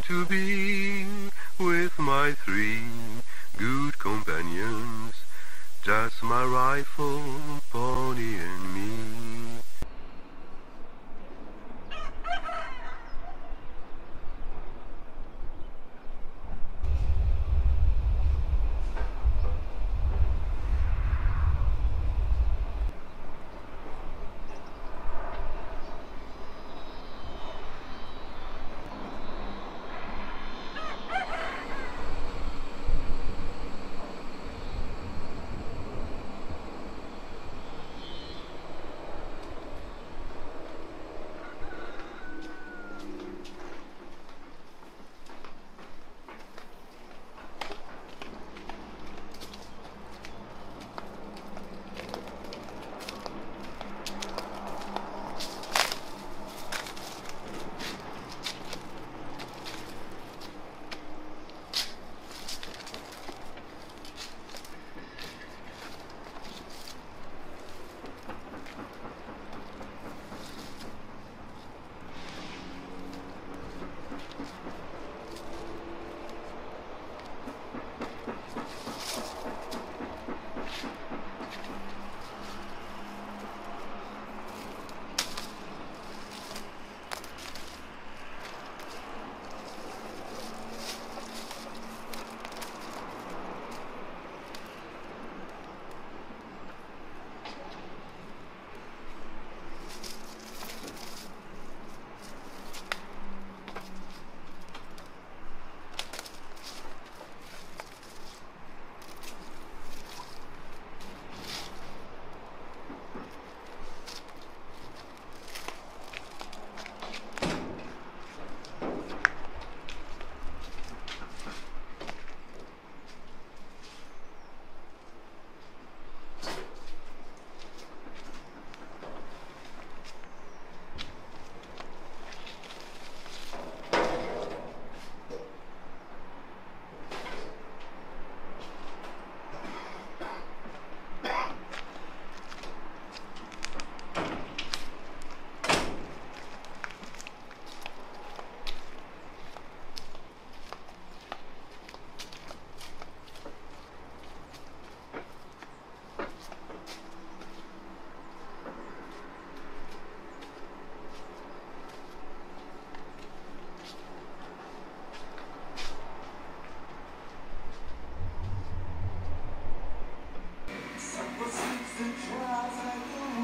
to be with my three good companions, just my rifle, pony and me.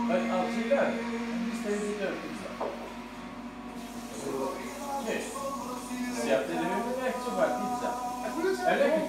Ben altıyla istediğim pizza. Ne? Siyah dediğim ne çok var pizza. Öyle mi?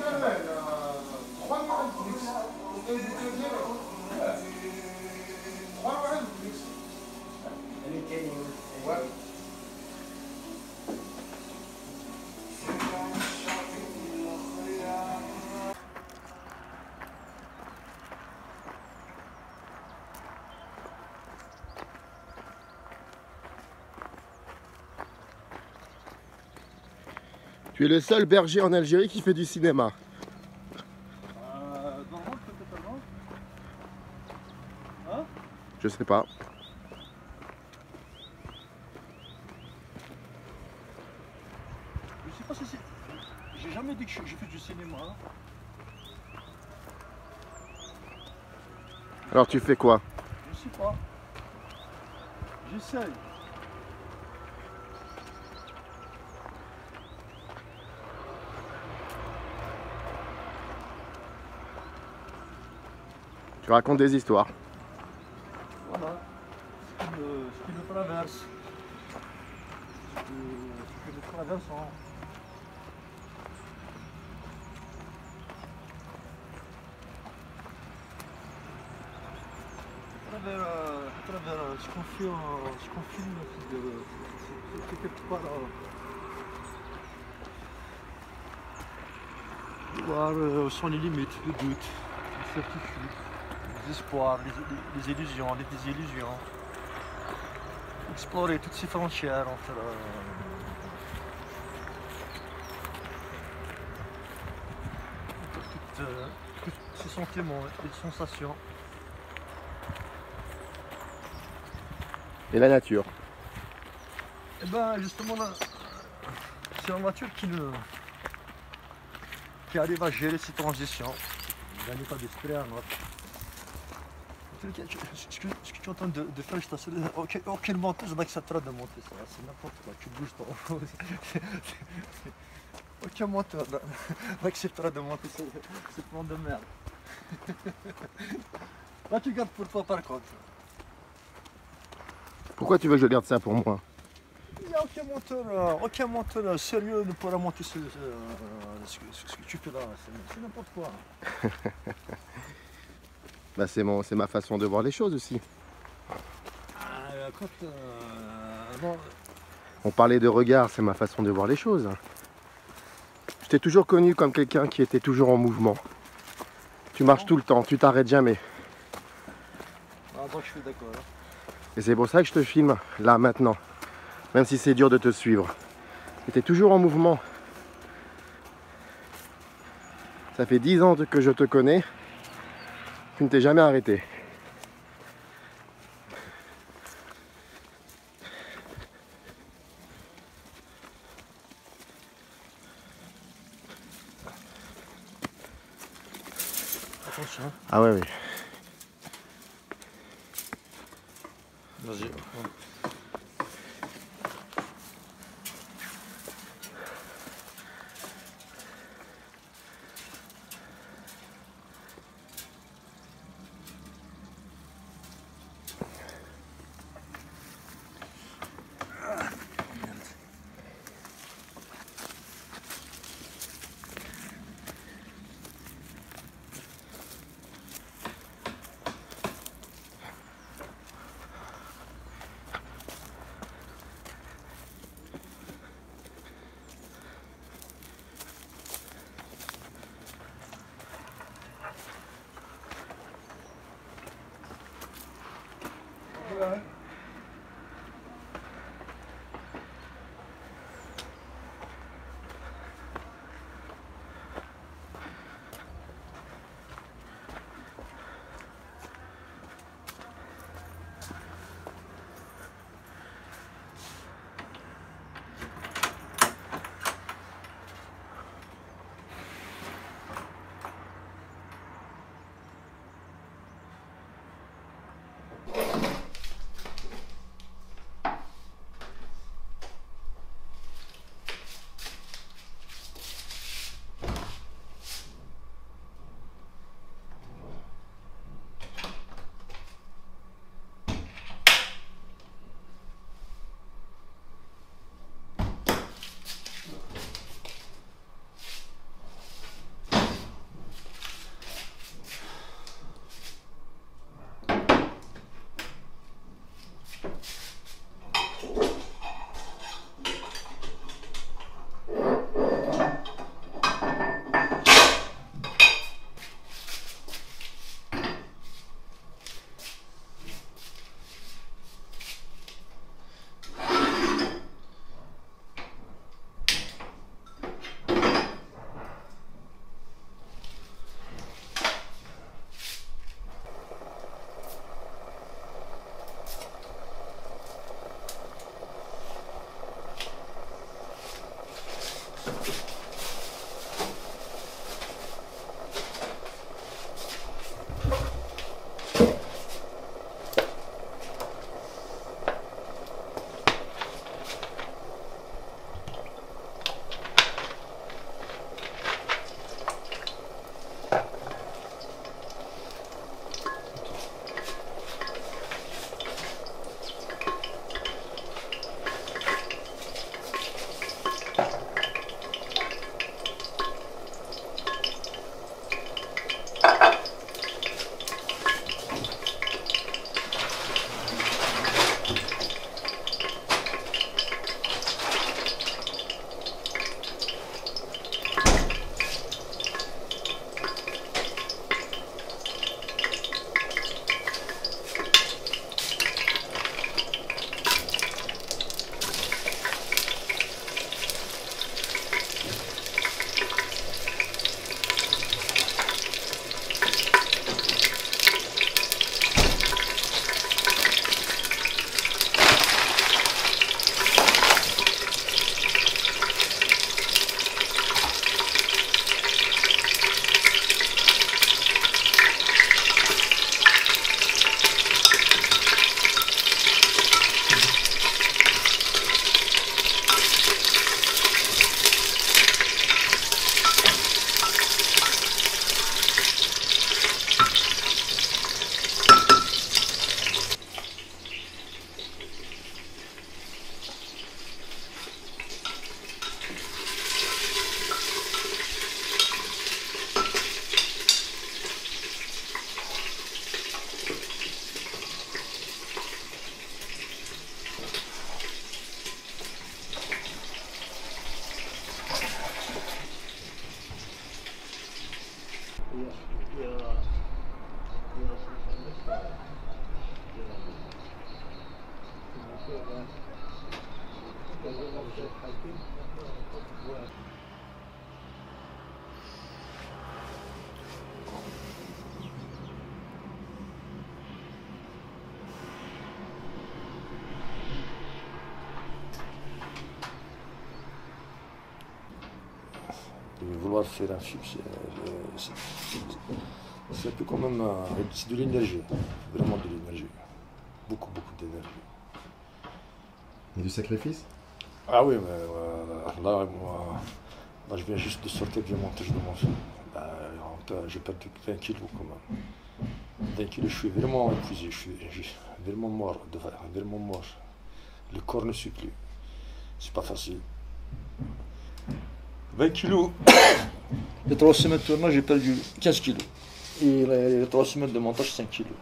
Tu es le seul berger en Algérie qui fait du cinéma. Dans le monde, peut-être non. Hein? Je sais pas. Je sais pas si c'est... J'ai jamais dit que j'ai fait du cinéma. Alors tu fais quoi? Je sais pas. J'essaye. Tu racontes des histoires. Voilà. Ce qui me traverse. Ce que nous traversons. À travers ce qu'on filme, c'est quelque part voir sans les limites, le doute, l'incertitude, les espoirs, les illusions, les désillusions. Explorer toutes ces frontières entre tous ces sentiments et sensations. Et la nature. Et ben justement là, c'est une voiture qui arrive à gérer ces transitions d'un état d'esprit à un autre. Ce que tu es en train de faire, je t'assure, aucune monteuse n'acceptera de monter ça, c'est n'importe quoi, tu bouges ton haut. Aucun monteur n'acceptera de monter ce plan de merde. Là tu gardes pour toi par contre. Pourquoi tu veux que je garde ça pour moi? Il n'y a aucun monteur sérieux ne pourra monter ce que tu fais là, c'est n'importe quoi. Bah c'est ma façon de voir les choses aussi. Bon, On parlait de regard, c'est ma façon de voir les choses. Je t'ai toujours connu comme quelqu'un qui était toujours en mouvement. Tu marches tout le temps, tu t'arrêtes jamais. donc je suis d'accord. Et c'est pour ça que je te filme, là, maintenant. Même si c'est dur de te suivre. Tu es toujours en mouvement. Ça fait 10 ans que je te connais. Tu ne t'es jamais arrêté. Attention. Ah ouais, oui. Vas-y. Ouais. Vouloir faire un film, c'est un peu quand même c'est de l'énergie, vraiment de l'énergie, beaucoup d'énergie. Et du sacrifice? Ah oui, mais là, là je viens juste de sortir du montage de mon film. J'ai perdu 20 kilos quand même. 20 kilos, je suis vraiment épuisé, je suis vraiment mort, vraiment mort. Le corps ne suit plus, c'est pas facile. 20 kilos. Les 3 semaines de tournage, j'ai perdu 15 kilos. Et les 3 semaines de montage, 5 kilos.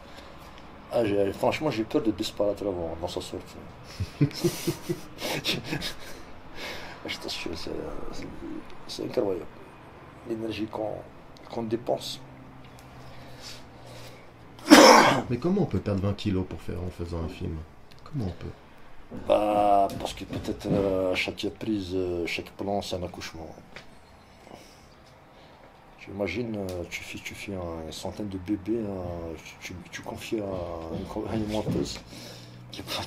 Ah, franchement, j'ai peur de disparaître avant sa sortie. Je t'assure, c'est incroyable. L'énergie qu'on dépense. Mais comment on peut perdre 20 kilos en faisant un film? Comment on peut? Bah, parce que peut-être chaque prise, chaque plan, c'est un accouchement. Tu imagines, tu fais une centaine de bébés, tu confies à une aimanteuse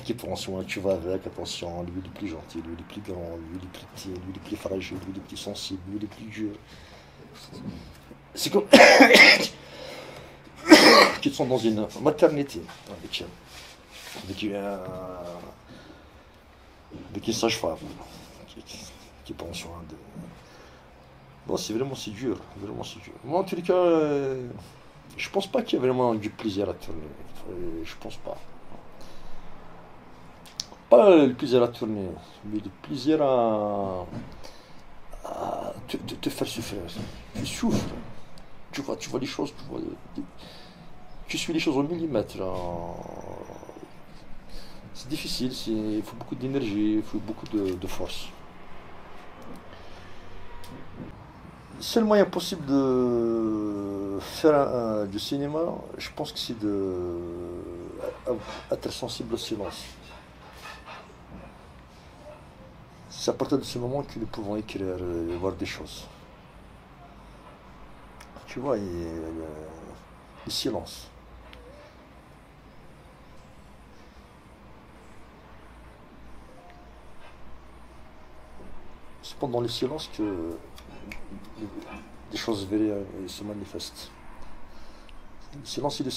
qui prend soin, tu vas avec, attention, lui il est plus gentil, lui il est plus grand, lui il est plus petit, lui il est plus fragile, lui il est plus sensible, lui il est plus dur. C'est comme qu'ils sont dans une maternité avec une sage-femme qui prend soin de... Bon, c'est dur, vraiment c'est dur. Moi, en tous les cas, je pense pas qu'il y a vraiment du plaisir à tourner. Je pense pas. Pas le plaisir à tourner, mais le plaisir à te faire souffrir. Tu souffres. Tu vois les choses, tu suis les choses au millimètre. C'est difficile, il faut beaucoup d'énergie, il faut beaucoup de force. Le seul moyen possible de faire du cinéma, je pense que c'est d'être sensible au silence. C'est à partir de ce moment que nous pouvons écrire et voir des choses. Tu vois, il y a le silence. C'est pendant le silence que des choses vraies se manifestent. Le silence est le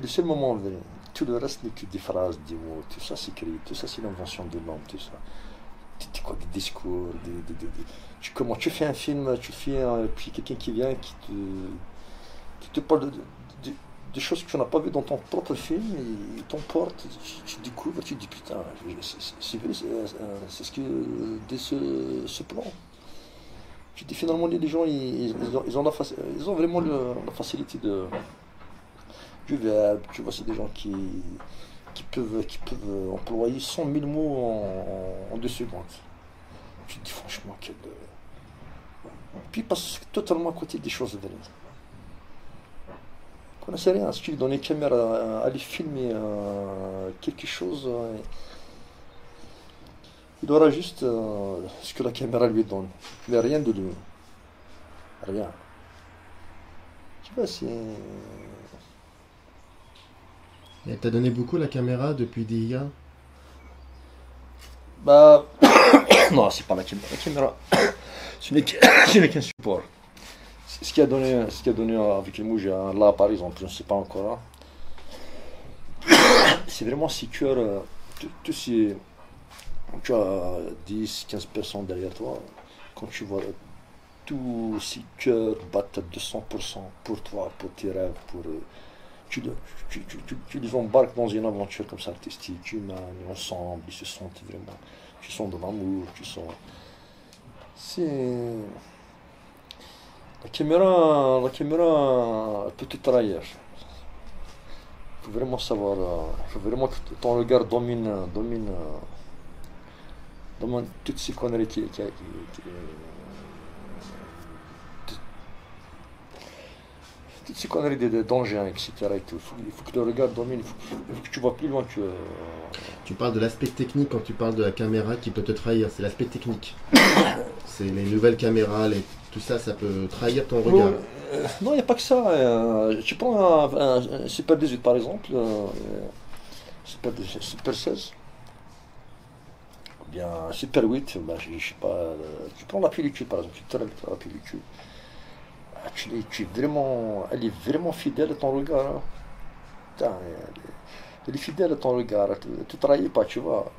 seul moment vrai. Tout le reste n'est que des phrases, des mots, tout ça c'est créé, tout ça c'est l'invention de l'homme, tout ça. Des discours, comment tu fais un film, puis quelqu'un qui vient, qui te parle des choses que tu n'as pas vues dans ton propre film, et t'emporte, tu découvres, tu te dis putain, c'est vrai, c'est ce que dès ce plan. Tu dis finalement les gens ils ont vraiment la facilité du verbe, tu vois, c'est des gens qui peuvent employer 100 000 mots en 2 secondes. Tu te dis franchement quel... Puis ils passent totalement à côté des choses vraies. On ne sait rien, si tu lui donnes une caméra à aller filmer quelque chose, il aura juste ce que la caméra lui donne, mais rien de lui. Rien. Tu vois, c'est... Elle t'a donné beaucoup la caméra depuis d'hier? Bah... non, c'est pas la caméra. La caméra, ce n'est qu'un support. Ce qui a donné avec les mouches, là par exemple, je ne sais pas encore. C'est vraiment si tu as 10, 15 personnes derrière toi, quand tu vois tous ces cœurs battent à 200% pour toi, pour tes rêves, tu les embarques dans une aventure comme ça artistique, humaine, ensemble, ils se sentent vraiment, tu sens de l'amour, c'est... La caméra, elle peut te trahir. Il faut vraiment savoir, il faut vraiment que ton regard domine toutes ces conneries toutes ces conneries d'engins, etc. Et tout. Il faut que le regard domine, il faut que tu vois plus loin que... Tu parles de l'aspect technique quand tu parles de la caméra qui peut te trahir, c'est l'aspect technique. C'est les nouvelles caméras, tout ça, ça peut trahir ton regard. Non, il n'y a pas que ça. Tu prends un Super 18 par exemple, Super 16, ou bien Super 8, ben, je sais pas, tu prends la pellicule par exemple, tu te relèves la pellicule. Elle est vraiment fidèle à ton regard. Hein. Putain, elle est fidèle à ton regard, elle te trahit pas, tu vois.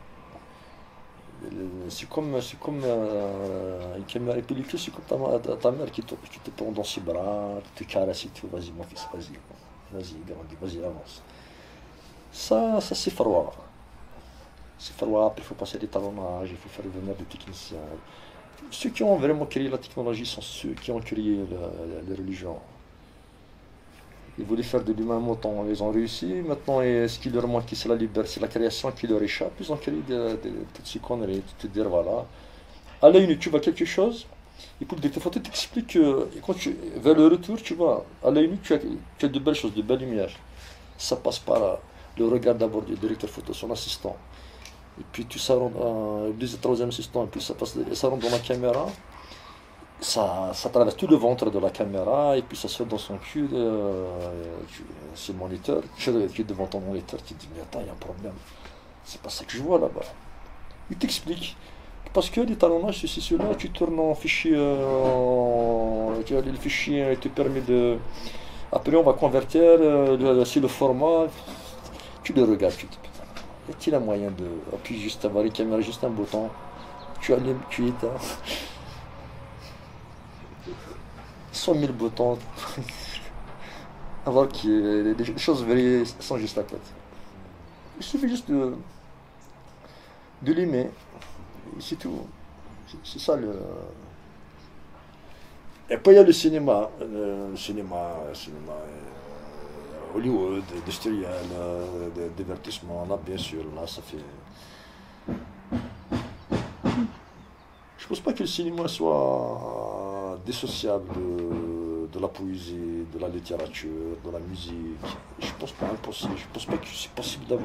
C'est comme une caméra pellicule, c'est comme ta mère qui te prend dans ses bras, qui te caresse et tout. Vas-y mon fils, vas-y, grandis, vas-y, avance. Ça c'est froid. C'est froid, après il faut passer des talonnages, il faut faire venir des techniciens. Ceux qui ont vraiment créé la technologie sont ceux qui ont créé la religion. Ils voulaient faire de l'humain mouton, ils ont réussi. Maintenant, ce qui leur manque, c'est la liberté, c'est la création qui leur échappe. Ils ont créé toutes ces conneries, te dire voilà. À l'œil nu, tu vois quelque chose, et pour des photos, t'expliques que vers le retour, tu vois, à l'œil nu, tu as de belles choses, de belles lumières. Ça passe par le regard d'abord du directeur photo, son assistant. Et puis tout ça rentre, le deuxième, troisième assistant, et puis ça rentre dans la caméra. Ça traverse tout le ventre de la caméra et puis ça se fait dans son cul, c'est le moniteur, tu es devant ton moniteur, tu te dis mais attends, il y a un problème, c'est pas ça que je vois là-bas. Il t'explique, parce que les talonnages, ceci, cela, tu tournes en fichier, le fichier te permet de, après on va convertir, c'est le format, tu le regardes, tu te dis putain, y a-t-il un moyen de appuyer juste avoir les caméras, juste un bouton, tu allumes, tu éteins. 100 000 boutons, avoir que les choses vraies sont juste à côté. Il suffit juste de l'aimer, c'est tout. C'est ça le... Et puis il y a le cinéma, Hollywood, industriel, divertissement, là bien sûr, là ça fait... Je pense pas que le cinéma soit dissociable de la poésie, de la littérature, de la musique. Je pense pas impossible. Je pense pas que c'est possible de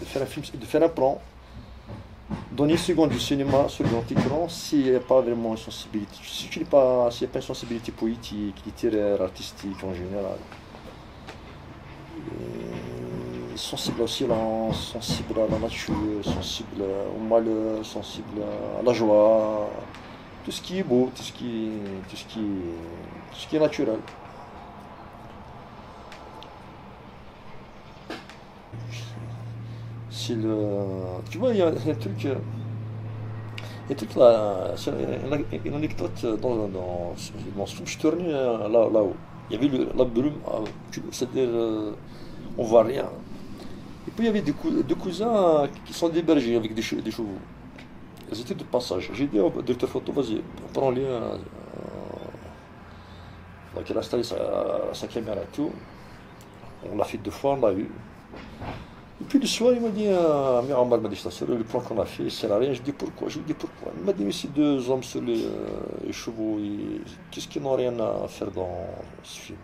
faire un film, de faire un plan, donner une seconde du cinéma sur grand écran s'il n'y a pas vraiment une sensibilité. S'il n'y a pas une sensibilité poétique, littéraire, artistique en général. Sensible au silence, sensible à la nature, sensible au malheur, sensible à la joie, tout ce qui est beau, tout ce qui est naturel. Tu vois, il y a un truc là, c'est une anecdote dans ce film, je tournais là-haut. Il y avait la brume, c'est-à-dire on voit rien. Et puis il y avait deux cousins qui sont des bergers avec des chevaux. Ils étaient de passage. J'ai dit au directeur photo, vas-y, prends-les. Donc il a installé sa caméra et tout. On l'a fait 2 fois, on l'a eu. Et puis le soir, il m'a dit, mais Omar m'a dit, c'est le plan qu'on a fait, il sert à rien. Je dis pourquoi? Je lui dis pourquoi? Il m'a dit, mais ces 2 hommes sur les chevaux, qu'est-ce qu'ils n'ont rien à faire dans ce film?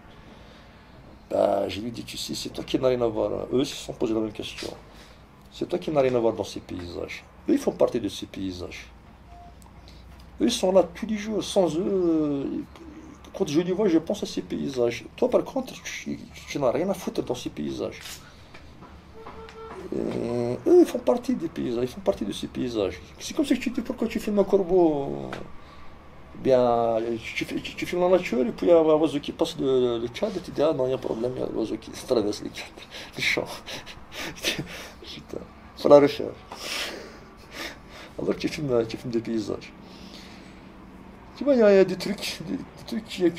Bah, je lui ai dit, tu sais, c'est toi qui n'as rien à voir. Eux, ils se sont posé la même question. C'est toi qui n'as rien à voir dans ces paysages. Eux, ils font partie de ces paysages. Eux, ils sont là tous les jours. Sans eux, quand je les vois, je pense à ces paysages. Toi, par contre, tu n'as rien à foutre dans ces paysages. Eux, ils font partie des paysages. Ils font partie de ces paysages. C'est comme si tu dis, pourquoi tu filmes un corbeau? Bien, tu filmes la nature et puis il y a un oiseau qui passe le cadre et tu dis ah non, il y a un problème, il y a l'oiseau qui traverse les champs. Putain, faut la refaire. Alors tu filmes des paysages. Tu vois, il y a des trucs, il n'y a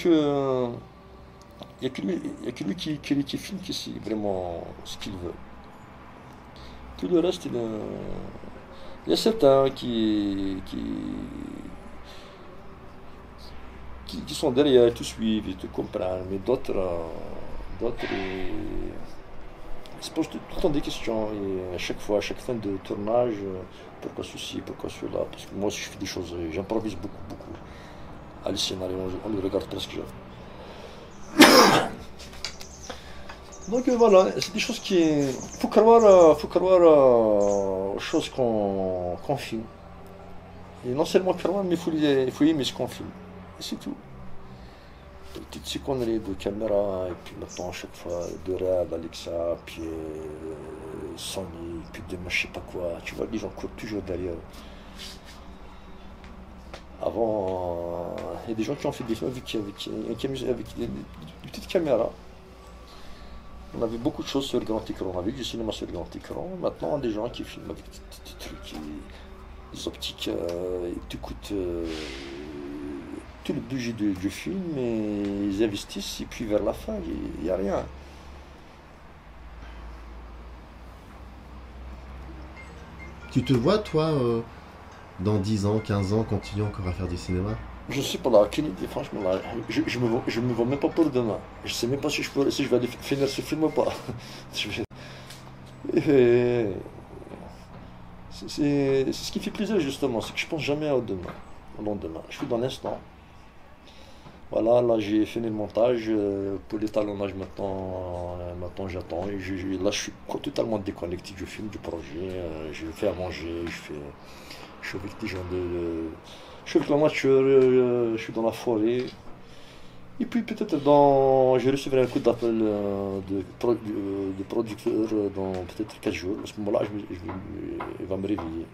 que lui qui filme qui sait vraiment ce qu'il veut. Tout le reste, il y a certains qui sont derrière, te suivent, ils te comprennent, mais d'autres ils se posent tout le temps des questions, et à chaque fois, à chaque fin de tournage, pourquoi ceci, pourquoi cela, parce que moi aussi je fais des choses, j'improvise beaucoup. À le scénario, on le regarde presque jamais. Donc voilà, c'est des choses qui... faut croire aux choses qu'on filme. Et non seulement croire, mais il faut aimer ce qu'on filme. Et c'est tout. Des petites conneries de caméra, et puis maintenant à chaque fois de Red, Alexa, puis Sony, puis de je sais pas quoi. Tu vois, les gens courent toujours derrière. Avant, il y a des gens qui ont fait des films avec des petites caméras. On avait beaucoup de choses sur le grand écran, on avait du cinéma sur le grand écran. Maintenant, on a des gens qui filment avec des trucs, des optiques, qui coûtent tout le budget du film, et ils investissent, et puis vers la fin, il n'y a rien. Tu te vois, toi, dans 10 ans, 15 ans, continuer encore à faire du cinéma? Je sais pas, là, aucune idée, franchement, là, je me vois même pas pour demain. Je sais même pas si je vais aller finir ce film ou pas. Et c'est ce qui fait plaisir, justement, c'est que je pense jamais au demain, au lendemain. Je suis dans l'instant. Voilà, là j'ai fini le montage, pour l'étalonnage maintenant j'attends. Et là je suis totalement déconnecté du film, du projet. Je fais à manger, je suis avec des gens je suis avec la voiture, je suis dans la forêt. Et puis peut-être je recevrai un coup d'appel de producteur dans peut-être 4 jours. À ce moment-là, il va me réveiller.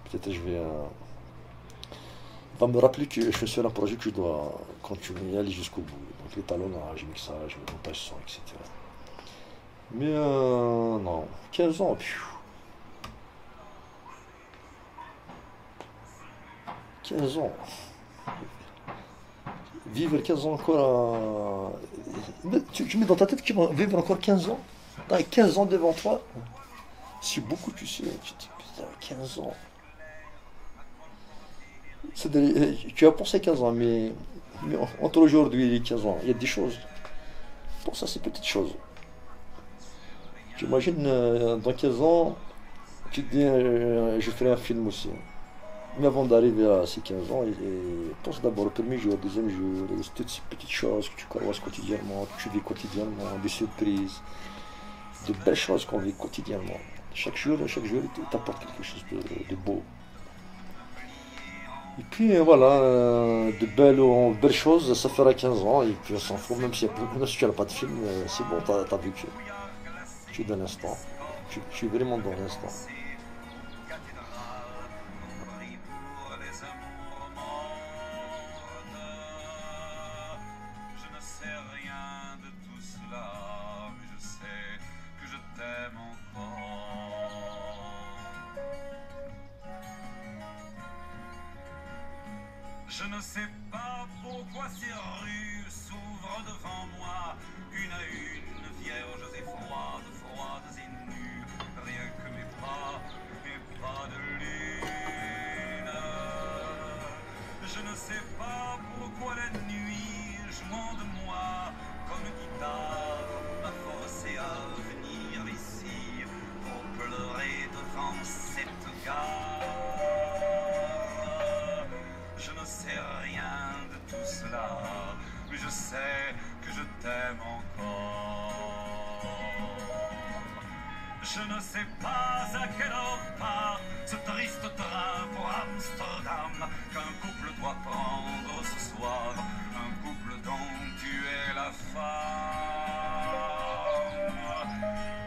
Peut-être il va me rappeler que je suis sur un projet que je dois continuer à aller jusqu'au bout. Donc l'étalonnage, le mixage, le montage son, etc. Mais non, 15 ans, pfiou. 15 ans. Vivre 15 ans encore à... Tu mets dans ta tête qu'il va vivre encore 15 ans? T'as 15 ans devant toi? C'est beaucoup, tu sais. Tu te dis, putain, 15 ans. Tu as pensé 15 ans, mais entre aujourd'hui et 15 ans, il y a des choses. Pour ça, c'est petites choses. Tu imagines, dans 15 ans, tu te dis, je ferai un film aussi. Mais avant d'arriver à ces 15 ans, pense d'abord au premier jour, au deuxième jour, toutes ces petites choses que tu croises quotidiennement, que tu vis quotidiennement, des surprises, de belles choses qu'on vit quotidiennement. Chaque jour, il t'apporte quelque chose de beau. Et puis voilà, de belles choses, ça fera 15 ans, et puis on s'en fout, même si tu n'as pas de film, c'est bon, t'as vécu. Tu es dans l'instant, tu es vraiment dans l'instant. Je ne sais pas pourquoi ces rues s'ouvrent devant moi, une à une, vierges et froides et nues, rien que mes pas de lune. Je ne sais pas pourquoi la nuit, jouant de moi comme guitare, m'a forcé à venir ici pour pleurer devant cette gare. Je ne sais rien de tout cela, mais je sais que je t'aime encore. Je ne sais pas à quelle heure part ce triste train pour Amsterdam qu'un couple doit prendre ce soir, un couple dont tu es la femme.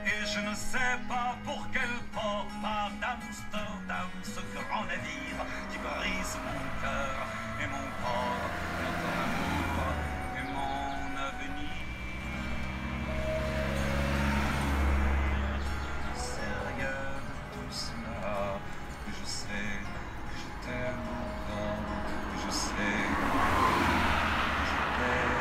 Et je ne sais pas pour quel port part d'Amsterdam ce grand navire qui brise mon cœur et mon corps, notre amour et mon avenir. Je sais rien de tout cela, mais je sais que je t'aime encore, que je sais que je t'aime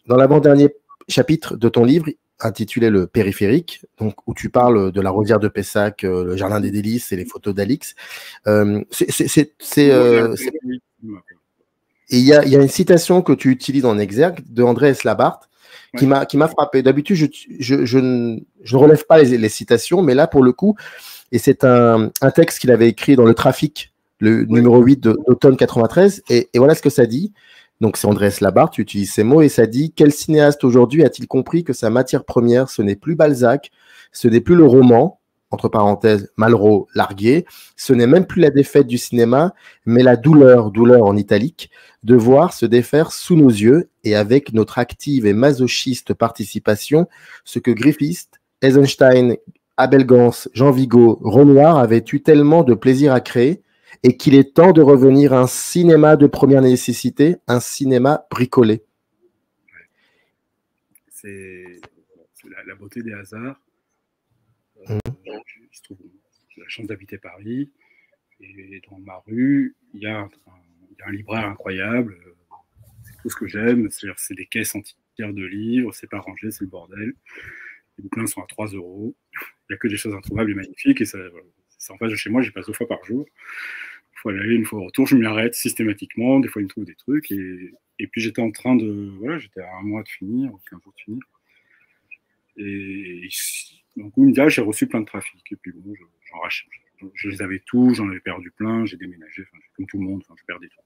Dans l'avant-dernier chapitre de ton livre, intitulé Le Périphérique, donc, où tu parles de la rosière de Pessac, le jardin des délices et les photos d'Alix, Et il y a une citation que tu utilises en exergue de Andrés Labarthe qui m'a frappé. D'habitude, je ne relève pas les citations, mais là, pour le coup, et c'est un texte qu'il avait écrit dans Le Trafic, le numéro 8 d'automne 93, et voilà ce que ça dit. Donc, c'est Andrés Labarthe, tu utilises ces mots, et ça dit: quel cinéaste aujourd'hui a-t-il compris que sa matière première, ce n'est plus Balzac, ce n'est plus le roman, entre parenthèses, Malraux, Larguier, ce n'est même plus la défaite du cinéma, mais la douleur en italique, de voir se défaire sous nos yeux, et avec notre active et masochiste participation, ce que Griffith, Eisenstein, Abel Gance, Jean Vigo, Renoir avaient eu tellement de plaisir à créer, et qu'il est temps de revenir à un cinéma de première nécessité, un cinéma bricolé. C'est la beauté des hasards. Je trouve, j'ai la chance d'habiter Paris, et dans ma rue, il y a un libraire incroyable. C'est tout ce que j'aime. C'est des caisses entières de livres, c'est pas rangé, c'est le bordel. Les bouquins sont à 3 €. Il n'y a que des choses introuvables et magnifiques. Et c'est en face de chez moi, j'y passe 2 fois par jour. Une fois aller, une fois au retour, je m'y arrête systématiquement. Des fois, il me trouve des trucs. Et puis, j'étais en train de. Voilà, j'étais à 1 mois de finir, 15 jours de finir. Et donc, il me dit: ah, j'ai reçu plein de trafic. Et puis, bon, j'en rachète. Je les avais tous, j'en avais perdu plein, j'ai déménagé, comme tout le monde, je perds des trucs.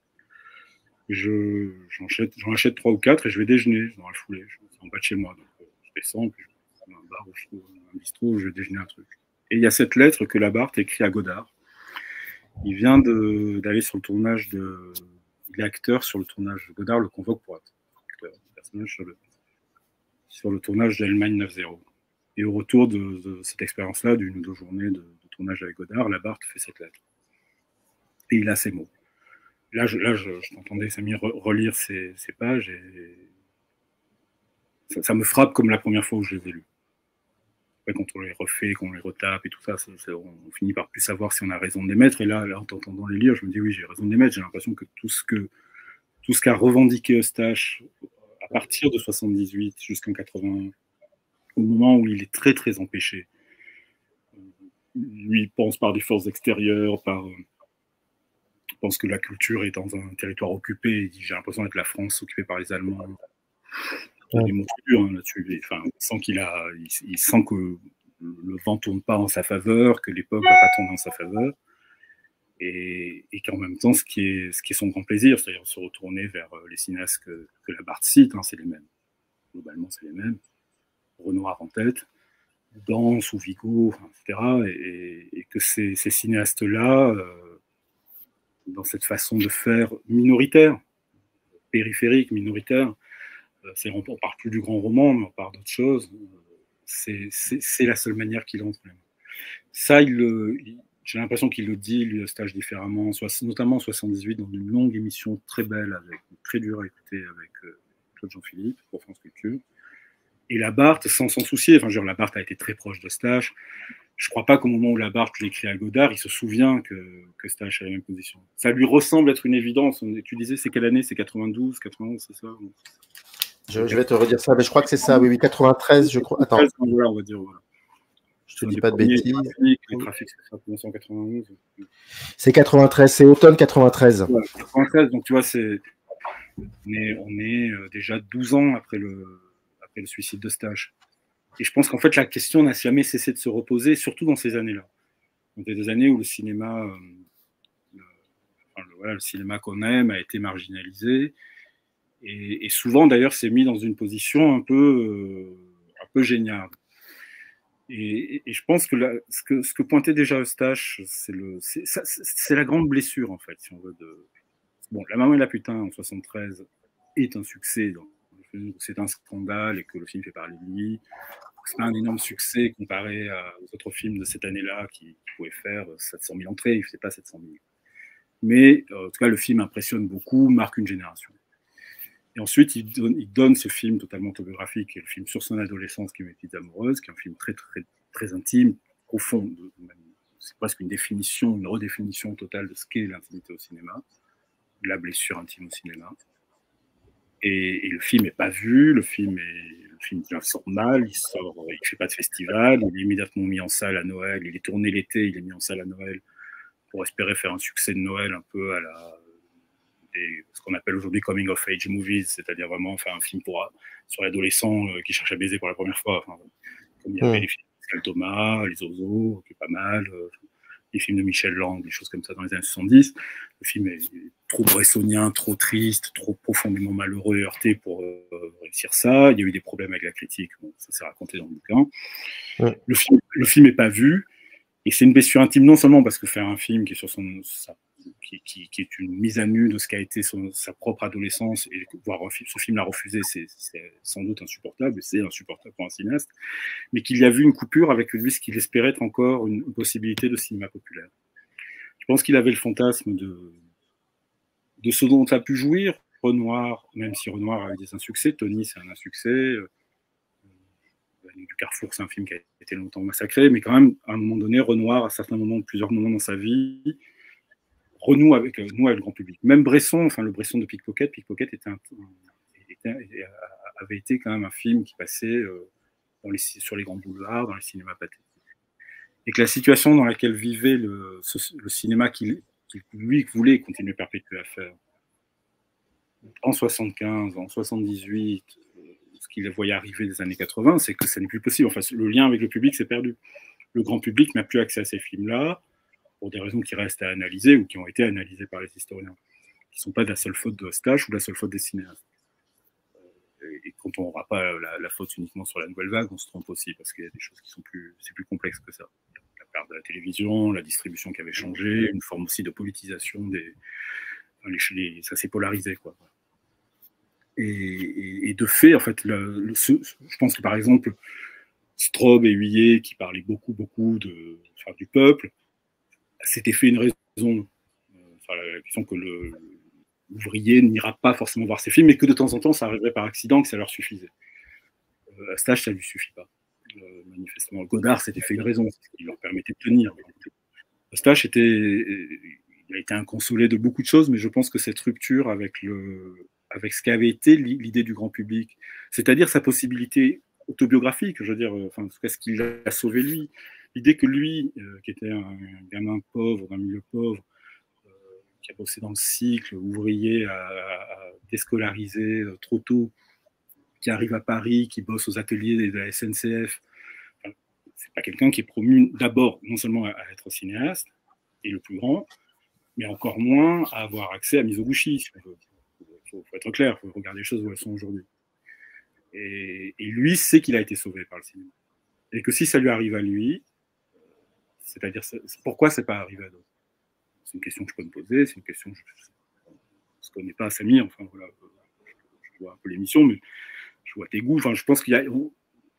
J'en achète 3 ou 4 et je vais déjeuner dans la foulée. C'est en bas de chez moi. Donc, je descends, puis je vais dans un bar où je trouve un bistrot où je vais déjeuner un truc. Et il y a cette lettre que Labarthe écrit à Godard. Il vient d'aller sur le tournage de. Il est acteur sur le tournage. Godard le convoque pour être acteur, personnage sur le tournage d'Allemagne 9-0. Et au retour de cette expérience-là, d'une ou deux journées de tournage avec Godard, Labarthe fait cette lettre. Et il a ces mots. Là, je t'entendais, Samy, relire ces pages et ça me frappe comme la première fois où je les ai lus. Après, quand on les refait, qu'on les retape et tout ça, on finit par plus savoir si on a raison de les mettre. Et là, en t'entendant les lire, je me dis oui, j'ai raison de les mettre. J'ai l'impression que tout ce qu'a revendiqué Eustache à partir de 78 jusqu'en 80, au moment où il est très très empêché, lui pense par des forces extérieures, pense que la culture est dans un territoire occupé. Il dit: j'ai l'impression d'être la France occupée par les Allemands. Il y a des mots durs là-dessus. Enfin, il sent que le vent ne tourne pas en sa faveur, que l'époque ne va pas tourner en sa faveur. Et qu'en même temps, ce qui est son grand plaisir, c'est-à-dire se retourner vers les cinéastes que Labarthe cite, c'est les mêmes. Globalement, c'est les mêmes. Renoir en tête, Gance ou Vigo, etc. Et que ces cinéastes-là, dans cette façon de faire minoritaire, périphérique, minoritaire, on ne parle plus du grand roman, mais on parle d'autre chose. C'est la seule manière qu'il entre. Ça, j'ai l'impression qu'il le dit, lui, Eustache, différemment, notamment en 78, dans une longue émission très belle, très dure à écouter, avec Claude Jean-Philippe, pour France Culture. Et Labarthe, sans s'en soucier, Labarthe a été très proche d'Eustache. Je ne crois pas qu'au moment où Labarthe l'écrit à Godard, il se souvient que Eustache a la même position. Ça lui ressemble être une évidence. Tu disais, c'est quelle année? C'est 92, 91, c'est ça? Je vais te redire ça, mais je crois que c'est ça, oui, 93, je crois. Attends. On va dire, voilà. Je te dis pas de bêtises. Les trafics, ça commence en 91. C'est 93, c'est automne 93. Ouais, 93, donc tu vois, on est déjà 12 ans après le suicide d'Eustache. Et je pense qu'en fait, la question n'a jamais cessé de se reposer, surtout dans ces années-là. Donc, des années où le cinéma, le cinéma qu'on aime a été marginalisé. Et souvent, d'ailleurs, s'est mis dans une position un peu géniale. Et je pense que ce que pointait déjà Eustache, c'est la grande blessure, en fait, si on veut. Bon, La Maman et la Putain, en 73, est un succès. C'est un scandale et que le film fait parler de lui. C'est pas un énorme succès comparé aux autres films de cette année-là qui pouvaient faire 700 000 entrées. Il ne faisait pas 700 000. Mais en tout cas, le film impressionne beaucoup, marque une génération. Et ensuite, il donne ce film totalement autobiographique, qui est le film sur son adolescence, qui est Mes Petites Amoureuses, qui est un film très, très, très intime, profond. C'est presque une redéfinition totale de ce qu'est l'intimité au cinéma, la blessure intime au cinéma. Et le film n'est pas vu, le film sort mal, il ne fait pas de festival, il est immédiatement mis en salle à Noël, il est tourné l'été, il est mis en salle à Noël pour espérer faire un succès de Noël un peu à la ce qu'on appelle aujourd'hui coming of age movies, c'est-à-dire vraiment faire un film sur l'adolescent qui cherche à baiser pour la première fois. Enfin, comme il y avait les films de Pascal Thomas, Les Oiseaux, qui est pas mal, les films de Michel Lang, des choses comme ça dans les années 70. Le film est trop bressonien, trop triste, trop profondément malheureux et heurté pour réussir ça. Il y a eu des problèmes avec la critique, bon, ça s'est raconté dans le bouquin. Le film n'est pas vu, et c'est une blessure intime, non seulement parce que faire un film qui est sur qui est une mise à nu de ce qu'a été sa propre adolescence, et voir ce film l'a refusé, c'est sans doute insupportable, et c'est insupportable pour un cinéaste, mais qu'il y a vu une coupure avec lui, ce qu'il espérait être encore une possibilité de cinéma populaire. Je pense qu'il avait le fantasme de ce dont a pu jouir Renoir, même si Renoir a eu des insuccès. Tony, c'est un insuccès. Du Carrefour, c'est un film qui a été longtemps massacré, mais quand même, à un moment donné, Renoir, à certains moments, plusieurs moments dans sa vie, renoue avec le grand public. Même Bresson, enfin le Bresson de Pickpocket avait été quand même un film qui passait sur les grands boulevards, dans les cinémas pathétiques. Et que la situation dans laquelle vivait le cinéma qu'il lui voulait continuer à perpétuer à faire, en 75, en 78, ce qu'il voyait arriver des années 80, c'est que ça n'est plus possible. Enfin, le lien avec le public s'est perdu. Le grand public n'a plus accès à ces films-là, pour des raisons qui restent à analyser ou qui ont été analysées par les historiens, qui ne sont pas de la seule faute de Eustache ou de la seule faute des cinéastes. Et quand on n'aura pas la faute uniquement sur la nouvelle vague, on se trompe aussi, parce qu'il y a des choses qui sont plus complexes que ça. La part de la télévision, la distribution qui avait changé, une forme aussi de politisation ça s'est polarisé, quoi. Et de fait, en fait, je pense que par exemple, Straub et Huillet, qui parlaient beaucoup du peuple, s'était fait une raison, la question que l'ouvrier n'ira pas forcément voir ces films, mais que de temps en temps, ça arriverait par accident, que ça leur suffisait. Eustache, ça ne lui suffit pas. Manifestement, Godard s'était fait une raison, ce qui leur permettait de tenir. Eustache il a été inconsolé de beaucoup de choses, mais je pense que cette rupture avec ce qu'avait été l'idée du grand public, c'est-à-dire sa possibilité autobiographique, je veux dire, enfin, en tout cas, ce qui l'a sauvé lui, l'idée que lui, qui était un gamin pauvre, d'un milieu pauvre, qui a bossé dans le cycle, ouvrier à déscolariser trop tôt, qui arrive à Paris, qui bosse aux ateliers de la SNCF, enfin, c'est pas quelqu'un qui est promu d'abord, non seulement à être cinéaste, et le plus grand, mais encore moins à avoir accès à Mizoguchi. Il faut être clair, il faut regarder les choses où elles sont aujourd'hui. Et lui sait qu'il a été sauvé par le cinéma. Et que si ça lui arrive à lui, c'est-à-dire pourquoi c'est pas arrivé à d'autres? C'est une question que je peux me poser, c'est une question que je ne connais pas Samir, enfin voilà, je vois un peu l'émission, mais je vois tes goûts. Enfin, je pense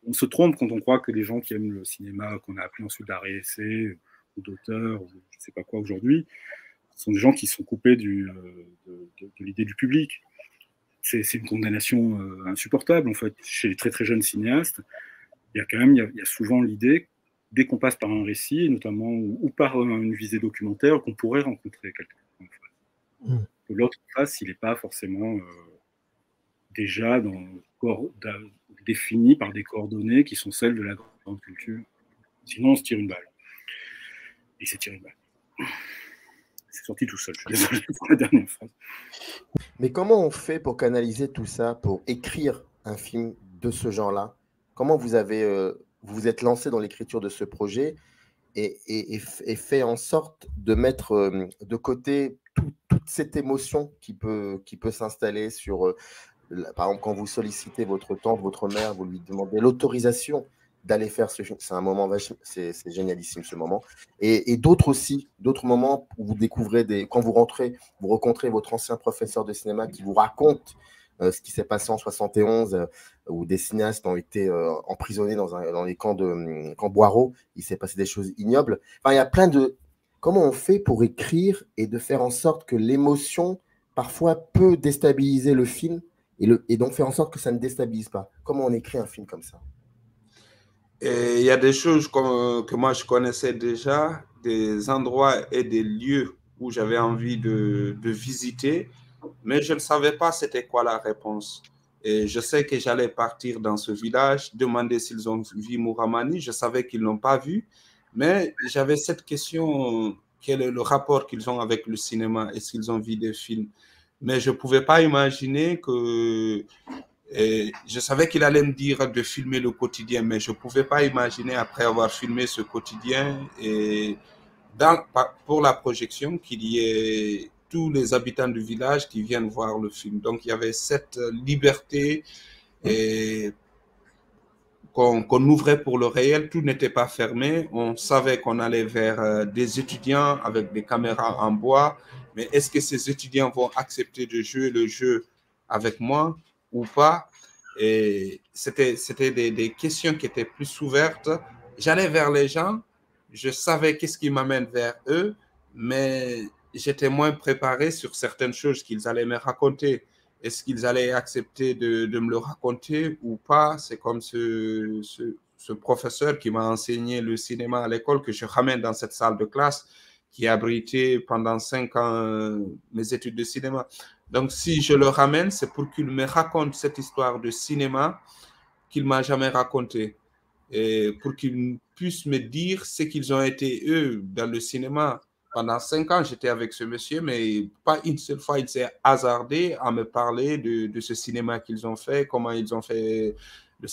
on se trompe quand on croit que les gens qui aiment le cinéma, qu'on a appelé ensuite d'art et essai, ou d'auteur, ou je ne sais pas quoi aujourd'hui, sont des gens qui sont coupés de l'idée du public. C'est une condamnation insupportable, en fait. Chez les très très jeunes cinéastes, il y a souvent l'idée, dès qu'on passe par un récit, notamment, ou par une visée documentaire, qu'on pourrait rencontrer quelqu'un. En fait. Que l'autre face, il n'est pas forcément déjà défini par des coordonnées qui sont celles de la grande culture. Sinon, on se tire une balle. Et c'est tiré une balle. C'est sorti tout seul, je suis désolé pour la dernière phrase. Mais comment on fait pour canaliser tout ça, pour écrire un film de ce genre-là? Comment vous vous êtes lancé dans l'écriture de ce projet et fait en sorte de mettre de côté toute cette émotion qui peut s'installer sur, par exemple, quand vous sollicitez votre tante, votre mère, vous lui demandez l'autorisation d'aller faire ce film. C'est un moment, c'est génialissime ce moment. Et d'autres moments où vous découvrez quand vous rencontrez votre ancien professeur de cinéma qui vous raconte ce qui s'est passé en 71, où des cinéastes ont été emprisonnés dans les camps Boireau. Il s'est passé des choses ignobles. Enfin, il y a plein de... Comment on fait pour écrire et de faire en sorte que l'émotion, parfois, peut déstabiliser le film et donc faire en sorte que ça ne déstabilise pas? Comment on écrit un film comme ça? Et il y a des choses que moi je connaissais déjà, des endroits et des lieux où j'avais envie de visiter, mais je ne savais pas c'était quoi la réponse. Et je sais que j'allais partir dans ce village, demander s'ils ont vu Mouramani. Je savais qu'ils ne l'ont pas vu, mais j'avais cette question, quel est le rapport qu'ils ont avec le cinéma? Est-ce qu'ils ont vu des films? mais je ne pouvais pas imaginer que... je savais qu'il allait me dire de filmer le quotidien, mais je ne pouvais pas imaginer, après avoir filmé ce quotidien, et pour la projection, qu'il y ait tous les habitants du village qui viennent voir le film. Donc, il y avait cette liberté qu'on ouvrait pour le réel. Tout n'était pas fermé. On savait qu'on allait vers des étudiants avec des caméras en bois. Mais est-ce que ces étudiants vont accepter de jouer le jeu avec moi ou pas? Et c'était des questions qui étaient plus ouvertes. J'allais vers les gens. Je savais qu'est-ce qui m'amène vers eux, mais j'étais moins préparé sur certaines choses qu'ils allaient me raconter. Est-ce qu'ils allaient accepter de me le raconter ou pas? C'est comme ce professeur qui m'a enseigné le cinéma à l'école, que je ramène dans cette salle de classe, qui a abrité pendant 5 ans mes études de cinéma. Donc, si je le ramène, c'est pour qu'il me raconte cette histoire de cinéma qu'il ne m'a jamais racontée. Et pour qu'ils puissent me dire ce qu'ils ont été, eux, dans le cinéma. Pendant 5 ans, j'étais avec ce monsieur, mais pas une seule fois, il s'est hasardé à me parler de ce cinéma qu'ils ont fait, comment ils ont fait le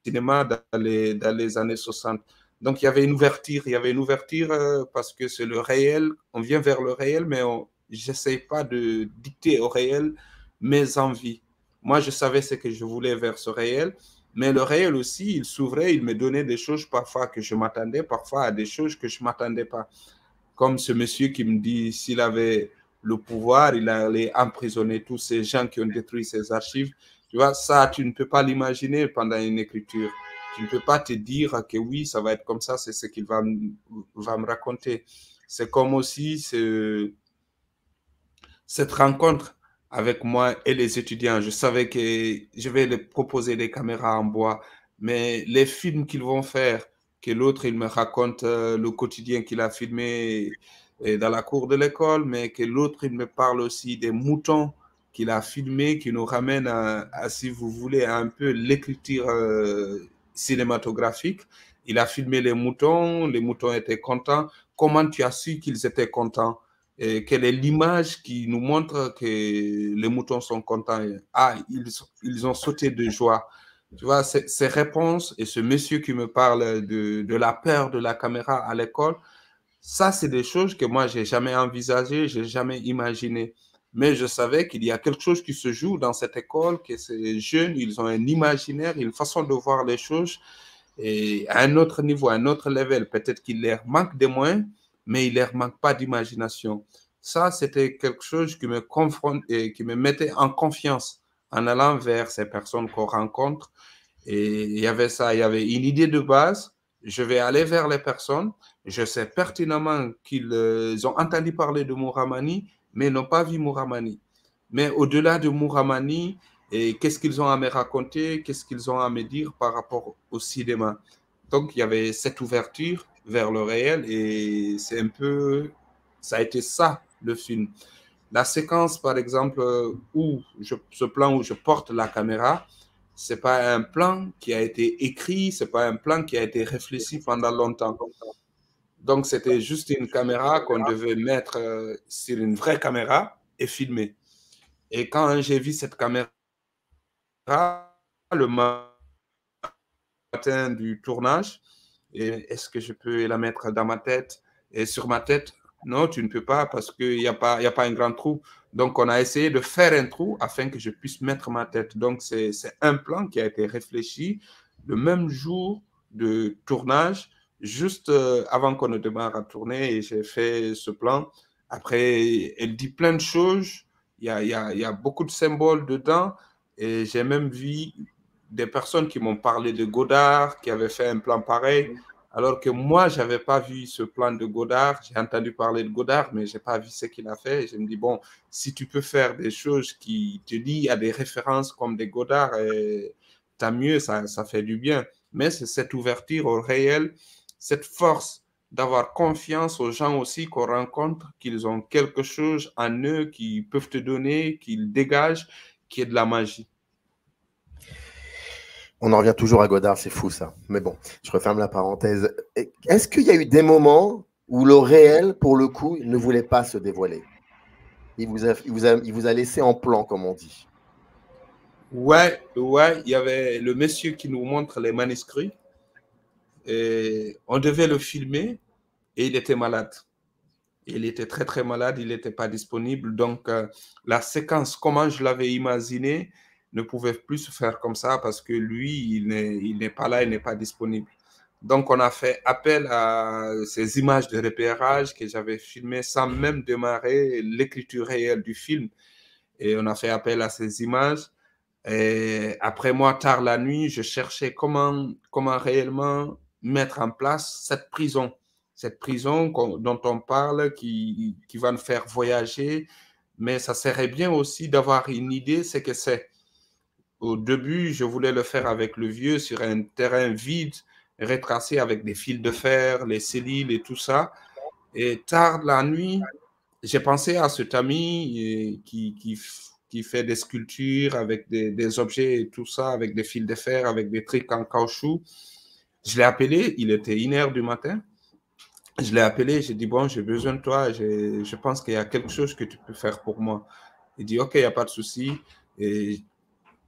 cinéma dans les années 60. Donc, il y avait une ouverture, parce que c'est le réel, on vient vers le réel, mais je n'essaie pas de dicter au réel mes envies. Moi, je savais ce que je voulais vers ce réel, mais le réel aussi, il s'ouvrait, il me donnait des choses parfois que je m'attendais, parfois à des choses que je ne m'attendais pas. Comme ce monsieur qui me dit, s'il avait le pouvoir, il allait emprisonner tous ces gens qui ont détruit ses archives. Tu vois, ça, tu ne peux pas l'imaginer pendant une écriture. Tu ne peux pas te dire que oui, ça va être comme ça, c'est ce qu'il va me raconter. C'est comme aussi cette rencontre avec moi et les étudiants. Je savais que je vais leur proposer des caméras en bois, mais les films qu'ils vont faire, que l'autre, il me raconte le quotidien qu'il a filmé dans la cour de l'école, mais que l'autre, il me parle aussi des moutons qu'il a filmés, qui nous ramène à, si vous voulez, à un peu l'écriture cinématographique. Il a filmé les moutons étaient contents. Comment tu as su qu'ils étaient contents? Et quelle est l'image qui nous montre que les moutons sont contents? Ah, ils ont sauté de joie. Tu vois, ces réponses et ce monsieur qui me parle de la peur de la caméra à l'école, ça, c'est des choses que moi, je n'ai jamais envisagées, je n'ai jamais imaginées. Mais je savais qu'il y a quelque chose qui se joue dans cette école, que ces jeunes, ils ont un imaginaire, une façon de voir les choses, et à un autre niveau, à un autre level. Peut-être qu'il leur manque des moyens, mais il ne leur manque pas d'imagination. Ça, c'était quelque chose qui me confronte et qui me mettait en confiance en allant vers ces personnes qu'on rencontre. Et il y avait ça, il y avait une idée de base. Je vais aller vers les personnes. Je sais pertinemment qu'ils ont entendu parler de Mouramani, mais n'ont pas vu Mouramani. Mais au-delà de Mouramani, qu'est-ce qu'ils ont à me raconter, qu'est-ce qu'ils ont à me dire par rapport au cinéma. Donc, il y avait cette ouverture vers le réel et c'est un peu, ça a été ça, le film. La séquence, par exemple, ce plan où je porte la caméra, ce n'est pas un plan qui a été écrit, ce n'est pas un plan qui a été réfléchi pendant longtemps. Donc, c'était juste une caméra qu'on devait mettre sur une vraie caméra et filmer. Et quand j'ai vu cette caméra, le matin du tournage, est-ce que je peux la mettre dans ma tête? Et sur ma tête, non, tu ne peux pas parce qu'il n'y a pas un grand trou. Donc, on a essayé de faire un trou afin que je puisse mettre ma tête. Donc, c'est un plan qui a été réfléchi le même jour de tournage, juste avant qu'on ne démarre à tourner. Et j'ai fait ce plan. Après, elle dit plein de choses. Il y a beaucoup de symboles dedans. Et j'ai même vu des personnes qui m'ont parlé de Godard, qui avaient fait un plan pareil. Alors que moi, je n'avais pas vu ce plan de Godard. J'ai entendu parler de Godard, mais je n'ai pas vu ce qu'il a fait. Et je me dis, bon, si tu peux faire des choses qui te lient à des références comme des Godard, tant mieux, ça fait du bien. Mais c'est cette ouverture au réel, cette force d'avoir confiance aux gens aussi qu'on rencontre, qu'ils ont quelque chose en eux qu'ils peuvent te donner, qu'ils dégagent, qui est de la magie. On en revient toujours à Godard, c'est fou ça. Mais bon, je referme la parenthèse. Est-ce qu'il y a eu des moments où le réel, pour le coup, ne voulait pas se dévoiler? il vous a laissé en plan, comme on dit. Ouais, il y avait le monsieur qui nous montre les manuscrits. Et on devait le filmer et il était malade. Il était très, très malade, il n'était pas disponible. Donc, la séquence, comment je l'avais imaginé, ne pouvait plus se faire comme ça parce que lui, il n'est pas là, il n'est pas disponible. Donc, on a fait appel à ces images de repérage que j'avais filmées sans même démarrer l'écriture réelle du film. Et on a fait appel à ces images. Et après moi, tard la nuit, je cherchais comment réellement mettre en place cette prison dont on parle, qui va nous faire voyager. Mais ça serait bien aussi d'avoir une idée, c'est que c'est. Au début, je voulais le faire avec le vieux sur un terrain vide, retracé avec des fils de fer, les cellules et tout ça. Et tard la nuit, j'ai pensé à cet ami qui fait des sculptures avec des objets et tout ça, avec des fils de fer, avec des trucs en caoutchouc. Je l'ai appelé, il était 1h du matin. Je l'ai appelé, j'ai dit, bon, j'ai besoin de toi, je pense qu'il y a quelque chose que tu peux faire pour moi. Il dit, ok, il n'y a pas de souci. Et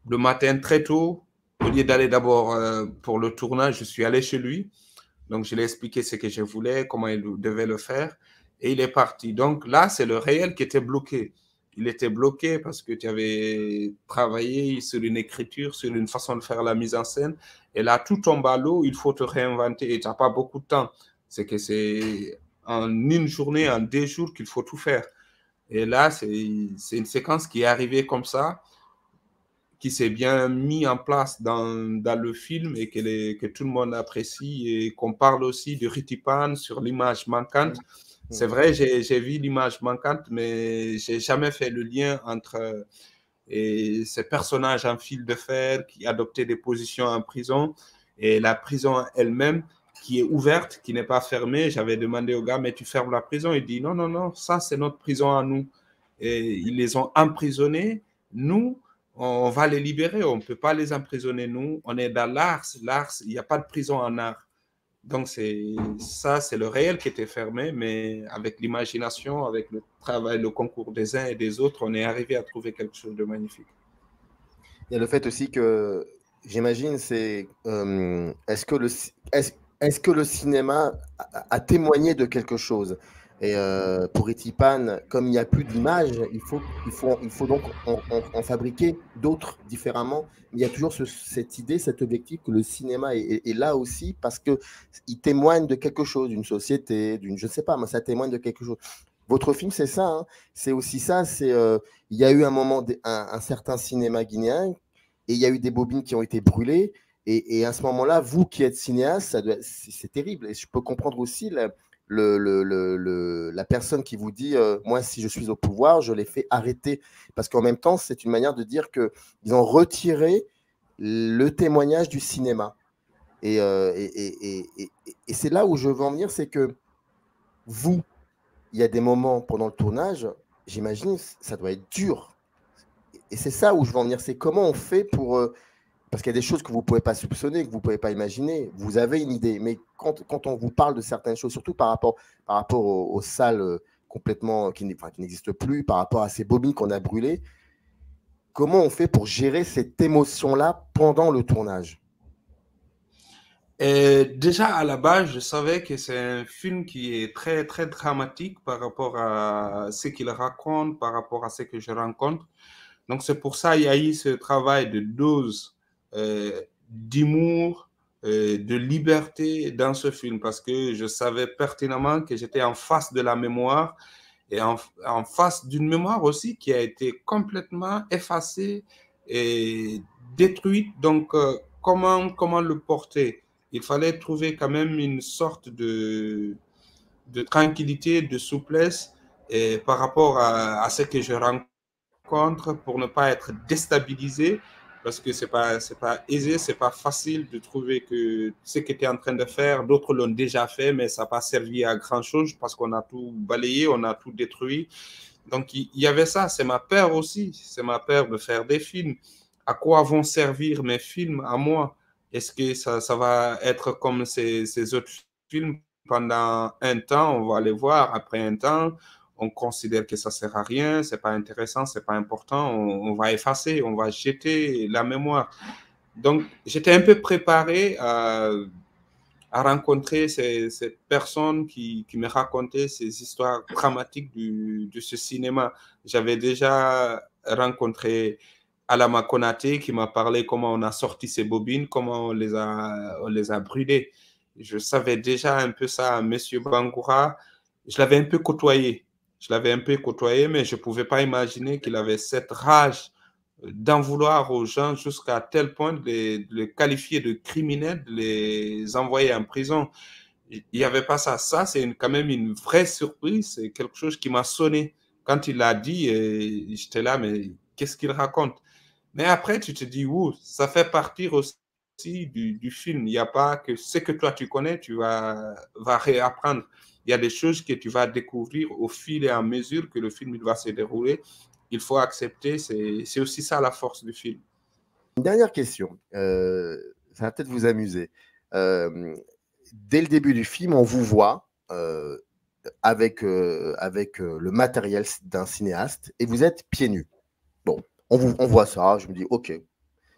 le matin, très tôt, au lieu d'aller d'abord pour le tournage, je suis allé chez lui. Donc, je lui ai expliqué ce que je voulais, comment il devait le faire. Et il est parti. Donc là, c'est le réel qui était bloqué. Il était bloqué parce que tu avais travaillé sur une écriture, sur une façon de faire la mise en scène. Et là, tout tombe à l'eau, il faut te réinventer et tu n'as pas beaucoup de temps. C'est que c'est en une journée, en 2 jours qu'il faut tout faire. Et là, c'est une séquence qui est arrivée comme ça, qui s'est bien mis en place dans le film et que tout le monde apprécie et qu'on parle aussi de Ritipan sur l'image manquante. C'est vrai, j'ai vu l'image manquante, mais je n'ai jamais fait le lien entre ces personnages en fil de fer qui adoptaient des positions en prison et la prison elle-même qui est ouverte, qui n'est pas fermée. J'avais demandé au gars, mais tu fermes la prison? Il dit, non, non, non, ça c'est notre prison à nous. Et ils les ont emprisonnés. Nous, on va les libérer, on ne peut pas les emprisonner, nous. On est dans l'art, il n'y a pas de prison en art. Donc, c'est le réel qui était fermé, mais avec l'imagination, avec le travail, le concours des uns et des autres, on est arrivé à trouver quelque chose de magnifique. Il y a le fait aussi que, j'imagine, c'est est-ce que le cinéma a témoigné de quelque chose? Et pour Ritipan, comme il n'y a plus d'images, il faut donc en fabriquer d'autres différemment. Mais il y a toujours cette idée, cet objectif que le cinéma est là aussi parce qu'il témoigne de quelque chose, d'une société, je ne sais pas, mais ça témoigne de quelque chose. Votre film, c'est ça, hein, c'est aussi ça. Il y a eu un moment, un certain cinéma guinéen, et il y a eu des bobines qui ont été brûlées. Et à ce moment-là, vous qui êtes cinéaste, c'est terrible. Et je peux comprendre aussi la personne qui vous dit moi, si je suis au pouvoir, je les fais arrêter. Parce qu'en même temps, c'est une manière de dire qu'ils ont retiré le témoignage du cinéma. Et c'est là où je veux en venir, c'est que vous, il y a des moments pendant le tournage, j'imagine, ça doit être dur. Et c'est ça où je veux en venir, c'est comment on fait pour... parce qu'il y a des choses que vous ne pouvez pas soupçonner, que vous ne pouvez pas imaginer. Vous avez une idée. Mais quand on vous parle de certaines choses, surtout par rapport aux salles complètement qui n'existent plus, par rapport à ces bobines qu'on a brûlées, comment on fait pour gérer cette émotion-là pendant le tournage? Et déjà, à la base, je savais que c'est un film qui est très, très dramatique par rapport à ce qu'il raconte, par rapport à ce que je rencontre. Donc, c'est pour ça qu'il y a eu ce travail de dose d'humour, de liberté dans ce film, parce que je savais pertinemment que j'étais en face de la mémoire et en face d'une mémoire aussi qui a été complètement effacée et détruite. Donc, comment le porter? Il fallait trouver quand même une sorte de tranquillité, de souplesse par rapport à ce que je rencontre pour ne pas être déstabilisé, parce que c'est pas aisé, c'est pas facile de trouver que ce que tu es en train de faire, d'autres l'ont déjà fait, mais ça n'a pas servi à grand chose parce qu'on a tout balayé, on a tout détruit. Donc, il y avait ça, c'est ma peur aussi, c'est ma peur de faire des films. À quoi vont servir mes films à moi? Est-ce que ça va être comme ces autres films pendant un temps, on va les voir, après un temps, on considère que ça sert à rien, c'est pas intéressant, c'est pas important, on va effacer, on va jeter la mémoire. Donc, j'étais un peu préparé à rencontrer ces personnes qui me racontaient ces histoires dramatiques de ce cinéma. J'avais déjà rencontré Alama Konaté qui m'a parlé comment on a sorti ces bobines, comment on les a brûlées. Je savais déjà un peu ça. Monsieur Bangoura, je l'avais un peu côtoyé. Je l'avais un peu côtoyé, mais je ne pouvais pas imaginer qu'il avait cette rage d'en vouloir aux gens jusqu'à tel point de les qualifier de criminels, de les envoyer en prison. Il n'y avait pas ça. Ça, c'est quand même une vraie surprise. C'est quelque chose qui m'a sonné. Quand il l'a dit, j'étais là, mais qu'est-ce qu'il raconte? Mais après, tu te dis, ouh, ça fait partie aussi du film. Il n'y a pas que ce que toi tu connais, tu vas réapprendre. Il y a des choses que tu vas découvrir au fil et à mesure que le film il va se dérouler. Il faut accepter, c'est aussi ça la force du film. Une dernière question, ça va peut-être vous amuser. Dès le début du film, on vous voit avec le matériel d'un cinéaste et vous êtes pieds nus. Bon, on voit ça, je me dis, ok,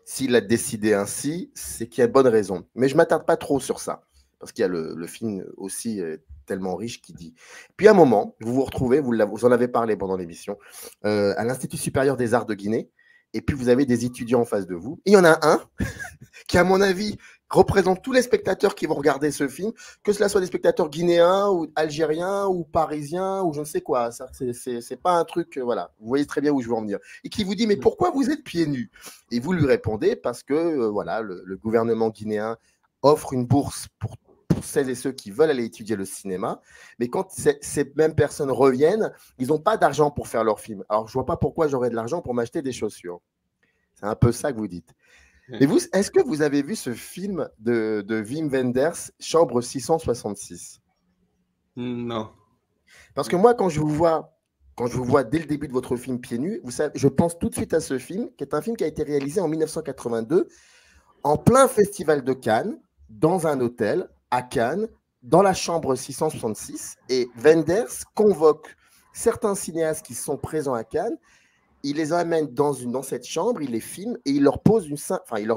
s'il a décidé ainsi, c'est qu'il y a de bonnes raisons. Mais je ne m'attarde pas trop sur ça, parce qu'il y a le film aussi tellement riche qui dit. Puis à un moment, vous vous retrouvez, vous en avez parlé pendant l'émission, à l'Institut supérieur des arts de Guinée, et puis vous avez des étudiants en face de vous. Et il y en a un qui, à mon avis, représente tous les spectateurs qui vont regarder ce film, que cela soit des spectateurs guinéens ou algériens ou parisiens ou je ne sais quoi. C'est pas un truc, voilà. Vous voyez très bien où je veux en venir. Et qui vous dit, mais pourquoi vous êtes pieds nus? Et vous lui répondez parce que voilà, le gouvernement guinéen offre une bourse pour celles et ceux qui veulent aller étudier le cinéma. Mais quand ces mêmes personnes reviennent, ils n'ont pas d'argent pour faire leur film. Alors, je ne vois pas pourquoi j'aurais de l'argent pour m'acheter des chaussures. C'est un peu ça que vous dites. Mais vous, est-ce que vous avez vu ce film de Wim Wenders, Chambre 666? Non. Parce que moi, quand je vous vois dès le début de votre film Pieds nus, vous savez, je pense tout de suite à ce film, qui est un film qui a été réalisé en 1982, en plein festival de Cannes, dans un hôtel à Cannes, dans la chambre 666. Et Wenders convoque certains cinéastes qui sont présents à Cannes. Il les amène dans cette chambre, il les filme et il leur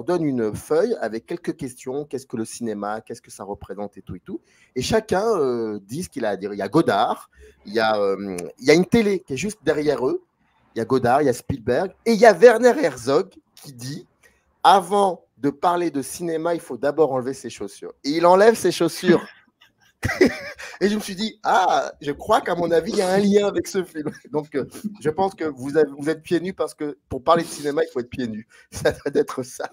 donne une feuille avec quelques questions. Qu'est-ce que le cinéma? Qu'est-ce que ça représente et tout et tout. Et chacun dit ce qu'il a à dire. Il y a Godard, il y a une télé qui est juste derrière eux. Il y a Godard, il y a Spielberg et il y a Werner Herzog qui dit avant de parler de cinéma, il faut d'abord enlever ses chaussures. Et il enlève ses chaussures. Et je me suis dit, je crois qu'à mon avis, il y a un lien avec ce film. Donc, je pense que vous êtes pieds nus parce que pour parler de cinéma, il faut être pieds nus. Ça doit être ça.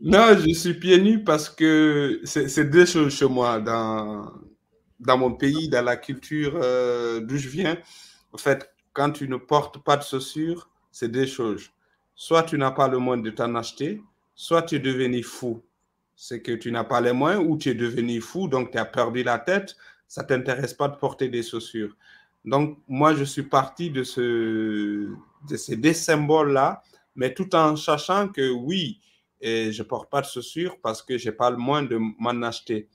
Non, je suis pieds nus parce que c'est deux choses chez moi. Dans mon pays, dans la culture d'où je viens, en fait, quand tu ne portes pas de chaussures, c'est deux choses. Soit tu n'as pas le moyen de t'en acheter, soit tu es devenu fou. C'est que tu n'as pas les moyens ou tu es devenu fou, donc tu as perdu la tête, ça ne t'intéresse pas de porter des chaussures. Donc, moi, je suis parti de ces deux symboles-là, mais tout en sachant que oui, je ne porte pas de chaussures parce que je n'ai pas le moyen de m'en acheter.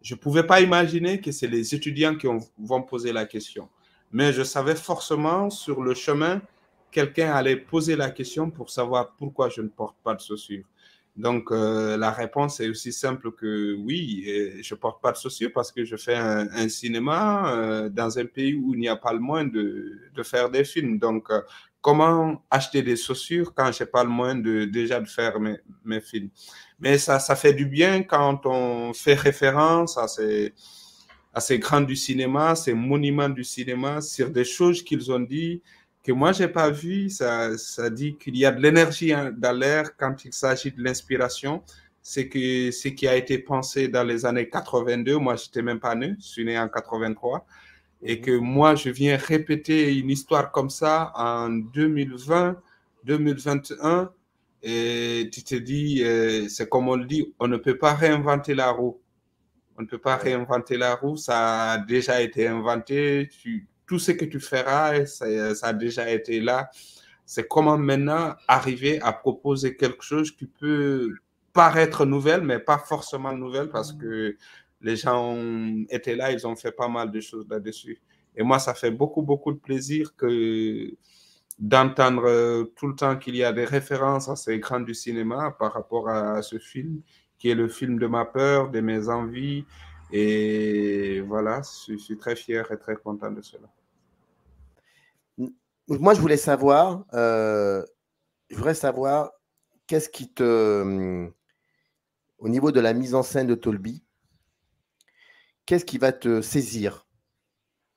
Je ne pouvais pas imaginer que c'est les étudiants qui vont poser la question. Mais je savais forcément sur le chemin, quelqu'un allait poser la question pour savoir pourquoi je ne porte pas de chaussures. Donc, la réponse est aussi simple que oui, je ne porte pas de chaussures parce que je fais un cinéma dans un pays où il n'y a pas le moyen de faire des films. Donc, comment acheter des chaussures quand je n'ai pas le moyen déjà de faire mes films? Mais ça fait du bien quand on fait référence à ces grands du cinéma, ces monuments du cinéma, sur des choses qu'ils ont dit, que moi, je n'ai pas vu. Ça dit qu'il y a de l'énergie dans l'air quand il s'agit de l'inspiration. C'est que ce qui a été pensé dans les années 82, moi, je n'étais même pas né, je suis né en 83, et que moi, je viens répéter une histoire comme ça en 2020, 2021, et tu te dis, c'est comme on le dit, on ne peut pas réinventer la roue. On ne peut pas réinventer la roue, ça a déjà été inventé. Tout ce que tu feras, ça a déjà été là. C'est comment maintenant arriver à proposer quelque chose qui peut paraître nouvelle, mais pas forcément nouvelle parce que les gens étaient là, ils ont fait pas mal de choses là-dessus. Et moi, ça fait beaucoup, beaucoup de plaisir d'entendre tout le temps qu'il y a des références à ces grands du cinéma par rapport à ce film, qui est le film de ma peur, de mes envies. Et voilà, je suis très fier et très content de cela. Moi, je voudrais savoir qu'est-ce qui au niveau de la mise en scène de Tolby, qu'est-ce qui va te saisir,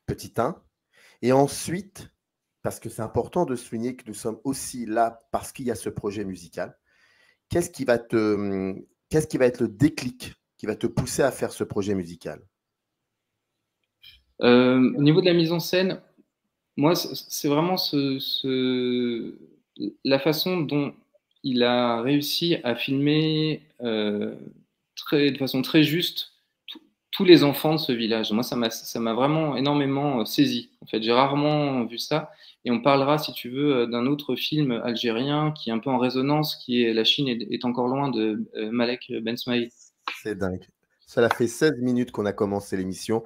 petit 1, et ensuite, parce que c'est important de souligner que nous sommes aussi là parce qu'il y a ce projet musical, qu'est-ce qui va être le déclic qui va te pousser à faire ce projet musical? Au niveau de la mise en scène, moi, c'est vraiment la façon dont il a réussi à filmer de façon très juste tous les enfants de ce village. Moi, ça m'a vraiment énormément saisi. En fait, j'ai rarement vu ça. Et on parlera, si tu veux, d'un autre film algérien qui est un peu en résonance, qui est La Chine est encore loin de Malek Bensmaï. C'est dingue. Ça a fait 16 minutes qu'on a commencé l'émission.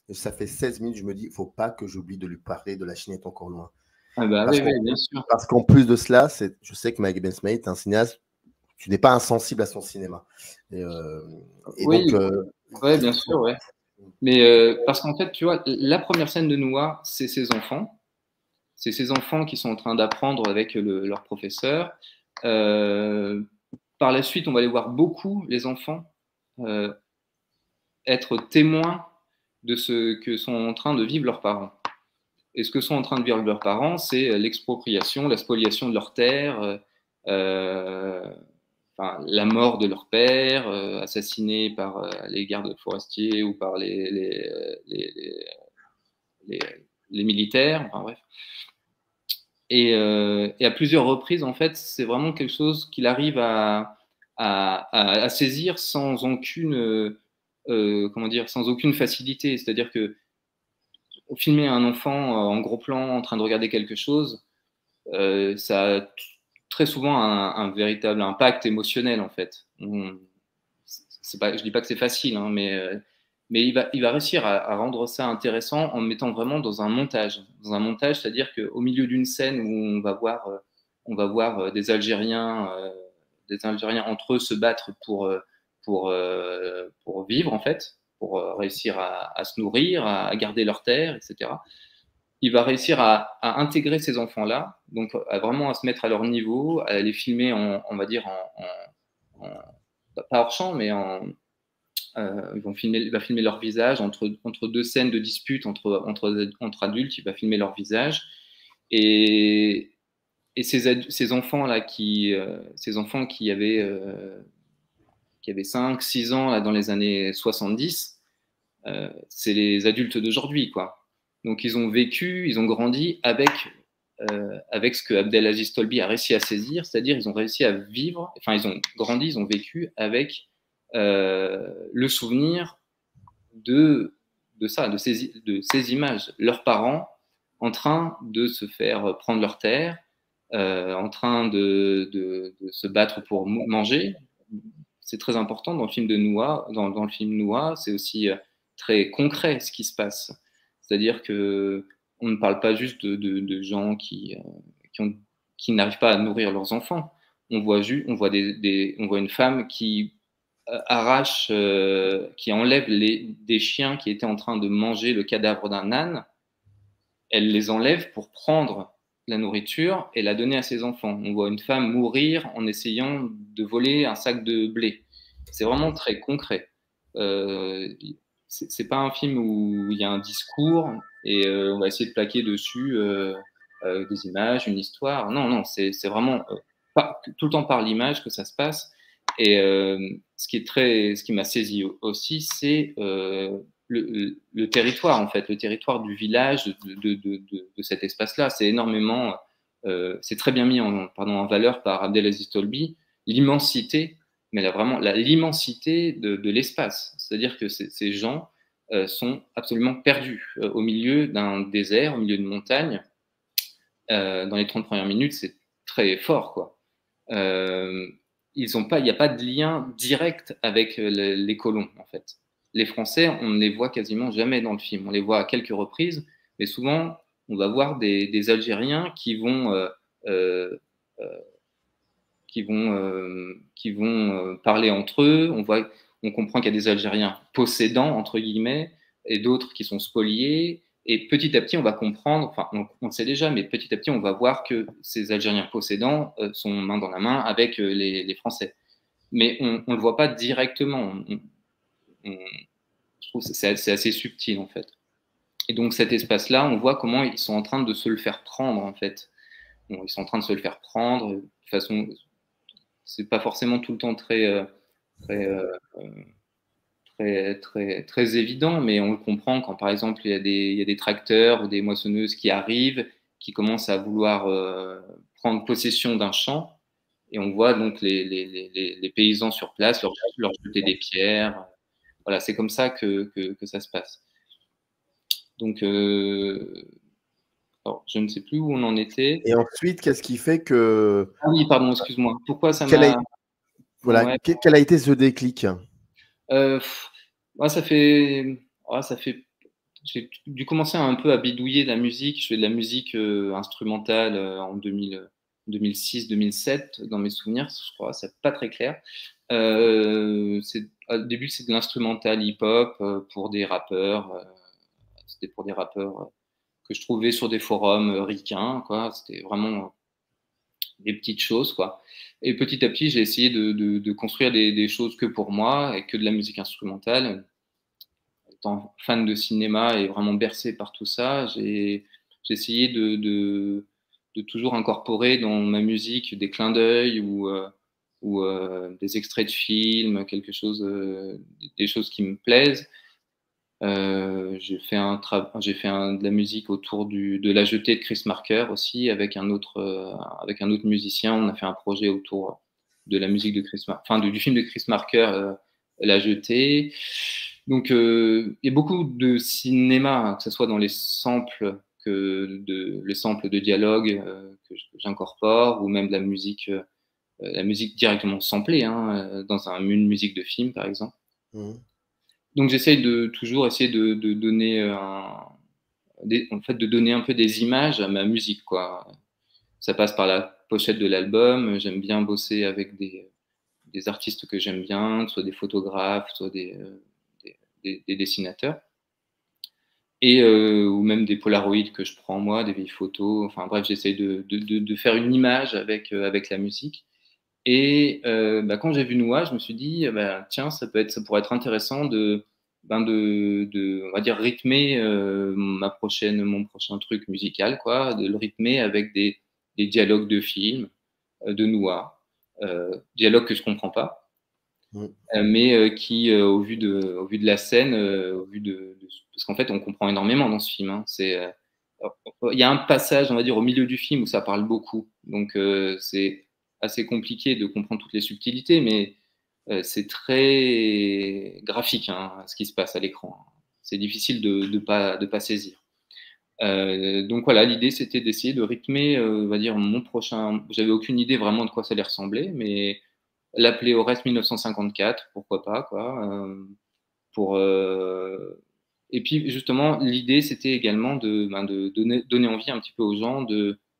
Et ça fait 16 minutes, je me dis, il ne faut pas que j'oublie de lui parler de La Chine est encore loin. Ah bah oui, bien sûr. Parce qu'en plus de cela, je sais que Malek Bensmaï est un cinéaste, tu n'es pas insensible à son cinéma. Oui, bien sûr, ouais. Mais parce qu'en fait, tu vois, la première scène de Noah, c'est ses enfants. C'est ces enfants qui sont en train d'apprendre avec leur professeur. Par la suite, on va aller voir beaucoup les enfants être témoins de ce que sont en train de vivre leurs parents. Et ce que sont en train de vivre leurs parents, c'est l'expropriation, la spoliation de leurs terres, la mort de leur père, assassiné par les gardes forestiers ou par les militaires, enfin bref. Et à plusieurs reprises, en fait, c'est vraiment quelque chose qu'il arrive à saisir sans aucune, sans aucune facilité. C'est-à-dire que filmer un enfant en gros plan en train de regarder quelque chose, ça a très souvent un véritable impact émotionnel, en fait. Je dis pas que c'est facile, hein, mais il va réussir à rendre ça intéressant en mettant vraiment dans un montage. Dans un montage, c'est-à-dire qu'au milieu d'une scène où on va voir des Algériens entre eux se battre pour vivre, en fait, pour réussir à se nourrir, à garder leur terre, etc. Il va réussir à intégrer ces enfants-là, donc vraiment à se mettre à leur niveau, à les filmer, on va dire, pas hors champ, mais il va filmer leur visage entre deux scènes de dispute entre adultes. Il va filmer leur visage et ces enfants là qui avaient 5, 6 ans là, dans les années 70, c'est les adultes d'aujourd'hui, quoi. Donc ils ont vécu, ils ont grandi avec ce que Abdelaziz Tolbi a réussi à saisir, c'est-à-dire ils ont réussi à vivre, enfin ils ont grandi, ils ont vécu avec le souvenir de ces images, leurs parents en train de se faire prendre leur terre, en train de se battre pour manger. C'est très important dans le film de Noah, dans le film Noah, c'est aussi très concret ce qui se passe. C'est-à-dire que on ne parle pas juste de gens qui n'arrivent pas à nourrir leurs enfants. On voit une femme qui arrache, qui enlève des chiens qui étaient en train de manger le cadavre d'un âne. Elle les enlève pour prendre la nourriture et la donner à ses enfants. On voit une femme mourir en essayant de voler un sac de blé. C'est vraiment très concret. C'est pas un film où il y a un discours et on va essayer de plaquer dessus des images, une histoire. Non, c'est vraiment tout le temps par l'image que ça se passe. Et ce qui m'a saisi aussi, c'est le territoire, en fait, le territoire du village, de cet espace-là. C'est énormément, c'est très bien mis en valeur par Abdelaziz Tolbi, l'immensité, mais l'immensité de l'espace. C'est-à-dire que ces gens sont absolument perdus au milieu d'un désert, au milieu de montagnes. Dans les 30 premières minutes, c'est très fort, quoi. Il n'y a pas de lien direct avec les colons, en fait. Les Français, on ne les voit quasiment jamais dans le film. On les voit à quelques reprises, mais souvent, on va voir des Algériens qui vont parler entre eux. On comprend qu'il y a des Algériens possédants, entre guillemets, et d'autres qui sont spoliés. Et petit à petit, on va comprendre, enfin, on le sait déjà, mais petit à petit, on va voir que ces Algériens possédants sont main dans la main avec les Français. Mais on ne le voit pas directement. Je trouve que c'est assez subtil, en fait. Et donc, cet espace-là, on voit comment ils sont en train de se le faire prendre, en fait. Bon, ils sont en train de se le faire prendre de façon... C'est pas forcément tout le temps très évident, mais on le comprend quand, par exemple, il y a des tracteurs ou des moissonneuses qui arrivent, qui commencent à vouloir prendre possession d'un champ, et on voit donc les paysans sur place leur jeter des pierres. Voilà, c'est comme ça que ça se passe. Donc, alors, je ne sais plus où on en était. Et ensuite, qu'est-ce qui fait que... Ah oui, pardon, excuse-moi. Pourquoi ça Quel m'a... Voilà, Ouais. quel a été ce déclic? Ouais, ça fait... J'ai dû commencer un peu à bidouiller de la musique. Je fais de la musique instrumentale en 2006-2007, dans mes souvenirs, je crois. C'est pas très clair. Au début, c'est de l'instrumental hip-hop pour des rappeurs. C'était pour des rappeurs que je trouvais sur des forums ricains, quoi. C'était vraiment des petites choses, quoi. Et petit à petit, j'ai essayé de construire des choses que pour moi et que de la musique instrumentale. Étant fan de cinéma et vraiment bercé par tout ça, j'ai essayé de toujours incorporer dans ma musique des clins d'œil ou des extraits de films, des choses qui me plaisent. J'ai fait de la musique autour de La Jetée de Chris Marker aussi avec un autre musicien. On a fait un projet autour de la musique de du film de Chris Marker, La Jetée. Donc il y a beaucoup de cinéma, que ce soit dans les samples de dialogue que j'incorpore, ou même de la musique directement samplée, hein, dans une musique de film par exemple. Donc j'essaye de toujours essayer de donner de donner un peu des images à ma musique, quoi. Ça passe par la pochette de l'album. J'aime bien bosser avec des artistes que j'aime bien, soit des photographes, soit des dessinateurs, et ou même des polaroïds que je prends moi, des vieilles photos. Enfin bref, j'essaye de faire une image avec la musique. Et quand j'ai vu Noah, je me suis dit, tiens, ça pourrait être intéressant on va dire, rythmer mon prochain truc musical, quoi, de le rythmer avec des dialogues de films de Noah, dialogues que je comprends pas, mais qui, au vu de la scène, parce qu'en fait, on comprend énormément dans ce film. Hein, il y a un passage, on va dire, au milieu du film où ça parle beaucoup, donc c'est assez compliqué de comprendre toutes les subtilités, mais c'est très graphique, hein, ce qui se passe à l'écran. C'est difficile de pas saisir. Donc voilà, l'idée c'était d'essayer de rythmer, on va dire, mon prochain. J'avais aucune idée vraiment de quoi ça allait ressembler, mais l'appeler Ores 1954, pourquoi pas, quoi. Et puis justement, l'idée c'était également de donner envie un petit peu aux gens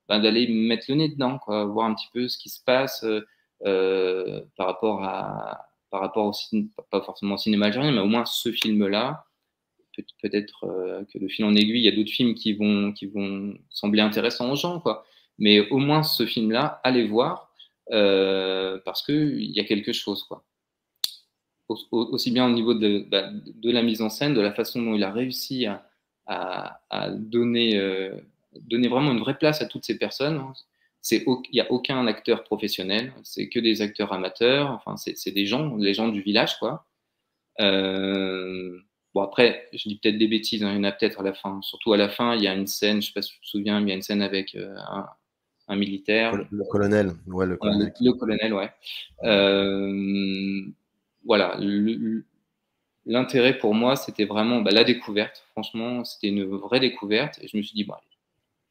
d'aller mettre le nez dedans, quoi, voir un petit peu ce qui se passe par rapport au cinéma, pas forcément au cinéma algérien, mais au moins ce film-là. Peut-être que de fil en aiguille, il y a d'autres films qui vont sembler intéressants aux gens, quoi. Mais au moins ce film-là, allez voir, parce qu'il y a quelque chose, quoi. Aussi bien au niveau de la mise en scène, de la façon dont il a réussi à donner vraiment une vraie place à toutes ces personnes. Il n'y a aucun acteur professionnel, c'est que des acteurs amateurs, enfin, c'est des gens, les gens du village, quoi. Bon, après, je dis peut-être des bêtises, hein, il y en a peut-être à la fin. Surtout à la fin, il y a une scène, je ne sais pas si tu te souviens, mais il y a une scène avec un militaire. Le colonel, ouais, le colonel. Le colonel, ouais. Voilà, l'intérêt pour moi, c'était vraiment la découverte. Franchement, c'était une vraie découverte. Et je me suis dit,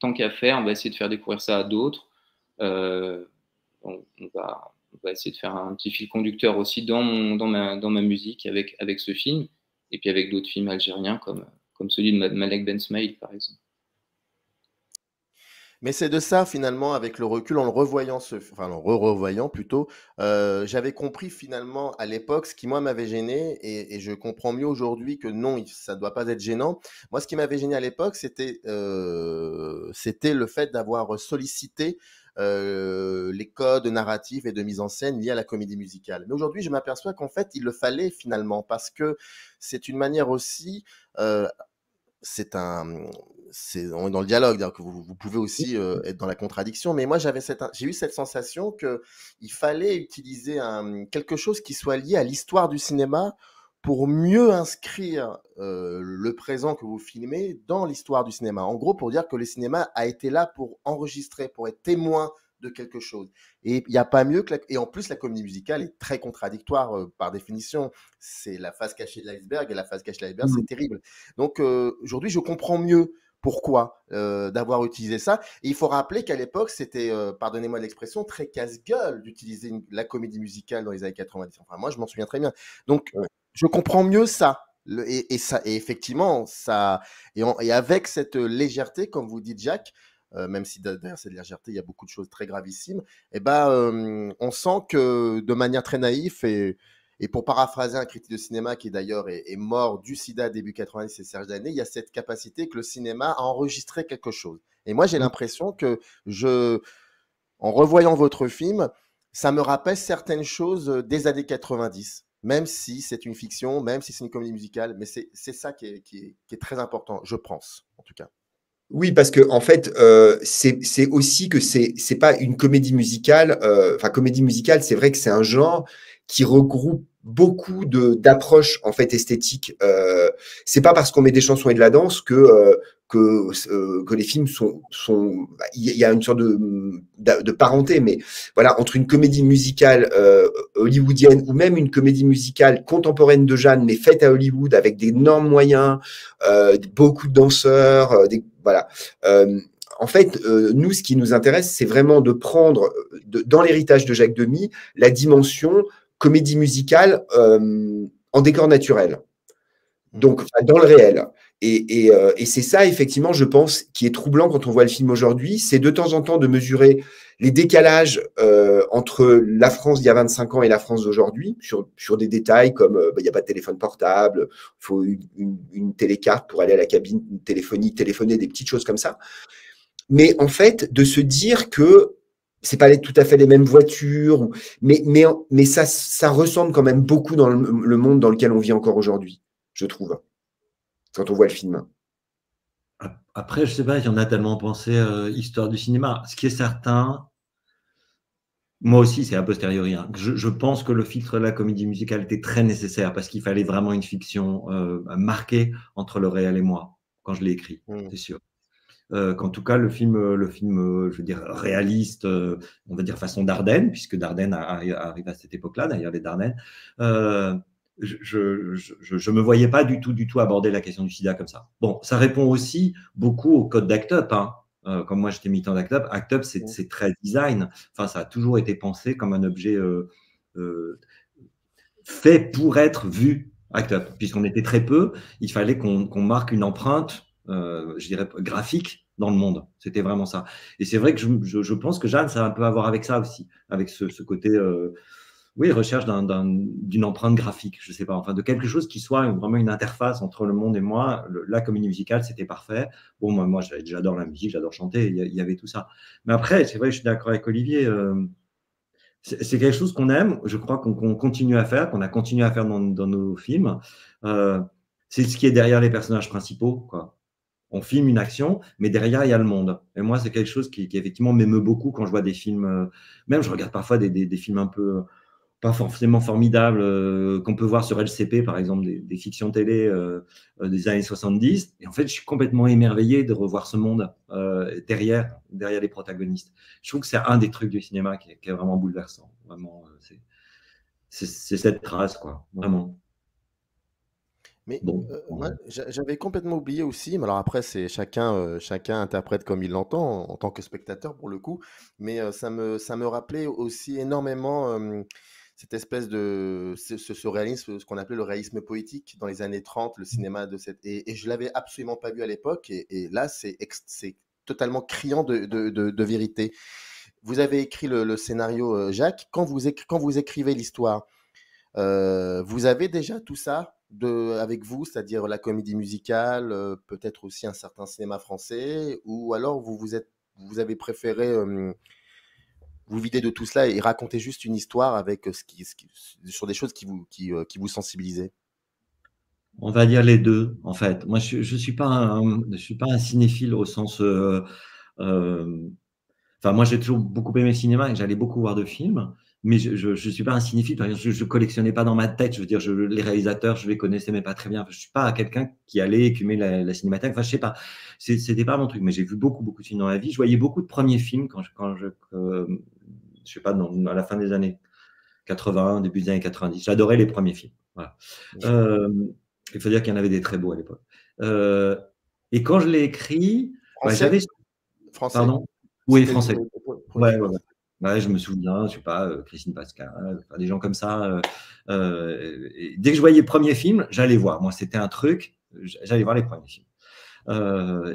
tant qu'à faire, on va essayer de faire découvrir ça à d'autres. On va essayer de faire un petit fil conducteur aussi dans ma musique avec ce film, et puis avec d'autres films algériens comme celui de Malek Ben Smail, par exemple. Mais c'est de ça, finalement, avec le recul, en le revoyant, enfin, en le revoyant plutôt, j'avais compris finalement à l'époque ce qui, moi, m'avait gêné, et je comprends mieux aujourd'hui que non, ça ne doit pas être gênant. Moi, ce qui m'avait gêné à l'époque, c'était le fait d'avoir sollicité les codes narratifs et de mise en scène liés à la comédie musicale. Mais aujourd'hui, je m'aperçois qu'en fait, il le fallait finalement, parce que c'est une manière aussi, on est dans le dialogue, donc vous pouvez aussi être dans la contradiction, mais moi j'ai eu cette sensation que il fallait utiliser quelque chose qui soit lié à l'histoire du cinéma pour mieux inscrire le présent que vous filmez dans l'histoire du cinéma. En gros, pour dire que le cinéma a été là pour enregistrer, pour être témoin de quelque chose. Et il n'y a pas mieux que et en plus, la comédie musicale est très contradictoire par définition. C'est la face cachée de l'iceberg, et la face cachée de l'iceberg, c'est terrible. Donc aujourd'hui, je comprends mieux pourquoi d'avoir utilisé ça. Et il faut rappeler qu'à l'époque, c'était, pardonnez-moi l'expression, très casse-gueule d'utiliser la comédie musicale dans les années 90. Enfin, moi, je m'en souviens très bien. Donc, je comprends mieux ça. Et effectivement, ça, et avec cette légèreté, comme vous dites, Jacques, même si derrière cette légèreté, il y a beaucoup de choses très gravissimes, et on sent que de manière très naïve, et pour paraphraser un critique de cinéma qui d'ailleurs est mort du sida début 90, c'est Serge Danet, il y a cette capacité que le cinéma a enregistré quelque chose. Et moi, j'ai l'impression que en revoyant votre film, ça me rappelle certaines choses des années 90, même si c'est une fiction, même si c'est une comédie musicale, mais c'est ça qui est très important, je pense, en tout cas. Oui, parce que en fait, c'est aussi que c'est pas une comédie musicale. Enfin, comédie musicale, c'est vrai que c'est un genre qui regroupe beaucoup d'approches en fait esthétiques. C'est pas parce qu'on met des chansons et de la danse que les films sont. Il y a une sorte de parenté, mais voilà, entre une comédie musicale hollywoodienne ou même une comédie musicale contemporaine de Jeanne, mais faite à Hollywood avec d'énormes moyens, beaucoup de danseurs, voilà. En fait, nous, ce qui nous intéresse, c'est vraiment de prendre, dans l'héritage de Jacques Demy, la dimension comédie musicale en décor naturel. Donc, dans le réel. Et c'est ça, effectivement, je pense, qui est troublant quand on voit le film aujourd'hui, c'est de temps en temps de mesurer les décalages entre la France d'il y a 25 ans et la France d'aujourd'hui, sur des détails comme il n'y a pas de téléphone portable, il faut une télécarte pour aller à la cabine téléphoner, des petites choses comme ça. Mais en fait, de se dire que c'est pas tout à fait les mêmes voitures, mais ça ressemble quand même beaucoup dans le monde dans lequel on vit encore aujourd'hui, je trouve, quand on voit le film. Après, je sais pas, il y en a tellement pensé histoire du cinéma. Ce qui est certain, moi aussi, c'est a posteriori, hein. Je pense que le filtre de la comédie musicale était très nécessaire parce qu'il fallait vraiment une fiction marquée entre le réel et moi quand je l'ai écrit, c'est sûr. Qu'en tout cas, le film, je veux dire, réaliste, on va dire façon Dardenne, puisque Dardenne arrive à cette époque-là, d'ailleurs, les Dardennes, je me voyais pas du tout aborder la question du sida comme ça. Bon, ça répond aussi beaucoup au code d'Act Up, hein. Comme moi, j'étais militant d'Act Up. Act Up, c'est très design. Enfin, ça a toujours été pensé comme un objet fait pour être vu, Act Up. Puisqu'on était très peu, il fallait qu'on marque une empreinte, je dirais, graphique dans le monde. C'était vraiment ça. Et c'est vrai que je pense que Jeanne, ça a un peu à voir avec ça aussi, avec ce côté, oui, recherche d'une empreinte graphique, je sais pas, enfin de quelque chose qui soit vraiment une interface entre le monde et moi. La comédie musicale, c'était parfait. Bon, moi j'adore la musique, j'adore chanter, il y avait tout ça. Mais après, c'est vrai, je suis d'accord avec Olivier, c'est quelque chose qu'on aime, je crois qu'on continue à faire, qu'on a continué à faire dans nos films. C'est ce qui est derrière les personnages principaux, quoi. On filme une action, mais derrière, il y a le monde. Et moi, c'est quelque chose qui effectivement m'émeut beaucoup quand je vois des films. Même, je regarde parfois des films un peu, pas forcément formidables, qu'on peut voir sur LCP, par exemple, des fictions télé des années 70. Et en fait, je suis complètement émerveillé de revoir ce monde derrière les protagonistes. Je trouve que c'est un des trucs du cinéma qui est vraiment bouleversant. Vraiment, c'est cette trace, quoi. Vraiment. Mais moi, j'avais complètement oublié aussi, mais alors après, c'est chacun interprète comme il l'entend, en tant que spectateur pour le coup, mais ça me rappelait aussi énormément cette espèce ce réalisme, ce qu'on appelait le réalisme poétique dans les années 30, le cinéma de et je l'avais absolument pas vu à l'époque, et là, c'est totalement criant de vérité. Vous avez écrit le scénario, Jacques. Quand vous écrivez l'histoire, vous avez déjà tout ça avec vous, c'est-à-dire la comédie musicale, peut-être aussi un certain cinéma français, ou alors vous avez préféré vous vider de tout cela et raconter juste une histoire avec sur des choses qui vous sensibilisaient? On va dire les deux, en fait. Moi, je suis pas un cinéphile au sens. Enfin, moi, j'ai toujours beaucoup aimé le cinéma et j'allais beaucoup voir de films, mais je suis pas un cinéphile. Par exemple, je collectionnais pas dans ma tête. Je veux dire, les réalisateurs, je les connaissais, mais pas très bien. Enfin, je suis pas quelqu'un qui allait et qui aimait la cinémathèque. Enfin, je sais pas. C'était pas mon truc, mais j'ai vu beaucoup de films dans la vie. Je voyais beaucoup de premiers films je sais pas, à la fin des années 80, début des années 90. J'adorais les premiers films. Voilà. Il faut dire qu'il y en avait des très beaux à l'époque. Et quand je l'ai écrit, j'avais. Français. Pardon? Oui, français. Ouais, je me souviens, je sais pas, Christine Pascal, enfin, des gens comme ça. Dès que je voyais le premier film, j'allais voir. Moi, c'était un truc, j'allais voir les premiers films.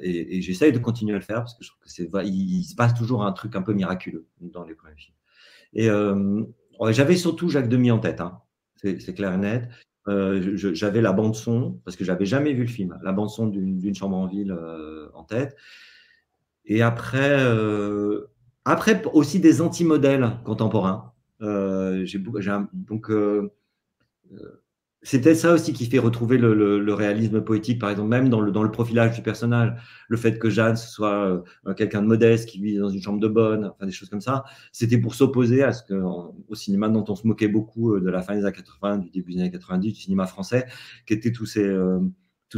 Et j'essaye de continuer à le faire parce que je trouve que il se passe toujours un truc un peu miraculeux dans les premiers films. Et j'avais surtout Jacques Demy en tête, hein. C'est clair et net. J'avais la bande son parce que j'avais jamais vu le film, la bande son d'une chambre en ville en tête. Et après aussi des anti-modèles contemporains. C'était ça aussi qui fait retrouver le réalisme poétique, par exemple, même dans le profilage du personnage. Le fait que Jeanne ce soit quelqu'un de modeste qui vit dans une chambre de bonne, enfin des choses comme ça, c'était pour s'opposer au cinéma dont on se moquait beaucoup de la fin des années 80, du début des années 90, du cinéma français, qui était tous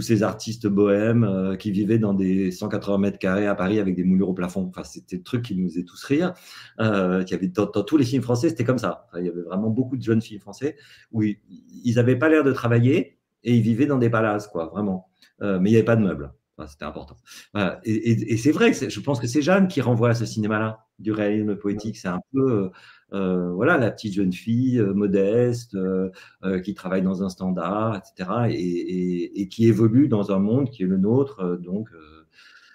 ces artistes bohèmes qui vivaient dans des 180 mètres carrés à Paris avec des moulures au plafond. Enfin, c'était le truc qui nous faisait tous rire. Il y avait dans tous les films français, c'était comme ça. Enfin, il y avait vraiment beaucoup de jeunes filles français où ils n'avaient pas l'air de travailler et ils vivaient dans des palaces, quoi, vraiment. Mais il n'y avait pas de meubles. Enfin, c'était important. Voilà. Et c'est vrai que je pense que c'est Jeanne qui renvoie à ce cinéma-là, du réalisme poétique. C'est un peu voilà, la petite jeune fille modeste qui travaille dans un standard, etc. Et qui évolue dans un monde qui est le nôtre, donc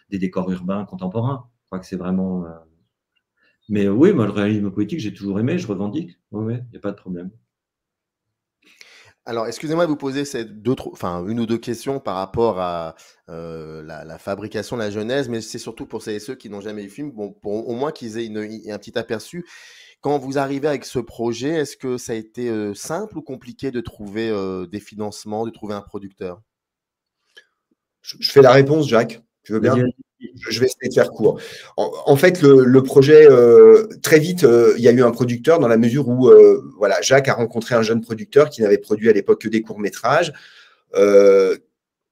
des décors urbains contemporains. Je crois que c'est vraiment. Mais oui, moi, le réalisme poétique, j'ai toujours aimé, je revendique. Oui, il n'y a pas de problème. Alors, excusez-moi de vous poser une ou deux questions par rapport à la fabrication de la Genèse, mais c'est surtout pour celles et ceux qui n'ont jamais vu le film, bon, pour au moins qu'ils aient un petit aperçu. Quand vous arrivez avec ce projet, est-ce que ça a été simple ou compliqué de trouver des financements, de trouver un producteur? Je fais la réponse, Jacques. Tu veux bien? Je vais essayer de faire court. En fait, le projet, très vite, il y a eu un producteur dans la mesure où voilà, Jacques a rencontré un jeune producteur qui n'avait produit à l'époque que des courts-métrages,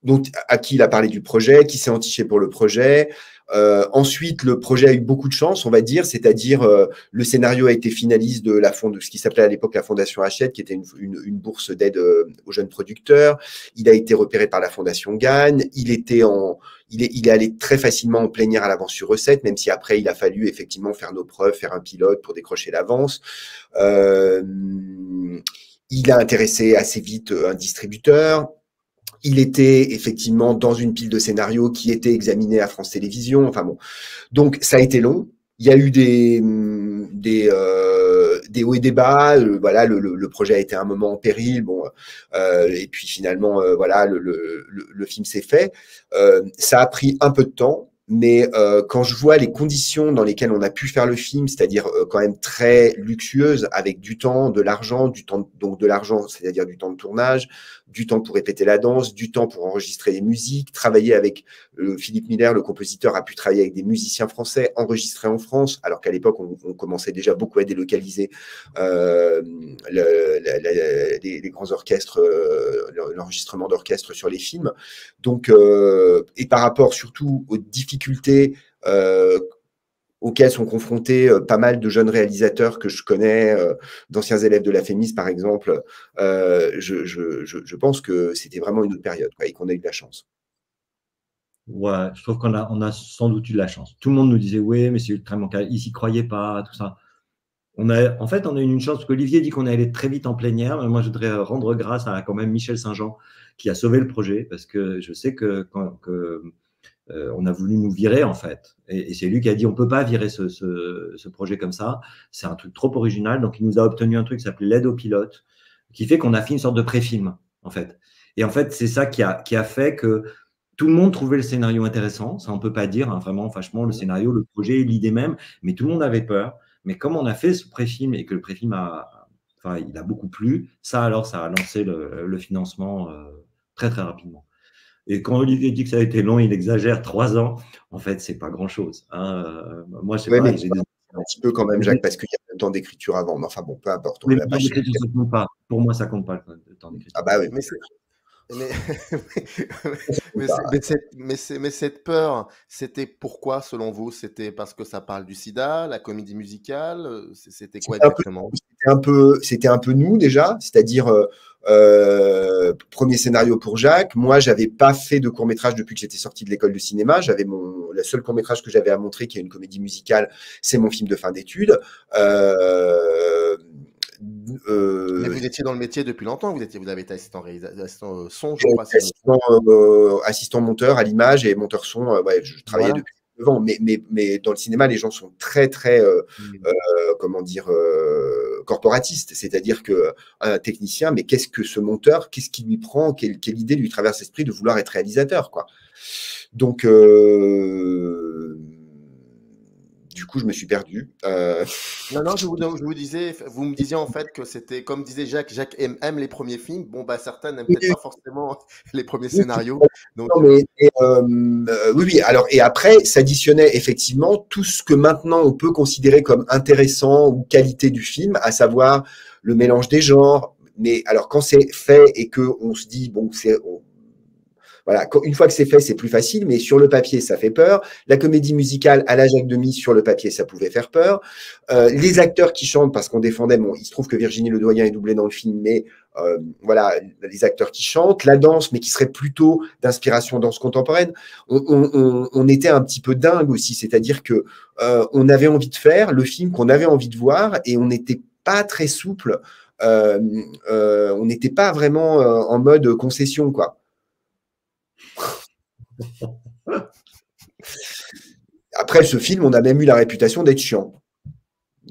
donc à qui il a parlé du projet, qui s'est entiché pour le projet. Ensuite, le projet a eu beaucoup de chance, on va dire, c'est-à-dire le scénario a été finaliste de ce qui s'appelait à l'époque la Fondation Hachette, qui était une bourse d'aide aux jeunes producteurs. Il a été repéré par la Fondation Gagne. Il est allé très facilement en plénière à l'avance sur recette, même si après il a fallu effectivement faire nos preuves, faire un pilote pour décrocher l'avance. Il a intéressé assez vite un distributeur. Il était effectivement dans une pile de scénarios qui était examinée à France Télévisions. Enfin bon, donc ça a été long. Il y a eu des hauts et des bas. Voilà, le projet a été un moment en péril. Bon, et puis finalement, voilà, le film s'est fait. Ça a pris un peu de temps. Mais quand je vois les conditions dans lesquelles on a pu faire le film, c'est-à-dire quand même très luxueuses, avec du temps, de l'argent, donc de l'argent, c'est-à-dire du temps de tournage, du temps pour répéter la danse, du temps pour enregistrer les musiques, travailler avec Philippe Miller, le compositeur, a pu travailler avec des musiciens français, enregistrer en France, alors qu'à l'époque, on commençait déjà beaucoup à délocaliser les grands orchestres, l'enregistrement d'orchestres sur les films. Donc, et par rapport surtout aux difficultés auxquelles sont confrontés pas mal de jeunes réalisateurs que je connais, d'anciens élèves de la FEMIS par exemple, je pense que c'était vraiment une autre période, quoi, et qu'on a eu de la chance. Ouais, je trouve qu'on a sans doute eu de la chance. Tout le monde nous disait oui, mais c'est extrêmement calme, ils s'y croyaient pas, tout ça. En fait, on a eu une chance parce qu'Olivier dit qu'on est allé très vite en plénière. Mais moi, je voudrais rendre grâce à quand même Michel Saint-Jean qui a sauvé le projet parce que je sais que on a voulu nous virer en fait. Et c'est lui qui a dit on peut pas virer ce projet comme ça, c'est un truc trop original. Donc il nous a obtenu un truc qui s'appelait l'aide au pilote, qui fait qu'on a fait une sorte de pré-film en fait. Et en fait c'est ça qui a fait que tout le monde trouvait le scénario intéressant, ça on peut pas dire, hein, vraiment, franchement, le scénario, le projet, l'idée même, mais tout le monde avait peur. Mais comme on a fait ce pré-film et que le pré-film il a beaucoup plu, ça alors ça a lancé le financement très très rapidement. Et quand Olivier dit que ça a été long, il exagère, 3 ans. En fait, c'est pas grand-chose. Hein. Moi, je sais pas. J'ai un petit peu quand même, Jacques, parce qu'il y a un temps d'écriture avant. Mais enfin bon, peu importe. Le temps d'écriture, ça compte pas. Pour moi, ça compte pas le temps d'écriture. Ah bah oui. Mais cette peur, c'était pourquoi selon vous? C'était parce que ça parle du sida, la comédie musicale? C'était quoi exactement? C'était un peu nous déjà, c'est-à-dire premier scénario pour Jacques. Moi, j'avais pas fait de court-métrage depuis que j'étais sorti de l'école de cinéma. J'avais le seul court-métrage que j'avais à montrer, qui est une comédie musicale, c'est mon film de fin d'études. Mais vous étiez dans le métier depuis longtemps, vous avez été assistant son, je crois. Assistant monteur à l'image et monteur son, je travaillais depuis 9 ans, mais dans le cinéma, les gens sont très, très, comment dire, corporatistes, c'est-à-dire qu'un technicien, mais qu'est-ce que ce monteur, qu'est-ce qui lui prend, quelle idée lui traverse l'esprit de vouloir être réalisateur, quoi. Donc, du coup, je me suis perdu. Non, je vous disais, vous me disiez en fait que c'était, comme disait Jacques, Jacques aime les premiers films. Bon, bah certains n'aiment peut-être pas forcément les premiers scénarios. Donc... oui. Alors, et après, s'additionnait effectivement tout ce que maintenant on peut considérer comme intéressant ou qualité du film, à savoir le mélange des genres. Mais alors, quand c'est fait et que on se dit bon, voilà, une fois que c'est fait, c'est plus facile, mais sur le papier, ça fait peur. La comédie musicale à la Jacques Demy, sur le papier, ça pouvait faire peur. Les acteurs qui chantent, parce qu'on défendait, bon, il se trouve que Virginie Ledoyen est doublée dans le film, mais voilà, les acteurs qui chantent, la danse, mais qui serait plutôt d'inspiration danse contemporaine. On était un petit peu dingue aussi, c'est-à-dire que on avait envie de faire le film qu'on avait envie de voir et on n'était pas très souple. On n'était pas vraiment en mode concession, quoi. Après ce film, on a même eu la réputation d'être chiant.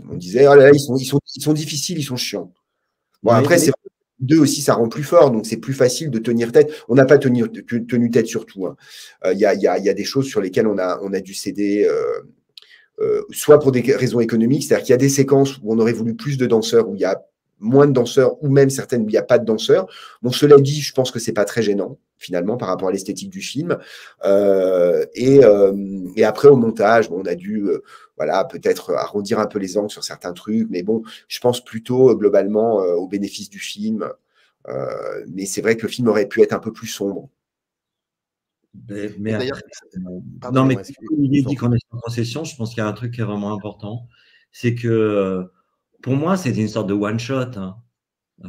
On disait, oh là là, ils sont difficiles, ils sont chiants. Bon, après, c'est deux aussi, ça rend plus fort, donc c'est plus facile de tenir tête. On n'a pas tenu tête sur tout. Il y a des choses sur lesquelles on a dû céder, soit pour des raisons économiques, c'est-à-dire qu'il y a des séquences où on aurait voulu plus de danseurs, où il y a moins de danseurs, ou même certaines où il n'y a pas de danseurs. Bon, cela dit, je pense que c'est pas très gênant, finalement, par rapport à l'esthétique du film. Et après, au montage, bon, on a dû voilà, peut-être arrondir un peu les angles sur certains trucs, mais bon, je pense plutôt globalement au bénéfice du film. Mais c'est vrai que le film aurait pu être un peu plus sombre. Mais non, mais quand il dit qu'on est en concession, je pense qu'il y a un truc qui est vraiment important, c'est que pour moi, c'était une sorte de one-shot. Hein.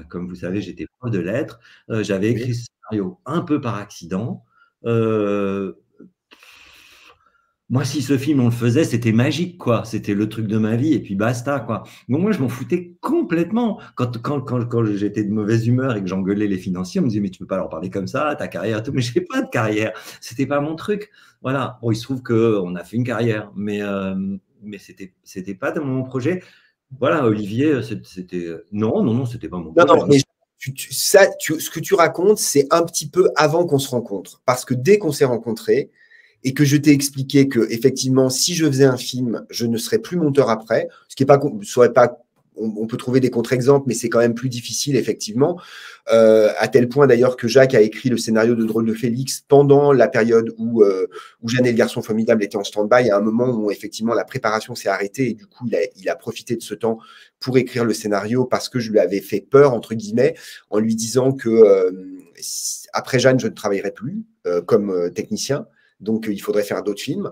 Comme vous savez, j'étais prof de lettres. J'avais écrit ce scénario un peu par accident. Moi, si ce film, on le faisait, c'était magique, quoi. C'était le truc de ma vie, et puis basta, quoi. Donc moi, je m'en foutais complètement. Quand j'étais de mauvaise humeur et que j'engueulais les financiers, on me disait, mais tu peux pas leur parler comme ça, ta carrière et tout. Mais je n'ai pas de carrière. C'était pas mon truc. Voilà. Bon, il se trouve qu'on a fait une carrière, mais c'était pas de mon projet. Voilà, Olivier, c'était... Non, c'était pas mon projet. Non, mais ce que tu racontes, c'est un petit peu avant qu'on se rencontre. Parce que dès qu'on s'est rencontrés, et que je t'ai expliqué que effectivement, si je faisais un film, je ne serais plus monteur après, ce qui est pas, on peut trouver des contre-exemples, mais c'est quand même plus difficile, effectivement, à tel point d'ailleurs que Jacques a écrit le scénario de Drôle de Félix pendant la période où Jeanne et le garçon formidable étaient en stand-by, à un moment où effectivement la préparation s'est arrêtée, et du coup il a profité de ce temps pour écrire le scénario, parce que je lui avais fait peur, entre guillemets, en lui disant que après Jeanne, je ne travaillerai plus comme technicien, donc il faudrait faire d'autres films.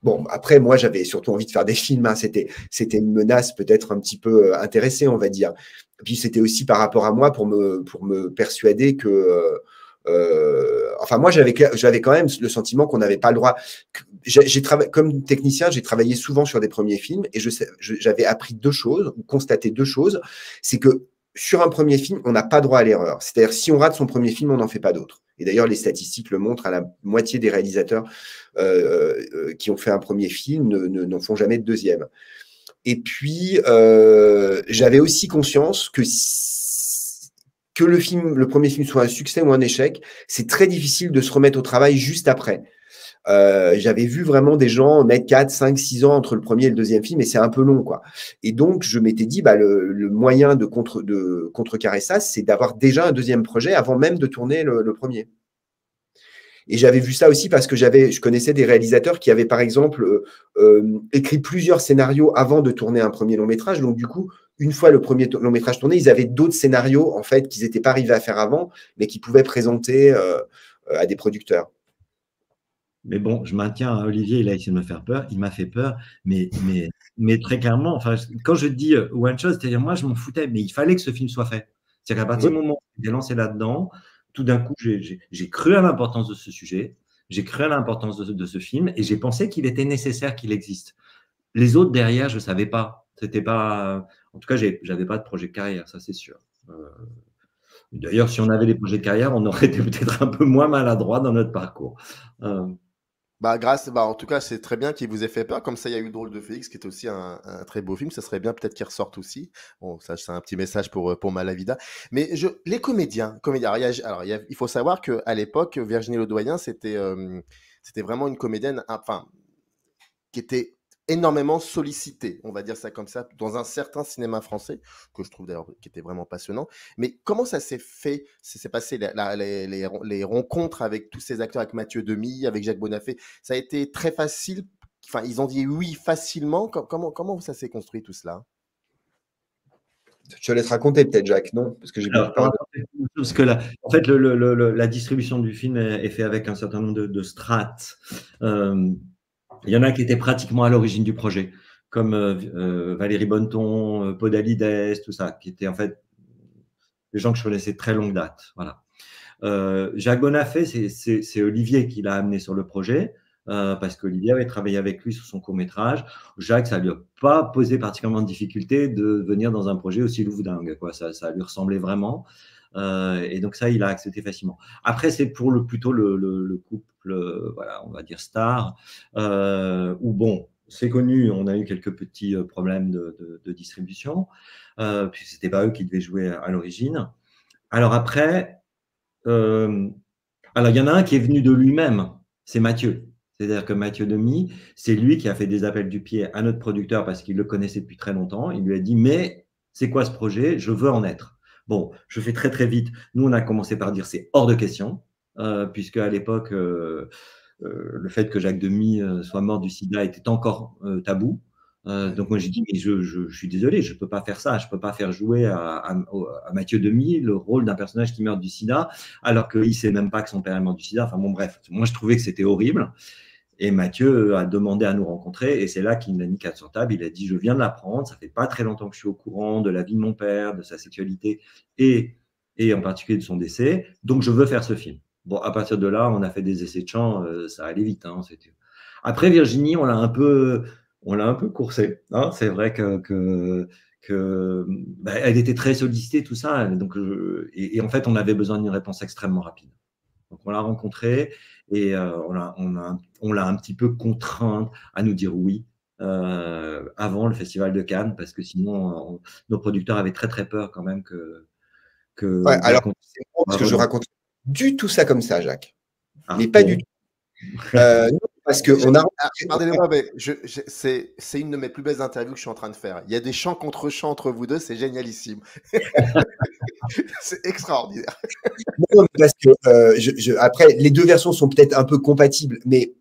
Bon, après, moi, j'avais surtout envie de faire des films. Hein. C'était une menace peut-être un petit peu intéressée, on va dire. Et puis, c'était aussi par rapport à moi pour me persuader que... enfin, moi, j'avais quand même le sentiment qu'on n'avait pas le droit... Comme technicien, j'ai travaillé souvent sur des premiers films et j'avais appris 2 choses, ou constaté 2 choses. C'est que sur un premier film, on n'a pas droit à l'erreur. C'est-à-dire, si on rate son premier film, on n'en fait pas d'autre. Et d'ailleurs, les statistiques le montrent, à la moitié des réalisateurs qui ont fait un premier film n'en font jamais de deuxième. Et puis, j'avais aussi conscience que le premier film soit un succès ou un échec, c'est très difficile de se remettre au travail juste après. J'avais vu vraiment des gens mettre 4, 5, 6 ans entre le premier et le deuxième film, et c'est un peu long, quoi. Et donc, je m'étais dit, le moyen de contrecarrer ça, c'est d'avoir déjà un deuxième projet avant même de tourner le premier. Et j'avais vu ça aussi parce que je connaissais des réalisateurs qui avaient, par exemple, écrit plusieurs scénarios avant de tourner un premier long métrage. Donc, du coup, une fois le premier long métrage tourné, ils avaient d'autres scénarios, en fait, qu'ils n'étaient pas arrivés à faire avant, mais qu'ils pouvaient présenter à des producteurs. Mais bon, je maintiens, hein, Olivier, il a essayé de me faire peur, il m'a fait peur, mais très clairement, enfin, quand je dis one shot, c'est-à-dire moi, je m'en foutais, mais il fallait que ce film soit fait. C'est-à-dire qu'à partir du moment où j'ai lancé là-dedans, tout d'un coup, j'ai cru à l'importance de ce sujet, j'ai cru à l'importance de ce film, et j'ai pensé qu'il était nécessaire qu'il existe. Les autres derrière, je ne savais pas. C'était pas, en tout cas, j'avais pas de projet de carrière, ça c'est sûr. D'ailleurs, si on avait des projets de carrière, on aurait été peut-être un peu moins maladroit dans notre parcours. En tout cas, c'est très bien qu'il vous ait fait peur. Comme ça, il y a eu Drôle de Félix, qui est aussi un très beau film. Ça serait bien peut-être qu'il ressorte aussi. Bon, ça, c'est un petit message pour Malavida. Mais les comédiens. Il faut savoir qu'à l'époque, Virginie Ledoyen, c'était vraiment une comédienne, qui était énormément sollicitée, on va dire ça comme ça, dans un certain cinéma français, que je trouve d'ailleurs qui était vraiment passionnant. Mais comment ça s'est fait? Ça s'est passé les rencontres avec tous ces acteurs, avec Mathieu Demy, avec Jacques Bonafé, ça a été très facile? Enfin, ils ont dit oui facilement. Comment ça s'est construit tout cela? Je te laisse raconter peut-être, Jacques, non? Parce que j'ai beaucoup parlé. Parce que en fait, la distribution du film est faite avec un certain nombre de strates. Il y en a qui étaient pratiquement à l'origine du projet, comme Valérie Bonneton, Podalides, tout ça, qui étaient en fait des gens que je connaissais de très longue date. Voilà. Jacques Bonafé, c'est Olivier qui l'a amené sur le projet, parce qu'Olivier avait travaillé avec lui sur son court-métrage. Jacques, ça ne lui a pas posé particulièrement de difficulté de venir dans un projet aussi louvdingue, quoi. Ça lui ressemblait vraiment. Et donc ça, il a accepté facilement. Après, c'est plutôt le couple, voilà, on va dire star, où bon, c'est connu, on a eu quelques petits problèmes de distribution, puis c'était pas eux qui devaient jouer à l'origine. Alors après, il y en a un qui est venu de lui-même, c'est Mathieu. C'est-à-dire que Mathieu Demy, c'est lui qui a fait des appels du pied à notre producteur parce qu'il le connaissait depuis très longtemps. Il lui a dit, mais c'est quoi ce projet? Je veux en être. Bon, je fais très très vite. Nous, on a commencé par dire c'est hors de question, puisque à l'époque, le fait que Jacques Demy soit mort du sida était encore tabou. Donc moi, j'ai dit, mais je suis désolé, je ne peux pas faire ça. Je ne peux pas faire jouer à Mathieu Demy le rôle d'un personnage qui meurt du sida, alors qu'il ne sait même pas que son père est mort du sida. Enfin bon, bref, moi, je trouvais que c'était horrible. Et Mathieu a demandé à nous rencontrer, et c'est là qu'il m'a mis carte sur table. Il a dit, je viens de l'apprendre, ça fait pas très longtemps que je suis au courant de la vie de mon père, de sa sexualité, et en particulier de son décès, donc je veux faire ce film. Bon, à partir de là, on a fait des essais de chant, ça allait vite. Hein, après, Virginie, on l'a un peu coursée. Hein, c'est vrai que elle était très sollicitée, tout ça, donc et en fait, on avait besoin d'une réponse extrêmement rapide. Donc, on l'a rencontrée et on l'a un petit peu contrainte à nous dire oui avant le Festival de Cannes, parce que sinon, nos producteurs avaient très, très peur quand même que ouais, alors, c'est bon parce que je raconte du tout ça comme ça, Jacques. Mais pas du tout. Non, parce que on a. Pardonnez-moi, mais c'est une de mes plus belles interviews que je suis en train de faire. Il y a des chants contre chants entre vous deux, c'est génialissime. C'est extraordinaire. Non, parce que après, les deux versions sont peut-être un peu compatibles, mais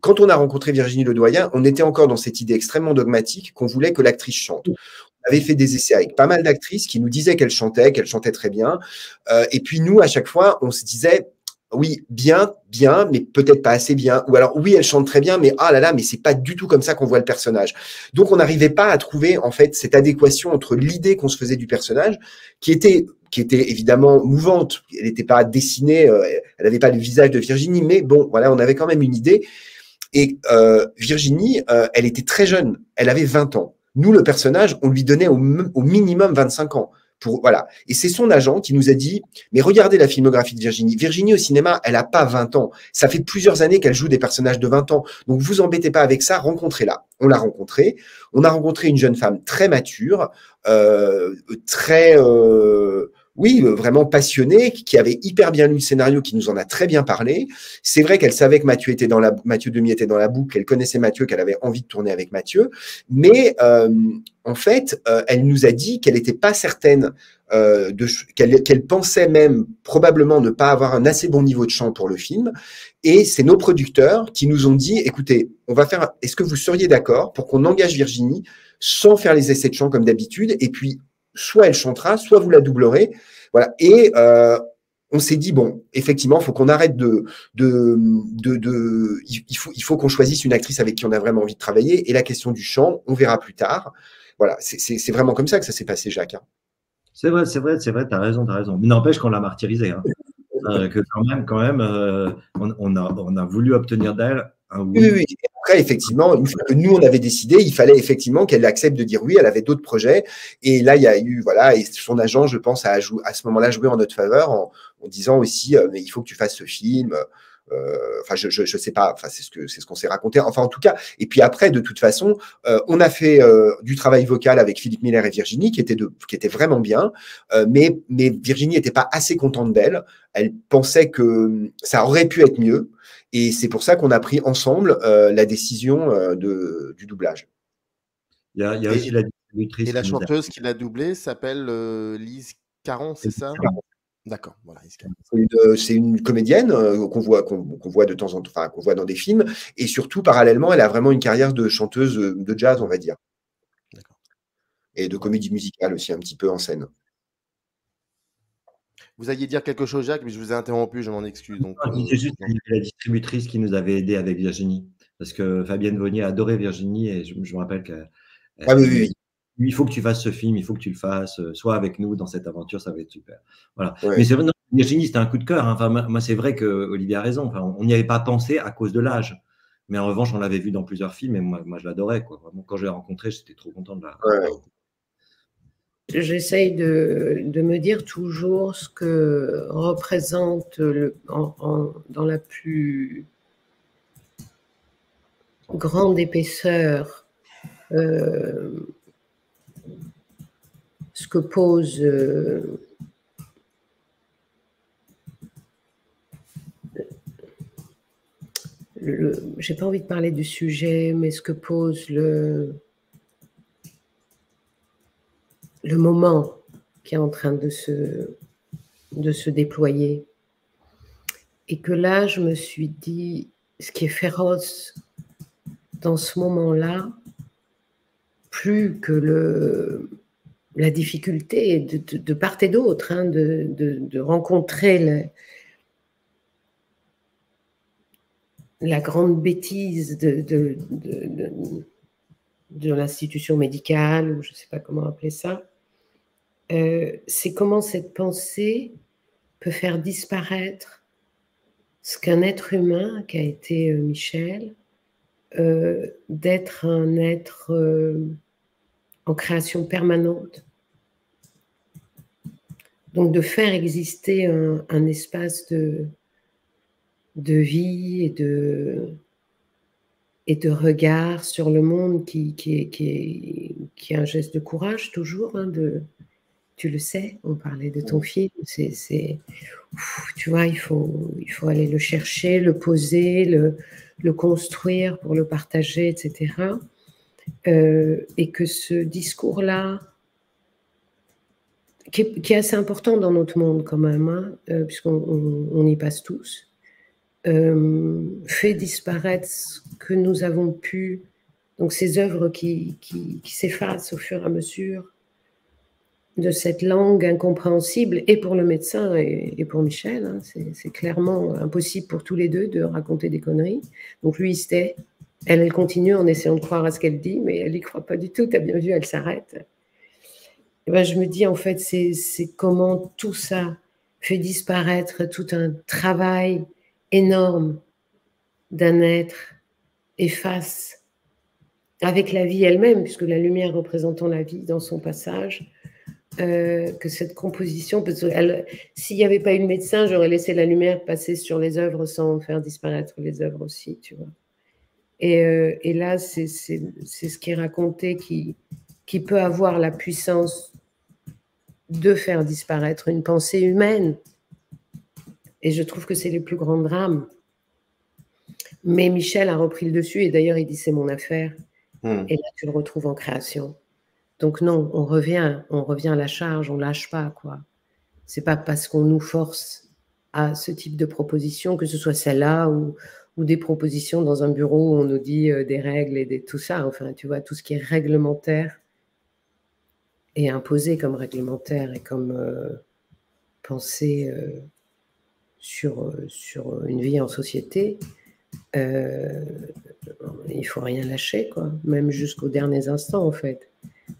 quand on a rencontré Virginie Ledoyen, on était encore dans cette idée extrêmement dogmatique qu'on voulait que l'actrice chante. On avait fait des essais avec pas mal d'actrices qui nous disaient qu'elles chantaient très bien. Et puis nous, à chaque fois, on se disait, oui, bien, mais peut-être pas assez bien. Ou alors, oui, elle chante très bien, mais ah là là, mais c'est pas du tout comme ça qu'on voit le personnage. Donc, on n'arrivait pas à trouver, en fait, cette adéquation entre l'idée qu'on se faisait du personnage, qui était évidemment mouvante. Elle n'était pas dessinée, elle n'avait pas le visage de Virginie, mais bon, voilà, on avait quand même une idée. Et Virginie, elle était très jeune. Elle avait 20 ans. Nous, le personnage, on lui donnait au minimum 25 ans. Voilà. Et c'est son agent qui nous a dit, mais regardez la filmographie de Virginie. Virginie au cinéma, elle n'a pas 20 ans. Ça fait plusieurs années qu'elle joue des personnages de 20 ans. Donc vous embêtez pas avec ça, rencontrez-la. On l'a rencontrée. On a rencontré une jeune femme très mature, oui, vraiment passionnée, qui avait hyper bien lu le scénario, qui nous en a très bien parlé. C'est vrai qu'elle savait que Mathieu Demy était dans la boucle, qu'elle connaissait Mathieu, qu'elle avait envie de tourner avec Mathieu. Mais en fait, elle nous a dit qu'elle n'était pas certaine, qu'elle pensait même probablement ne pas avoir un assez bon niveau de chant pour le film. Et c'est nos producteurs qui nous ont dit, écoutez, est-ce que vous seriez d'accord pour qu'on engage Virginie sans faire les essais de chant comme d'habitude, et puis soit elle chantera, soit vous la doublerez. Voilà. Et on s'est dit, bon, effectivement, il faut qu'on arrête il faut qu'on choisisse une actrice avec qui on a vraiment envie de travailler. Et la question du chant, on verra plus tard. Voilà, c'est vraiment comme ça que ça s'est passé, Jacques. Hein. C'est vrai, t'as raison. Mais n'empêche qu'on l'a martyrisée. Hein. Que quand même, on a voulu obtenir d'elle un oui. Oui. Et après, effectivement, une fois que nous, on avait décidé, il fallait effectivement qu'elle accepte de dire oui. Elle avait d'autres projets. Et là, il y a eu, voilà, et son agent, je pense, à ce moment-là, joué en notre faveur en disant aussi, mais il faut que tu fasses ce film. Enfin, je sais pas. Enfin, c'est ce qu'on s'est raconté. Enfin, en tout cas. Et puis après, de toute façon, on a fait du travail vocal avec Philippe Miller et Virginie, qui était vraiment bien. Mais Virginie n'était pas assez contente d'elle. Elle pensait que ça aurait pu être mieux. Et c'est pour ça qu'on a pris ensemble la décision du doublage. Il y a aussi la distributrice. Et la chanteuse qui l'a doublée s'appelle Lise Caron, c'est ça? D'accord, voilà. C'est une comédienne qu'on voit de temps en temps, enfin qu'on voit dans des films, et surtout parallèlement, elle a vraiment une carrière de chanteuse de jazz, on va dire. D'accord. Et de comédie musicale aussi un petit peu en scène. Vous alliez dire quelque chose, Jacques, mais je vous ai interrompu, je m'en excuse. Donc, c'est juste la distributrice qui nous avait aidé avec Virginie, parce que Fabienne Vonnier adorait Virginie, et je me rappelle qu'elle oui. Il faut que tu fasses ce film, il faut que tu le fasses, sois avec nous dans cette aventure, ça va être super. Voilà. Ouais. Mais c'est vrai, non, Virginie, c'était un coup de cœur. Hein. Enfin, moi, c'est vrai que Olivier a raison. Enfin, on n'y avait pas pensé à cause de l'âge. Mais en revanche, on l'avait vu dans plusieurs films et moi je l'adorais. Vraiment, quand je l'ai rencontrée, j'étais trop content de la. Ouais. J'essaye de me dire toujours ce que représente dans la plus grande épaisseur ce que pose j'ai pas envie de parler du sujet, mais ce que pose le moment qui est en train de se déployer. Et que là, je me suis dit, ce qui est féroce dans ce moment-là, plus que la difficulté de part et d'autre, hein, de rencontrer la grande bêtise de l'institution médicale, ou je ne sais pas comment appeler ça, c'est comment cette pensée peut faire disparaître ce qu'un être humain, qu'a été Michel, d'être un être en création permanente. Donc de faire exister un espace de vie et de regard sur le monde qui est un geste de courage toujours. Hein, tu le sais, on parlait de ton film, tu vois, il faut aller le chercher, le poser, le construire pour le partager, etc. Et que ce discours-là, qui est assez important dans notre monde quand même, hein, puisqu'on y passe tous, fait disparaître ce que nous avons pu, donc ces œuvres qui s'effacent au fur et à mesure de cette langue incompréhensible, et pour le médecin et pour Michel, hein, c'est clairement impossible pour tous les deux de raconter des conneries. Donc lui, il se tait, elle continue en essayant de croire à ce qu'elle dit, mais elle n'y croit pas du tout, tu as bien vu, elle s'arrête. Et ben, je me dis, en fait, c'est comment tout ça fait disparaître tout un travail énorme d'un être, efface avec la vie elle-même, puisque la lumière représentant la vie dans son passage, que cette composition, parce que s'il n'y avait pas eu le médecin, j'aurais laissé la lumière passer sur les œuvres sans faire disparaître les œuvres aussi, tu vois. Et là, c'est ce qui est raconté qui peut avoir la puissance de faire disparaître une pensée humaine. Et je trouve que c'est les plus grands drames. Mais Michel a repris le dessus, et d'ailleurs, il dit c'est mon affaire. Et là, tu le retrouves en création. Donc non, on revient à la charge, on lâche pas, quoi. C'est pas parce qu'on nous force à ce type de proposition, que ce soit celle-là ou des propositions dans un bureau où on nous dit des règles et tout ça. Enfin, tu vois, tout ce qui est réglementaire et imposé comme réglementaire et comme pensée sur une vie en société, il faut rien lâcher, quoi, même jusqu'aux derniers instants, en fait.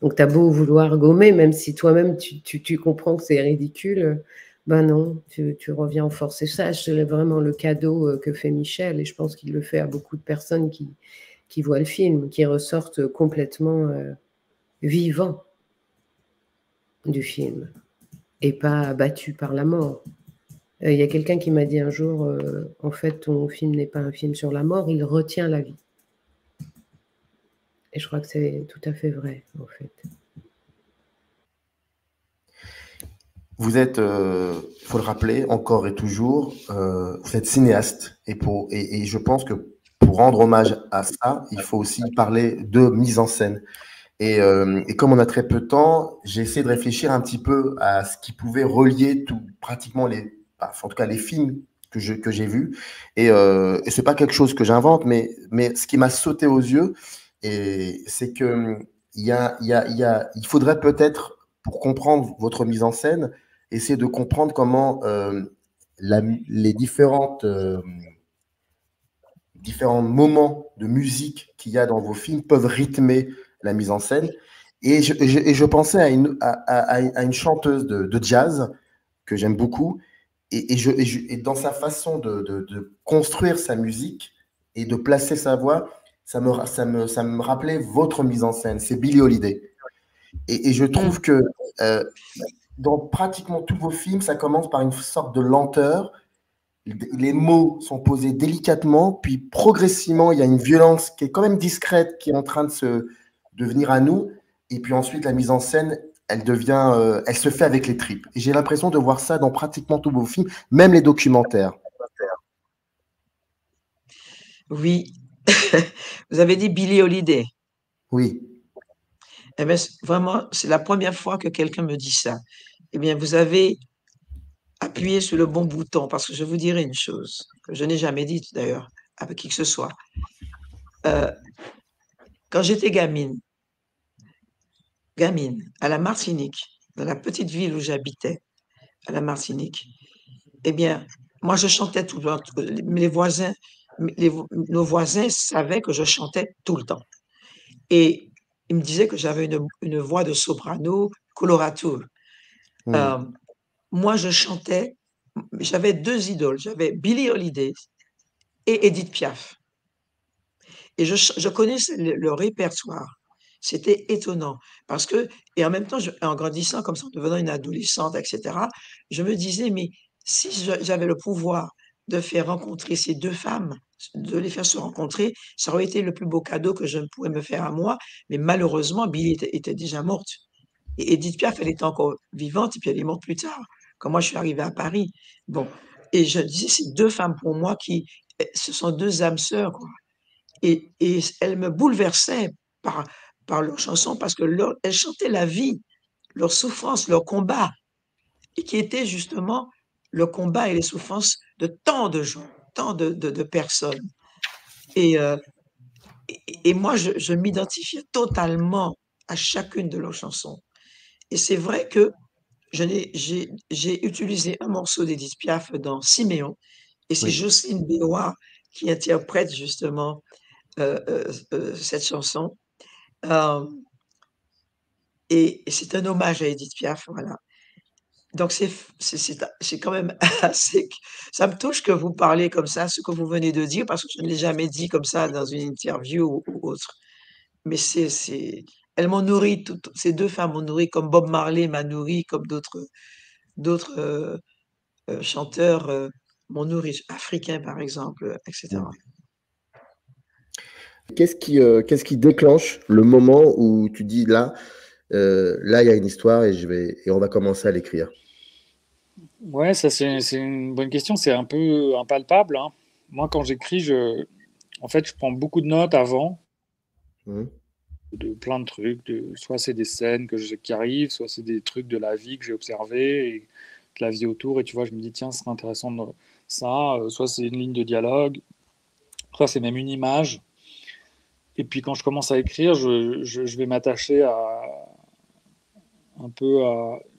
Donc, tu as beau vouloir gommer, même si toi-même, tu comprends que c'est ridicule, ben non, tu reviens en force. Et ça, c'est vraiment le cadeau que fait Michel, et je pense qu'il le fait à beaucoup de personnes qui voient le film, qui ressortent complètement vivants du film, et pas abattus par la mort. Il y a quelqu'un qui m'a dit un jour, en fait, ton film n'est pas un film sur la mort, il retient la vie. Et je crois que c'est tout à fait vrai, en fait. Vous êtes, il faut le rappeler, encore et toujours, vous êtes cinéaste. Et je pense que pour rendre hommage à ça, il faut aussi parler de mise en scène. Et comme on a très peu de temps, j'ai essayé de réfléchir un petit peu à ce qui pouvait relier pratiquement en tout cas les films que j'ai vus. Et c'est pas quelque chose que j'invente, mais ce qui m'a sauté aux yeux, c'est que il faudrait peut-être, pour comprendre votre mise en scène, essayer de comprendre comment les différents moments de musique qu'il y a dans vos films peuvent rythmer la mise en scène. Et je pensais à une chanteuse de jazz que j'aime beaucoup, et dans sa façon de construire sa musique et de placer sa voix, ça me rappelait votre mise en scène, c'est Billie Holiday. Et je trouve que dans pratiquement tous vos films, ça commence par une sorte de lenteur. Les mots sont posés délicatement, puis progressivement, il y a une violence qui est quand même discrète, qui est en train de venir à nous. Et puis ensuite, la mise en scène, elle se fait avec les tripes. Et j'ai l'impression de voir ça dans pratiquement tous vos films, même les documentaires. Oui. Vous avez dit Billie Holiday. Oui. Eh bien, vraiment, c'est la première fois que quelqu'un me dit ça. Eh bien, vous avez appuyé sur le bon bouton, parce que je vous dirai une chose, que je n'ai jamais dite d'ailleurs, avec qui que ce soit. Quand j'étais gamine, à la Martinique, dans la petite ville où j'habitais, à la Martinique, eh bien, moi, je chantais tout le temps. Nos voisins savaient que je chantais tout le temps. Et ils me disaient que j'avais une voix de soprano colorature. Moi, je chantais, j'avais deux idoles. J'avais Billie Holiday et Edith Piaf. Et je connaissais le répertoire. C'était étonnant parce que, et en même temps, en grandissant comme ça, en devenant une adolescente, etc., je me disais, mais si j'avais le pouvoir de faire rencontrer ces deux femmes, de les faire se rencontrer, ça aurait été le plus beau cadeau que je pouvais me faire à moi. Mais malheureusement, Billie était déjà morte. Et Edith Piaf, elle était encore vivante, et puis elle est morte plus tard, quand moi je suis arrivée à Paris. Bon, et je disais, ces deux femmes pour moi, ce sont deux âmes sœurs, quoi. Et elles me bouleversaient par leurs chansons, parce que elles chantaient la vie, leur souffrance, leur combat, et qui était justement le combat et les souffrances de tant de gens, tant de personnes. Et moi, je m'identifiais totalement à chacune de leurs chansons. Et c'est vrai que j'ai utilisé un morceau d'Edith Piaf dans Siméon, et c'est Jocelyne Béroir qui interprète justement cette chanson. Et c'est un hommage à Edith Piaf, voilà. Donc c'est quand même assez... Ça me touche que vous parlez comme ça, ce que vous venez de dire, parce que je ne l'ai jamais dit comme ça dans une interview ou autre. Mais c'est elles m'ont nourri, ces deux femmes m'ont nourri, comme Bob Marley m'a nourri, comme d'autres chanteurs m'ont nourri, africains par exemple, etc. Qu'est-ce qui déclenche le moment où tu dis là, là il y a une histoire et on va commencer à l'écrire? Ouais, ça c'est une bonne question. C'est un peu impalpable, hein. Moi, quand j'écris, en fait, je prends beaucoup de notes avant Mhm. de plein de trucs. Soit c'est des scènes qui arrivent, soit c'est des trucs de la vie que j'ai observé et de la vie autour. Et tu vois, je me dis, tiens, ce serait intéressant de ça. Soit c'est une ligne de dialogue, soit c'est même une image. Et puis quand je commence à écrire, je vais m'attacher à un peu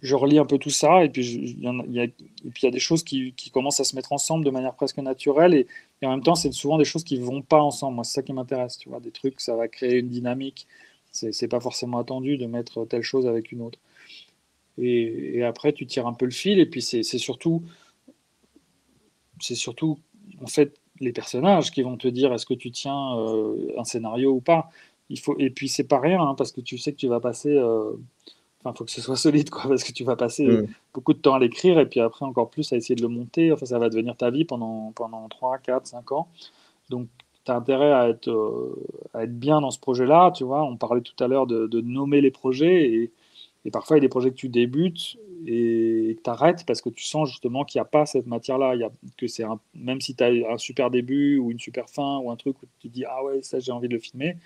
je relis un peu tout ça et puis il y a des choses qui commencent à se mettre ensemble de manière presque naturelle et en même temps c'est souvent des choses qui vont pas ensemble. Moi c'est ça qui m'intéresse, tu vois, des trucs ça va créer une dynamique. C'est pas forcément attendu de mettre telle chose avec une autre. Et après tu tires un peu le fil et puis c'est surtout en fait les personnages qui vont te dire est-ce que tu tiens un scénario ou pas. Et puis c'est pas rien hein, parce que tu sais que tu vas passer enfin, faut que ce soit solide, quoi, parce que tu vas passer Mhm. beaucoup de temps à l'écrire et puis après encore plus à essayer de le monter. Enfin, ça va devenir ta vie pendant 3 4 5 ans. Donc, tu as intérêt à être bien dans ce projet-là, tu vois. On parlait tout à l'heure de nommer les projets et parfois il y a des projets que tu débutes et que tu arrêtes parce que tu sens justement qu'il n'y a pas cette matière-là. Même si tu as un super début ou une super fin ou un truc où tu te dis ah ouais, ça j'ai envie de le filmer,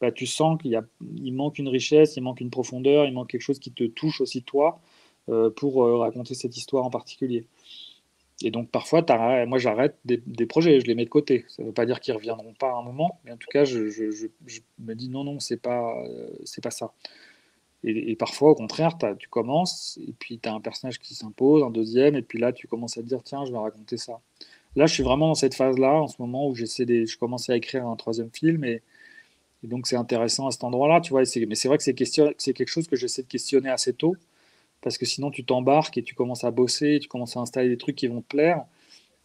bah, tu sens il manque une richesse, il manque une profondeur, il manque quelque chose qui te touche aussi toi pour raconter cette histoire en particulier. Et donc parfois, moi j'arrête des projets, je les mets de côté. Ça ne veut pas dire qu'ils ne reviendront pas à un moment, mais en tout cas, je me dis non, non, c'est pas ça. Et parfois, au contraire, tu commences, et puis tu as un personnage qui s'impose, un deuxième, et puis là, tu commences à te dire, tiens, je vais raconter ça. Là, je suis vraiment dans cette phase-là, en ce moment, où je commence à écrire un troisième film, et donc c'est intéressant à cet endroit-là, tu vois. Mais c'est vrai que c'est quelque chose que j'essaie de questionner assez tôt, parce que sinon tu t'embarques et tu commences à bosser, tu commences à installer des trucs qui vont te plaire,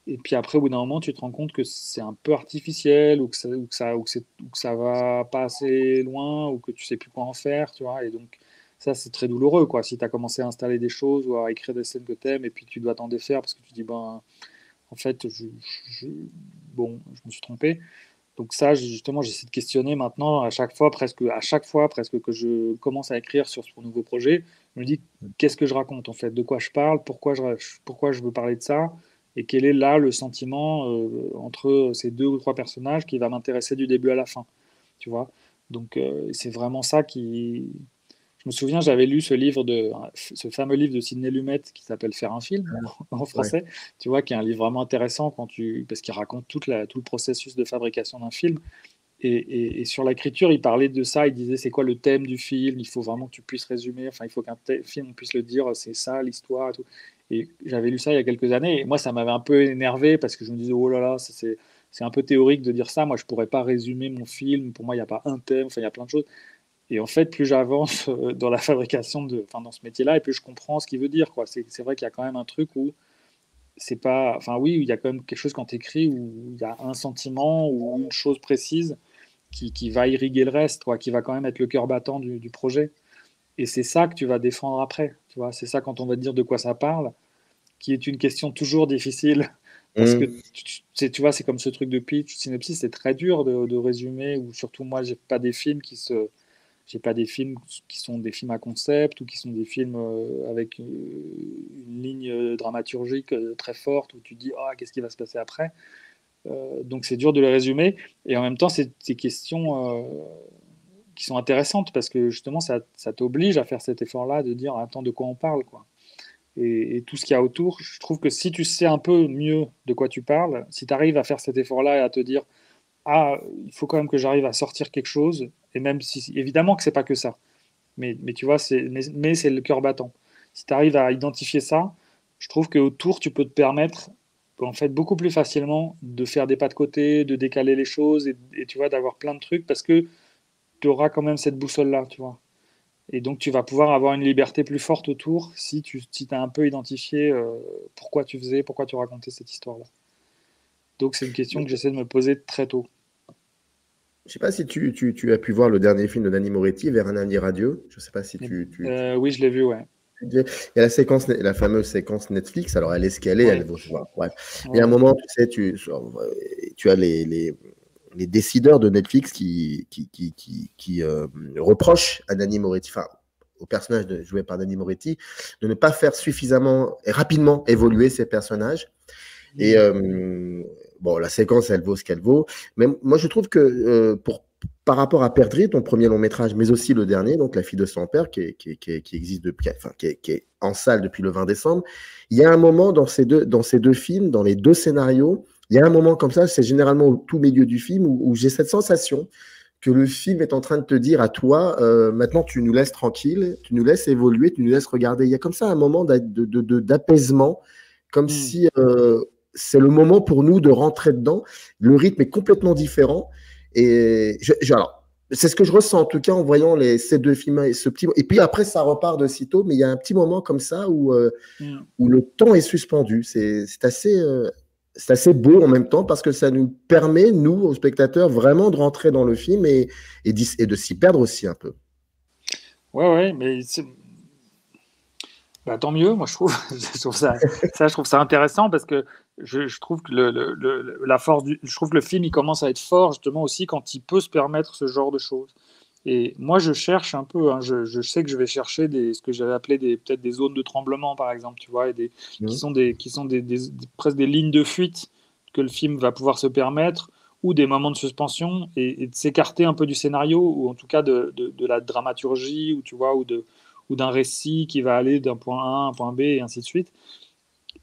et puis après, au bout d'un moment, tu te rends compte que c'est un peu artificiel, ou que ça va pas assez loin, ou que tu sais plus quoi en faire, tu vois. Et donc ça, c'est très douloureux, quoi. Si tu as commencé à installer des choses ou à écrire des scènes que t'aimes, et puis tu dois t'en défaire parce que tu dis, ben, en fait, je- bon, je me suis trompé. Donc ça, justement, j'essaie de questionner maintenant à chaque fois presque que je commence à écrire sur ce nouveau projet, je me dis qu'est-ce que je raconte en fait, de quoi je parle, pourquoi je veux parler de ça, et quel est là le sentiment entre ces deux ou trois personnages qui va m'intéresser du début à la fin, tu vois. Donc c'est vraiment ça qui, je me souviens, j'avais lu ce fameux livre de Sidney Lumet qui s'appelle Faire un film en Ouais. français, tu vois, qui est un livre vraiment intéressant parce qu'il raconte tout le processus de fabrication d'un film. Et sur l'écriture, il parlait de ça, il disait c'est quoi le thème du film, il faut vraiment que tu puisses résumer, enfin il faut qu'un film on puisse le dire, c'est ça l'histoire et tout. Et j'avais lu ça il y a quelques années, et moi ça m'avait un peu énervé parce que je me disais oh là là, c'est un peu théorique de dire ça, moi je pourrais pas résumer mon film, pour moi il n'y a pas un thème, enfin il y a plein de choses. Et en fait, plus j'avance dans la fabrication enfin, dans ce métier-là, et plus je comprends ce qu'il veut dire, quoi. C'est vrai qu'il y a quand même un truc où c'est pas, enfin oui, il y a quand même quelque chose quand tu écris où il y a un sentiment ou une chose précise qui va irriguer le reste, quoi, qui va quand même être le cœur battant du projet. Et c'est ça que tu vas défendre après, tu vois. C'est ça quand on va te dire de quoi ça parle, qui est une question toujours difficile parce que Mhm. tu vois, c'est comme ce truc de pitch, synopsis, c'est très dur de résumer. Ou surtout moi, j'ai pas des films qui sont des films à concept ou qui sont des films avec une ligne dramaturgique très forte où tu te dis ah qu'est-ce qui va se passer après. Donc c'est dur de les résumer et en même temps c'est des questions qui sont intéressantes parce que justement ça t'oblige à faire cet effort-là de dire attends de quoi on parle quoi. Et tout ce qu'il y a autour, je trouve que si tu sais un peu mieux de quoi tu parles, si tu arrives à faire cet effort-là et à te dire ah, il faut quand même que j'arrive à sortir quelque chose, et même si, évidemment que c'est pas que ça, mais tu vois, mais c'est le cœur battant. Si tu arrives à identifier ça, je trouve qu'autour, tu peux te permettre, en fait, beaucoup plus facilement de faire des pas de côté, de décaler les choses, et tu vois, d'avoir plein de trucs, parce que tu auras quand même cette boussole-là, tu vois. Et donc, tu vas pouvoir avoir une liberté plus forte autour si as un peu identifié pourquoi tu racontais cette histoire-là. Donc, c'est une question que j'essaie de me poser très tôt. Je sais pas si tu as pu voir le dernier film de Nanni Moretti, Vers un avenir radieux. Je sais pas si Oui, je l'ai vu, ouais. Il y a la fameuse séquence Netflix. Alors, elle est ce qu'elle est, Ouais. elle vaut. Bref. Il y Ouais. a un moment, tu sais, tu as les décideurs de Netflix qui reprochent à Nanni Moretti, enfin, au personnage joué par Nanni Moretti, de ne pas faire suffisamment et rapidement évoluer ces personnages. Et bon, la séquence, elle vaut ce qu'elle vaut. Mais moi, je trouve que par rapport à Perdrix, ton premier long métrage, mais aussi le dernier, donc La fille de son père, qui existe depuis, enfin, qui est en salle depuis le 20 décembre, il y a un moment dans ces deux films, dans les deux scénarios, il y a un moment comme ça, c'est généralement au tout milieu du film, où j'ai cette sensation que le film est en train de te dire à toi, maintenant tu nous laisses tranquille, tu nous laisses évoluer, tu nous laisses regarder. Il y a comme ça un moment d'apaisement, comme si c'est le moment pour nous de rentrer dedans. Le rythme est complètement différent. Et alors, c'est ce que je ressens en tout cas en voyant ces deux films. Et puis après, ça repart de sitôt, mais il y a un petit moment comme ça où le temps est suspendu. C'est assez beau en même temps parce que ça nous permet, nous, aux spectateurs, vraiment de rentrer dans le film et de s'y perdre aussi un peu. Ouais, mais bah, tant mieux, moi je trouve. je trouve ça intéressant parce que je trouve que la force je trouve que le film il commence à être fort justement aussi quand il peut se permettre ce genre de choses. Et moi je cherche un peu, hein, je sais que je vais chercher ce que j'avais appelé peut-être des zones de tremblement par exemple, tu vois, et qui sont presque des lignes de fuite que le film va pouvoir se permettre, ou des moments de suspension, et de s'écarter un peu du scénario, ou en tout cas de la dramaturgie, ou tu vois, ou d'un récit qui va aller d'un point A à un point B, et ainsi de suite.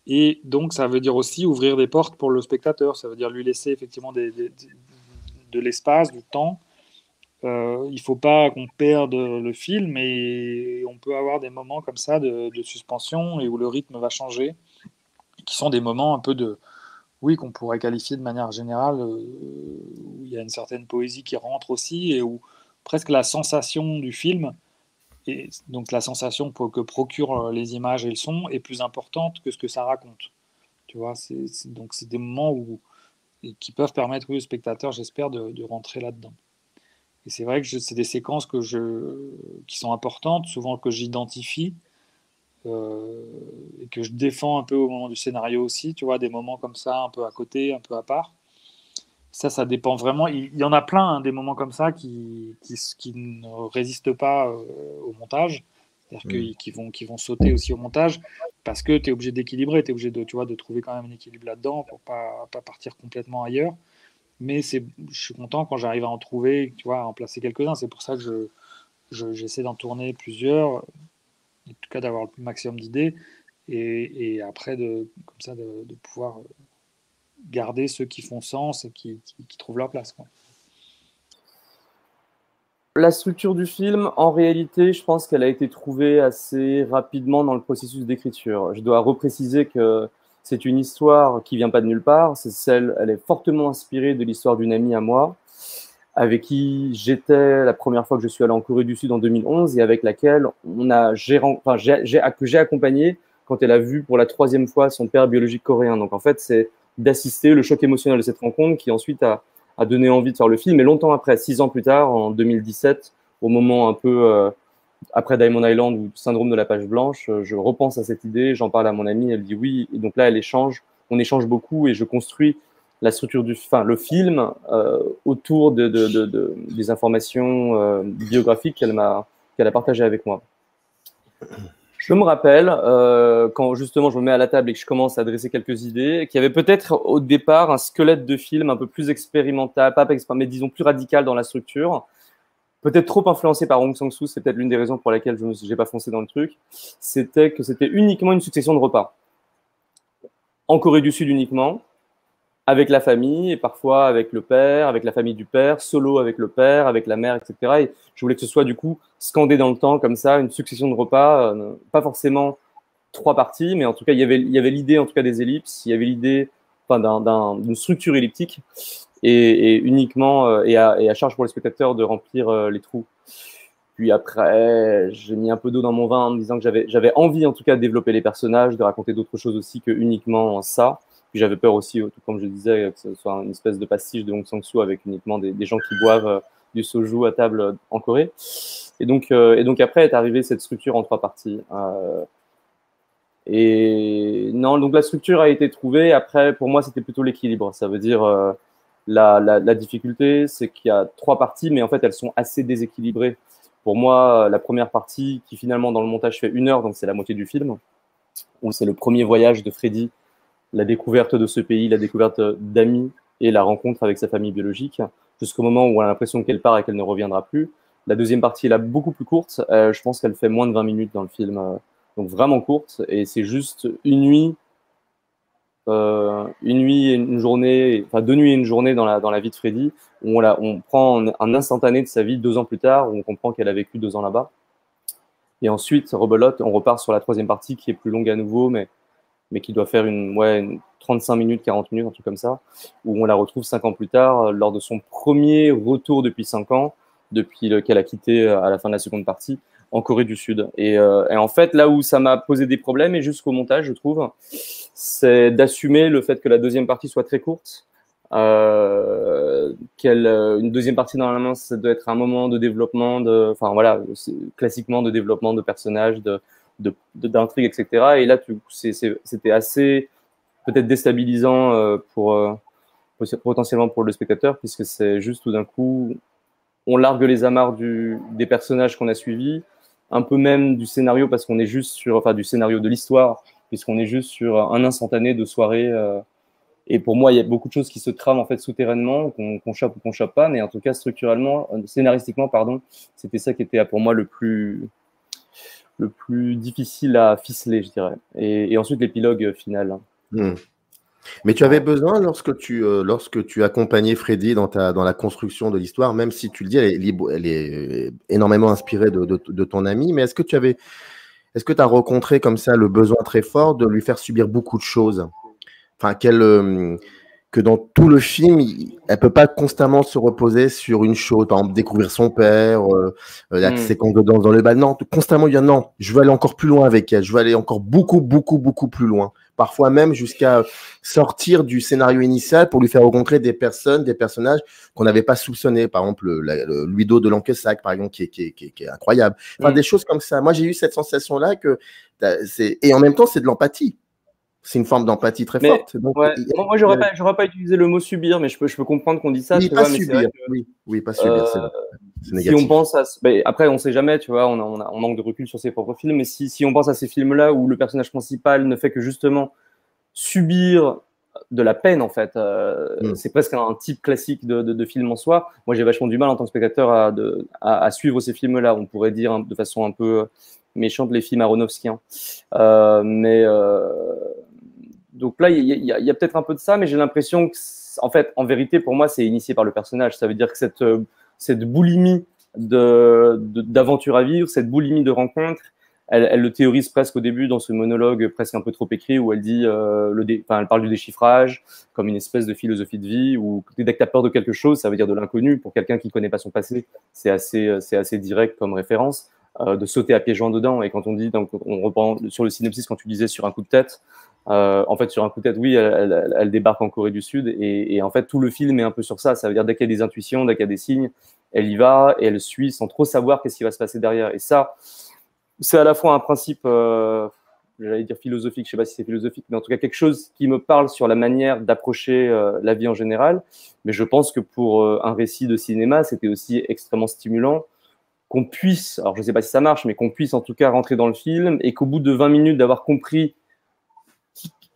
Et donc, ça veut dire aussi ouvrir des portes pour le spectateur. Ça veut dire lui laisser effectivement de l'espace, du temps. Il ne faut pas qu'on perde le film, et on peut avoir des moments comme ça de suspension, et où le rythme va changer, qui sont des moments un peu oui, qu'on pourrait qualifier de manière générale, où il y a une certaine poésie qui rentre aussi, et où presque la sensation du film, et donc la sensation que procurent les images et le son, est plus importante que ce que ça raconte. Tu vois, donc c'est des moments qui peuvent permettre aux spectateurs, j'espère, de rentrer là-dedans. Et c'est vrai que c'est des séquences qui sont importantes, souvent que j'identifie, et que je défends un peu au moment du scénario aussi, tu vois, des moments comme ça, un peu à côté, un peu à part. Ça dépend vraiment. Il y en a plein, hein, des moments comme ça qui ne résistent pas au montage, c'est-à-dire qui vont sauter aussi au montage, parce que tu es obligé d'équilibrer, tu es obligé de trouver quand même un équilibre là-dedans pour pas partir complètement ailleurs. Mais je suis content quand j'arrive à en trouver, tu vois, à en placer quelques-uns. C'est pour ça que j'essaie d'en tourner plusieurs, en tout cas d'avoir le maximum d'idées, et après comme ça de pouvoir garder ceux qui font sens et qui trouvent leur place, quoi. La structure du film, en réalité, je pense qu'elle a été trouvée assez rapidement dans le processus d'écriture. Je dois repréciser que c'est une histoire qui vient pas de nulle part. Elle est fortement inspirée de l'histoire d'une amie à moi, avec qui j'étais la première fois que je suis allé en Corée du Sud en 2011, et avec laquelle j'ai accompagné quand elle a vu pour la 3e fois son père biologique coréen. Donc en fait, c'est d'assister le choc émotionnel de cette rencontre qui ensuite a donné envie de faire le film. Et longtemps après, 6 ans plus tard, en 2017, au moment un peu après Diamond Island ou Syndrome de la page blanche, je repense à cette idée, j'en parle à mon amie, elle dit oui. Et donc là, on échange beaucoup, et je construis la structure le film autour des informations biographiques qu'elle a partagées avec moi. Je me rappelle, quand justement je me mets à la table et que je commence à dresser quelques idées, qu'il y avait peut-être au départ un squelette de film un peu plus expérimental, mais disons plus radical dans la structure, peut-être trop influencé par Hong Sang-soo, c'est peut-être l'une des raisons pour lesquelles je n'ai pas foncé dans le truc, c'était que c'était uniquement une succession de repas. En Corée du Sud uniquement, avec la famille, et parfois avec le père, avec la famille du père, solo avec le père, avec la mère, etc. Et je voulais que ce soit du coup scandé dans le temps, comme ça, une succession de repas, pas forcément 3 parties, mais en tout cas, il y avait l'idée, en tout cas, des ellipses, il y avait l'idée d'une structure elliptique, et uniquement, et à charge pour les spectateurs de remplir les trous. Puis après, j'ai mis un peu d'eau dans mon vin en me disant que j'avais envie, en tout cas, de développer les personnages, de raconter d'autres choses aussi que uniquement ça. Puis j'avais peur aussi, tout comme je disais, que ce soit une espèce de pastiche de Hong Sang-soo avec uniquement des gens qui boivent du soju à table en Corée. Et donc après est arrivée cette structure en 3 parties. Et non, donc la structure a été trouvée. Après, pour moi, c'était plutôt l'équilibre. Ça veut dire la difficulté, c'est qu'il y a 3 parties, mais en fait, elles sont assez déséquilibrées. Pour moi, la première partie, qui finalement dans le montage fait 1 heure, donc c'est la moitié du film, où c'est le premier voyage de Freddy, la découverte de ce pays, la découverte d'amis et la rencontre avec sa famille biologique, jusqu'au moment où on a l'impression qu'elle part et qu'elle ne reviendra plus. La deuxième partie est là beaucoup plus courte. Je pense qu'elle fait moins de 20 minutes dans le film, donc vraiment courte. Et c'est juste une nuit et une journée, enfin 2 nuits et une journée dans la vie de Freddy, où on prend un instantané de sa vie 2 ans plus tard, où on comprend qu'elle a vécu 2 ans là-bas. Et ensuite, rebelote, on repart sur la troisième partie qui est plus longue à nouveau, mais qui doit faire une 35 minutes, 40 minutes, un truc comme ça, où on la retrouve 5 ans plus tard, lors de son premier retour depuis 5 ans, depuis qu'elle a quitté à la fin de la seconde partie, en Corée du Sud. Et en fait, là où ça m'a posé des problèmes, et jusqu'au montage, je trouve, c'est d'assumer le fait que la deuxième partie soit très courte, une deuxième partie, normalement, ça doit être un moment de développement, enfin voilà, classiquement de développement de personnages, d'intrigue, etc. Et là, c'était assez peut-être déstabilisant potentiellement pour le spectateur, puisque c'est juste tout d'un coup, on largue les amarres des personnages qu'on a suivis, un peu même du scénario, parce qu'on est juste du scénario de l'histoire, puisqu'on est juste sur un instantané de soirée. Et pour moi, il y a beaucoup de choses qui se trament en fait souterrainement, qu'on chope ou qu'on chope pas, mais en tout cas structurellement, scénaristiquement, pardon, c'était ça qui était pour moi le plus difficile à ficeler, je dirais. Et ensuite l'épilogue final. Mais tu avais besoin, lorsque tu accompagnais Freddy dans la construction de l'histoire, même si tu le dis, elle est énormément inspirée de ton ami, mais est-ce que tu as rencontré comme ça le besoin très fort de lui faire subir beaucoup de choses? Enfin, que dans tout le film, elle peut pas constamment se reposer sur une chose, par exemple découvrir son père, la séquence de danse dans le bal. Non, constamment, il y a non, je veux aller encore plus loin avec elle, je veux aller encore beaucoup, beaucoup, beaucoup plus loin. Parfois même jusqu'à sortir du scénario initial pour lui faire rencontrer des personnages qu'on n'avait pas soupçonnés. Par exemple, le Ludo de Lanquesac, par exemple, qui est incroyable. Enfin, des choses comme ça. Moi, j'ai eu cette sensation-là et en même temps, c'est de l'empathie. C'est une forme d'empathie très forte. Donc, moi, j'aurais pas utilisé le mot subir, mais je peux comprendre qu'on dit ça. Oui, tu pas vois, subir. Oui, pas subir. C'est négatif. Si on pense après, on sait jamais, tu vois, on manque de recul sur ses propres films, mais si on pense à ces films-là où le personnage principal ne fait que justement subir de la peine, en fait, c'est presque un type classique de film en soi. Moi, j'ai vachement du mal en tant que spectateur à suivre ces films-là. On pourrait dire de façon un peu méchante les films aronofskiens. Donc là, il y a peut-être un peu de ça, mais j'ai l'impression que, en fait, en vérité, pour moi, c'est initié par le personnage. Ça veut dire que cette boulimie d'aventure à vivre, cette boulimie de rencontre, elle le théorise presque au début dans ce monologue presque un peu trop écrit où elle dit, elle parle du déchiffrage comme une espèce de philosophie de vie où dès que tu as peur de quelque chose, ça veut dire de l'inconnu. Pour quelqu'un qui ne connaît pas son passé, c'est assez direct comme référence. De sauter à pieds joints dedans. Et quand on dit, donc, on reprend sur le synopsis, quand tu disais sur un coup de tête, en fait, sur un coup de tête, oui, elle débarque en Corée du Sud et en fait, tout le film est un peu sur ça. Ça veut dire, dès qu'il y a des intuitions, dès qu'il y a des signes, elle y va et elle suit sans trop savoir qu'est-ce qui va se passer derrière. Et ça, c'est à la fois un principe, j'allais dire philosophique, je sais pas si c'est philosophique, mais en tout cas, quelque chose qui me parle sur la manière d'approcher la vie en général. Mais je pense que pour un récit de cinéma, c'était aussi extrêmement stimulant qu'on puisse, alors je ne sais pas si ça marche, mais qu'on puisse en tout cas rentrer dans le film et qu'au bout de 20 minutes d'avoir compris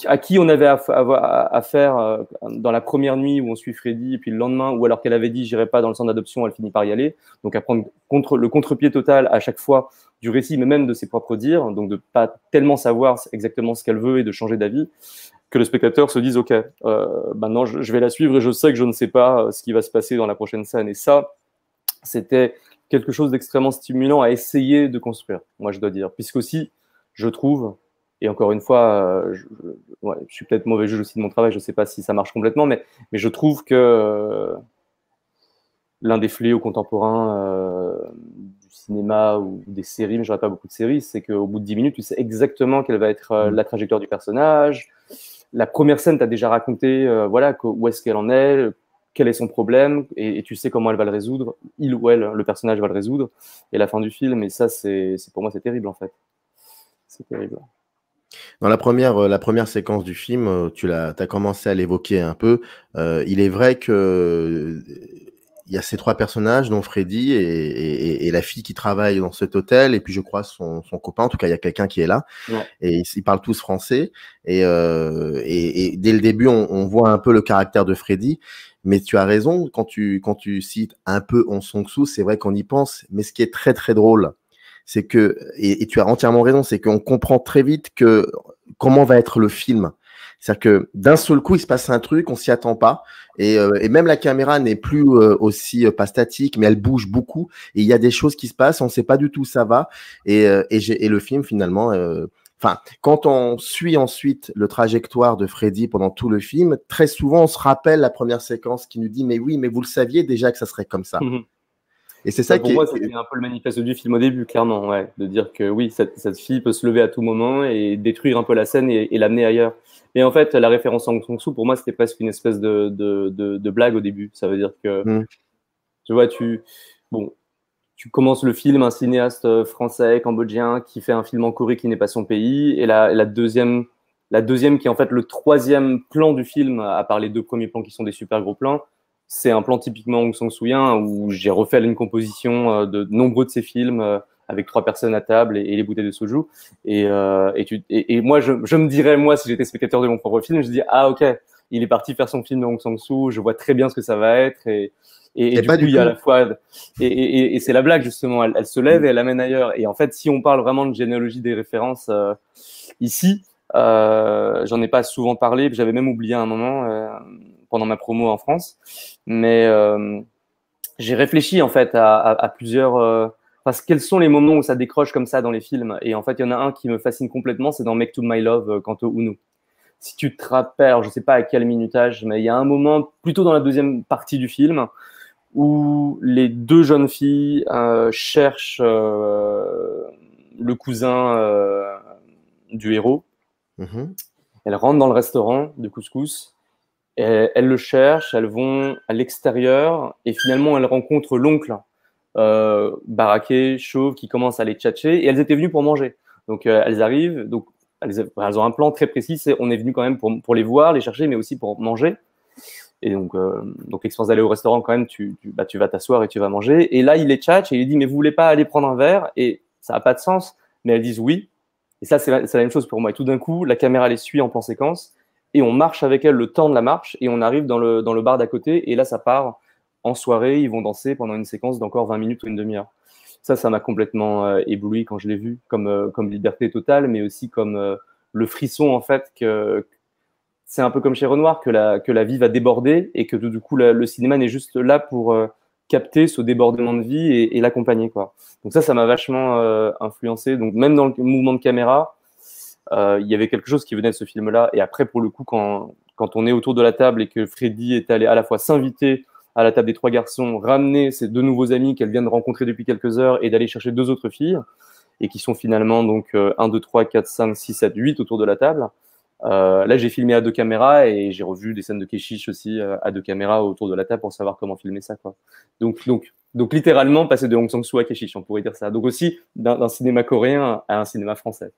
à qui on avait affaire dans la première nuit où on suit Freddy et puis le lendemain, ou alors qu'elle avait dit j'irai pas dans le centre d'adoption, elle finit par y aller. Donc à prendre le contre-pied total à chaque fois du récit, mais même de ses propres dires, donc de pas tellement savoir exactement ce qu'elle veut et de changer d'avis, que le spectateur se dise ok, maintenant je vais la suivre et je sais que je ne sais pas ce qui va se passer dans la prochaine scène. Et ça, c'était quelque chose d'extrêmement stimulant à essayer de construire, moi je dois dire. Puisqu'aussi, je trouve, et encore une fois, je suis peut-être mauvais juge aussi de mon travail, je ne sais pas si ça marche complètement, mais je trouve que l'un des fléaux contemporains du cinéma ou des séries, mais je n'aurais pas beaucoup de séries, c'est qu'au bout de 10 minutes, tu sais exactement quelle va être la trajectoire du personnage, la première scène t'a déjà raconté voilà, où est-ce qu'elle en est, quel est son problème, et tu sais comment elle va le résoudre, il ou elle, le personnage va le résoudre, et la fin du film, et ça, pour moi, c'est terrible, en fait. C'est terrible. Dans la première séquence du film, tu as commencé à l'évoquer un peu. Il est vrai que il y a ces trois personnages, dont Freddy et la fille qui travaille dans cet hôtel, et puis je crois son copain, en tout cas il y a quelqu'un qui est là, Ouais. et ils parlent tous français, et dès le début on voit un peu le caractère de Freddy, mais tu as raison, quand tu cites un peu Hong Sang-soo, c'est vrai qu'on y pense, mais ce qui est très très drôle, c'est que, et tu as entièrement raison, c'est qu'on comprend très vite comment va être le film. C'est-à-dire que d'un seul coup, il se passe un truc, on s'y attend pas, et même la caméra n'est plus aussi pas statique, mais elle bouge beaucoup, et il y a des choses qui se passent, on ne sait pas du tout où ça va, et le film finalement, quand on suit ensuite le trajectoire de Freddy pendant tout le film, très souvent on se rappelle la première séquence qui nous dit mais oui, mais vous le saviez déjà que ça serait comme ça. Et c'est ça pour moi, c'était un peu le manifeste du film au début, clairement, ouais, de dire que oui, cette fille peut se lever à tout moment et détruire un peu la scène et l'amener ailleurs. Et en fait, la référence à Hong Sang-soo, pour moi, c'était presque une espèce de blague au début. Ça veut dire que, tu vois, tu commences le film, un cinéaste français, cambodgien, qui fait un film en Corée qui n'est pas son pays, et la deuxième qui est en fait le troisième plan du film, à part les deux premiers plans qui sont des super gros plans, c'est un plan typiquement Hong Sang-sooien où j'ai refait une composition de nombreux de ces films avec 3 personnes à table et les bouteilles de soju. Et moi, je me dirais, moi, si j'étais spectateur de mon propre film, je dis ah ok, il est parti faire son film de Hong Sang-soo, je vois très bien ce que ça va être. Et du coup, il y a à la fois et c'est la blague justement, elle se lève et elle l'amène ailleurs. Et en fait, si on parle vraiment de généalogie des références ici, j'en ai pas souvent parlé, j'avais même oublié à un moment pendant ma promo en France, mais j'ai réfléchi en fait à plusieurs quels sont les moments où ça décroche comme ça dans les films, et en fait il y en a un qui me fascine complètement, c'est dans Make to My Love quant au Uno. Si tu te rappelles, alors je sais pas à quel minutage, mais il y a un moment plutôt dans la deuxième partie du film où les deux jeunes filles cherchent le cousin du héros. Elles rentrent dans le restaurant de couscous, et elles le cherchent, elles vont à l'extérieur, et finalement elles rencontrent l'oncle baraqué, chauve, qui commence à les tchatcher, et elles étaient venues pour manger. Donc elles arrivent, donc elles ont un plan très précis, c'est on est venu quand même pour les voir, les chercher, mais aussi pour manger. Et donc l'expérience d'aller au restaurant, quand même, tu vas t'asseoir et tu vas manger. Et là, il les tchatche et il dit mais vous voulez pas aller prendre un verre? Et ça n'a pas de sens, mais elles disent oui. Et ça, c'est la même chose pour moi. Et tout d'un coup, la caméra les suit en plan séquence, et on marche avec elles le temps de la marche, et on arrive dans le bar d'à côté, et là, ça part en soirée, ils vont danser pendant une séquence d'encore 20 minutes ou une demi-heure. Ça m'a complètement ébloui quand je l'ai vu, comme liberté totale, mais aussi comme le frisson, en fait, que c'est un peu comme chez Renoir, que la vie va déborder, et que du coup, le cinéma n'est juste là pour capter ce débordement de vie et l'accompagner, quoi. Donc ça m'a vachement influencé. Donc même dans le mouvement de caméra, il y avait quelque chose qui venait de ce film-là. Et après, pour le coup, quand on est autour de la table et que Freddy est allé à la fois s'inviter à la table des 3 garçons, ramener ses 2 nouveaux amis qu'elle vient de rencontrer depuis quelques heures et d'aller chercher 2 autres filles, et qui sont finalement donc 1, 2, 3, 4, 5, 6, 7, 8 autour de la table. Là, j'ai filmé à 2 caméras, et j'ai revu des scènes de Keshish aussi à 2 caméras autour de la table pour savoir comment filmer ça, quoi. Donc littéralement, passer de Hong Sang-soo à Keshish, on pourrait dire ça. Donc aussi, d'un cinéma coréen à un cinéma français.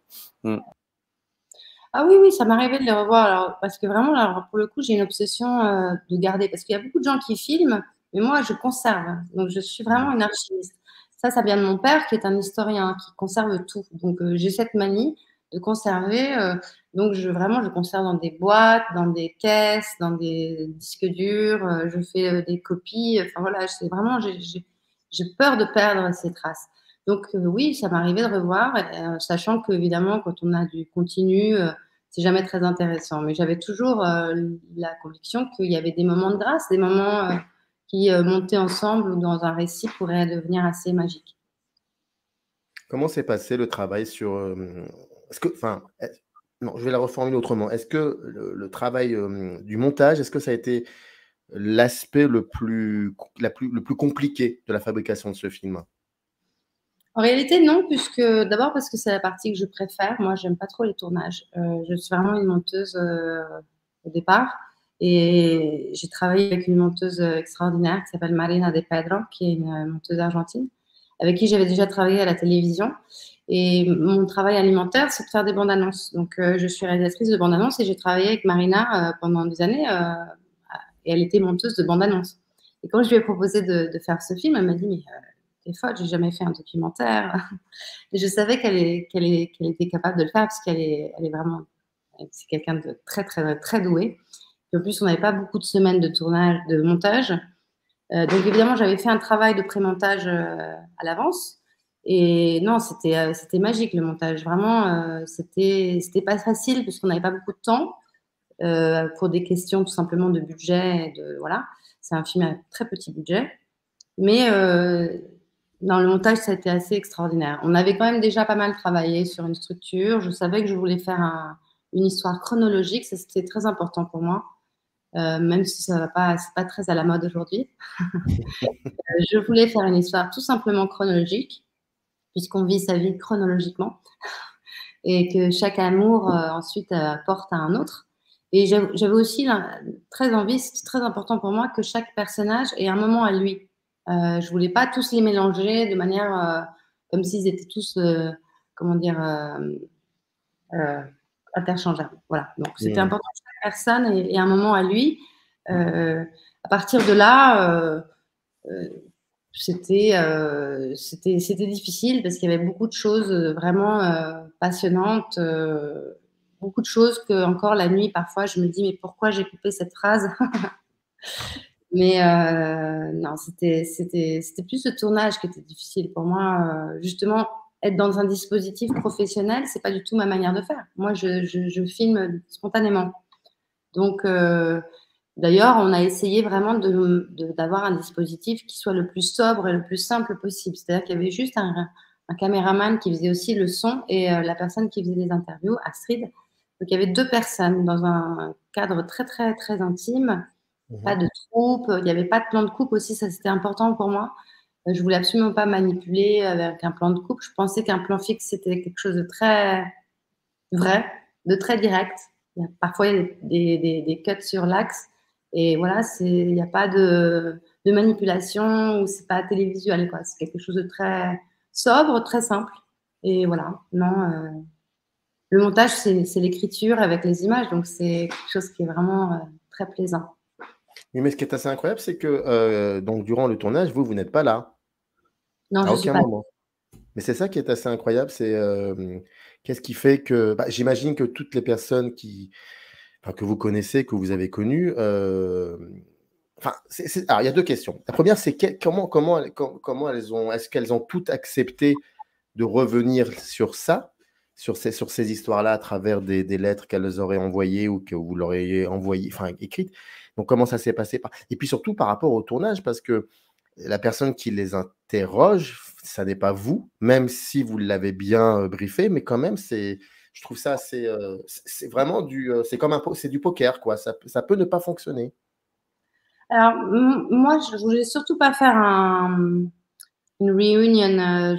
Ah oui, ça m'arrivait de les revoir, alors, parce que vraiment, alors, pour le coup, j'ai une obsession de garder, parce qu'il y a beaucoup de gens qui filment, mais moi, je conserve. Donc, je suis vraiment une archiviste. Ça vient de mon père, qui est un historien, qui conserve tout. Donc, j'ai cette manie de conserver. Donc, je conserve dans des boîtes, dans des caisses, dans des disques durs. Je fais des copies. Enfin, voilà, c'est vraiment, j'ai peur de perdre ces traces. Donc, oui, ça m'arrivait de revoir, sachant qu'évidemment, quand on a du continu, c'est jamais très intéressant. Mais j'avais toujours la conviction qu'il y avait des moments de grâce, des moments qui montaient ensemble ou dans un récit pourraient devenir assez magiques. Comment s'est passé le travail sur... non, je vais la reformuler autrement. Est-ce que le travail du montage, est-ce que ça a été l'aspect le plus compliqué de la fabrication de ce film? En réalité, non, puisque d'abord parce que c'est la partie que je préfère. Moi, j'aime pas trop les tournages. Je suis vraiment une monteuse au départ. Et j'ai travaillé avec une monteuse extraordinaire qui s'appelle Marina De Pedro, qui est une monteuse argentine, avec qui j'avais déjà travaillé à la télévision. Et mon travail alimentaire, c'est de faire des bandes annonces. Donc, je suis réalisatrice de bandes annonces et j'ai travaillé avec Marina pendant des années. Et elle était monteuse de bandes annonces. Et quand je lui ai proposé de faire ce film, elle m'a dit, mais t'es folle, j'ai jamais fait un documentaire. Et je savais qu'elle était capable de le faire parce qu'elle est vraiment, c'est quelqu'un de très, très, très doué. Et en plus, on n'avait pas beaucoup de semaines de tournage, de montage. Donc, évidemment, j'avais fait un travail de pré-montage à l'avance. Et non, c'était magique le montage. Vraiment, c'était pas facile parce qu'on n'avait pas beaucoup de temps pour des questions tout simplement de budget. Voilà. C'est un film à très petit budget. Mais dans le montage, ça a été assez extraordinaire. On avait quand même déjà pas mal travaillé sur une structure. Je savais que je voulais faire une histoire chronologique. Ça, c'était très important pour moi. Même si ça va pas, c'est pas très à la mode aujourd'hui. Je voulais faire une histoire tout simplement chronologique, puisqu'on vit sa vie chronologiquement, et que chaque amour ensuite porte à un autre. Et j'avais aussi très envie, c'était très important pour moi, que chaque personnage ait un moment à lui. Je voulais pas tous les mélanger de manière comme s'ils étaient tous, comment dire, interchangeables. Voilà. Donc c'était important que chaque personne ait un moment à lui. À partir de là, c'était difficile parce qu'il y avait beaucoup de choses vraiment passionnantes, beaucoup de choses que encore la nuit parfois je me dis mais pourquoi j'ai coupé cette phrase. Mais non, c'était plus le tournage qui était difficile pour moi. Justement, être dans un dispositif professionnel, c'est pas du tout ma manière de faire. Moi, je filme spontanément. Donc, d'ailleurs, on a essayé vraiment d'avoir un dispositif qui soit le plus sobre et le plus simple possible. C'est-à-dire qu'il y avait juste un caméraman qui faisait aussi le son et la personne qui faisait les interviews, Astrid. Donc, il y avait 2 personnes dans un cadre très, très, très intime. Pas de troupe, il n'y avait pas de plan de coupe aussi, ça c'était important pour moi. Je voulais absolument pas manipuler avec un plan de coupe. Je pensais qu'un plan fixe c'était quelque chose de très vrai, de très direct. Parfois il y a des cuts sur l'axe et voilà, il n'y a pas de manipulation ou c'est pas télévisuel quoi. C'est quelque chose de très sobre, très simple. Et voilà, non. Le montage c'est l'écriture avec les images, donc c'est quelque chose qui est vraiment très plaisant. Oui, mais ce qui est assez incroyable, c'est que donc durant le tournage, vous n'êtes pas là. Non, à je suis aucun pas. moment. Mais c'est ça qui est assez incroyable, c'est qu'est-ce qui fait que j'imagine que toutes les personnes que vous connaissez, que vous avez connues, alors il y a 2 questions. La première, c'est comment est-ce qu'elles ont toutes accepté de revenir sur ça, sur ces histoires-là à travers des lettres qu'elles auraient envoyées ou que vous leur ayez envoyées, écrites. Donc, comment ça s'est passé? Et puis surtout par rapport au tournage, parce que la personne qui les interroge, ça n'est pas vous, même si vous l'avez bien briefé, mais quand même, je trouve ça assez, c'est vraiment c'est du poker, quoi. Ça peut ne pas fonctionner. Alors, moi, je voulais surtout pas faire une reunion,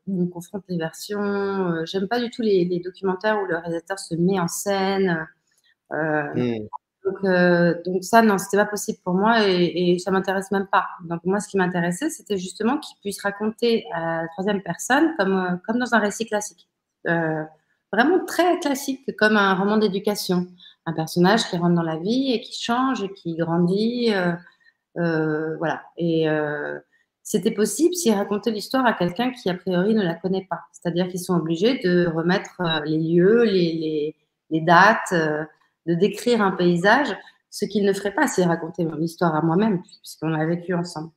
où on confronte les versions. J'aime pas du tout les documentaires où le réalisateur se met en scène. Donc ça, non, c'était pas possible pour moi et ça m'intéresse même pas. Donc moi, ce qui m'intéressait, c'était justement qu'il puisse raconter à la troisième personne comme dans un récit classique. Vraiment très classique, comme un roman d'éducation. Un personnage qui rentre dans la vie et qui change et qui grandit. Voilà. Et c'était possible s'il racontait l'histoire à quelqu'un qui, a priori, ne la connaît pas. C'est-à-dire qu'ils sont obligés de remettre les lieux, les dates, de décrire un paysage, ce qu'ils ne feraient pas s'ils racontaient mon histoire à moi-même, puisqu'on a vécu ensemble.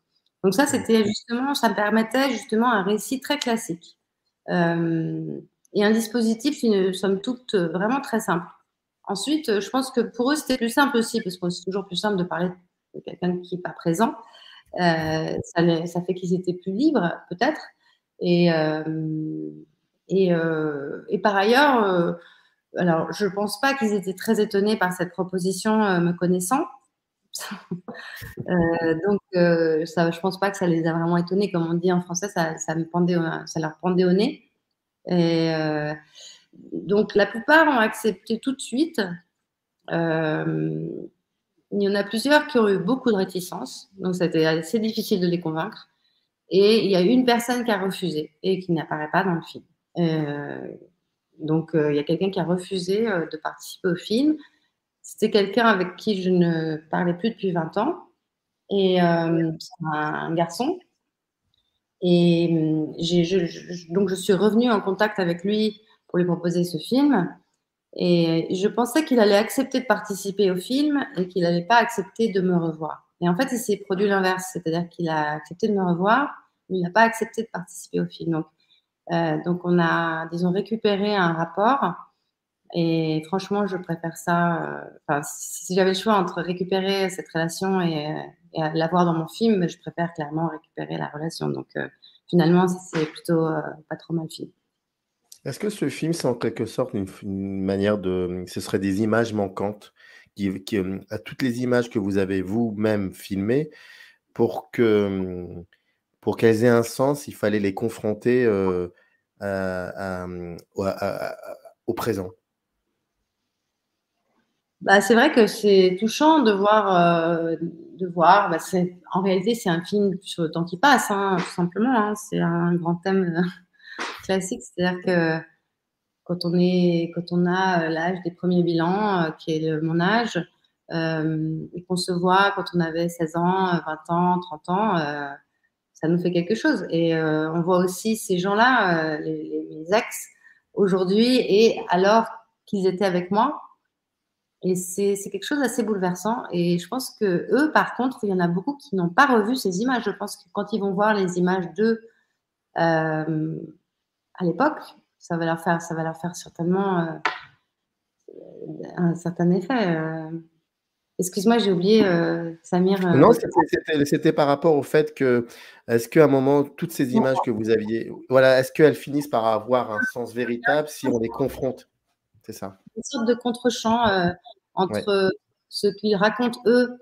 Donc ça, c'était justement, ça me permettait justement un récit très classique. Et un dispositif, somme toute, vraiment très simple. Ensuite, je pense que pour eux, c'était plus simple aussi, parce que c'est toujours plus simple de parler de quelqu'un qui n'est pas présent. Ça fait qu'ils étaient plus libres, peut-être. Et par ailleurs, alors, je ne pense pas qu'ils étaient très étonnés par cette proposition, me connaissant, Ça, je pense pas que ça les a vraiment étonnés. Comme on dit en français, ça leur pendait au nez. Et donc, la plupart ont accepté tout de suite. Il y en a plusieurs qui ont eu beaucoup de réticence, donc c'était assez difficile de les convaincre. Et il y a une personne qui a refusé et qui n'apparaît pas dans le film. Donc, il y a quelqu'un qui a refusé de participer au film. C'était quelqu'un avec qui je ne parlais plus depuis 20 ans. Et c'est un garçon. Et donc, je suis revenue en contact avec lui pour lui proposer ce film. Et je pensais qu'il allait accepter de participer au film et qu'il n'allait pas accepter de me revoir. Et en fait, il s'est produit l'inverse. C'est-à-dire qu'il a accepté de me revoir, mais il n'a pas accepté de participer au film. Donc on a, disons, récupéré un rapport. Et franchement, je préfère ça. Si j'avais le choix entre récupérer cette relation et l'avoir dans mon film, je préfère clairement récupérer la relation. Donc finalement, c'est plutôt pas trop mal fait. Est-ce que ce film, c'est en quelque sorte une manière de... Ce serait des images manquantes à toutes les images que vous avez vous-même filmées, pour qu'elles aient un sens, il fallait les confronter au présent. C'est vrai que c'est touchant de voir. En réalité, c'est un film sur le temps qui passe, tout simplement. C'est un grand thème classique, c'est-à-dire que quand on a l'âge des premiers bilans, qui est mon âge, et qu'on se voit quand on avait 16 ans, 20 ans, 30 ans, ça nous fait quelque chose. Et on voit aussi ces gens-là, mes ex, aujourd'hui, et alors qu'ils étaient avec moi. Et c'est quelque chose d'assez bouleversant. Et je pense que eux, par contre, il y en a beaucoup qui n'ont pas revu ces images. Je pense que quand ils vont voir les images d'eux à l'époque, ça va leur faire certainement un certain effet. Excuse-moi, j'ai oublié, Samir. Non, c'était par rapport au fait que, est-ce qu'à un moment, toutes ces images que vous aviez, voilà, est-ce qu'elles finissent par avoir un sens véritable si on les confronte? C'est ça. Une sorte de contre-champ entre ce qu'ils racontent eux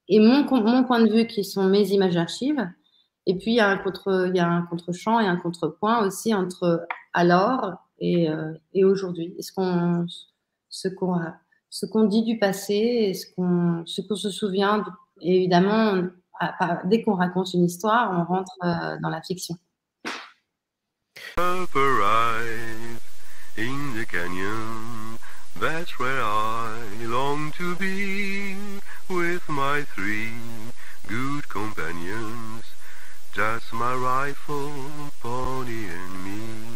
et mon point de vue, qui sont mes images d'archives. Et puis, il y a un contre-champ et un contrepoint aussi entre alors et aujourd'hui. Ce qu'on dit du passé, ce qu'on se souvient. Et évidemment, dès qu'on raconte une histoire, on rentre dans la fiction. In the canyon, that's where I long to be, with my 3 good companions, just my rifle, pony and me.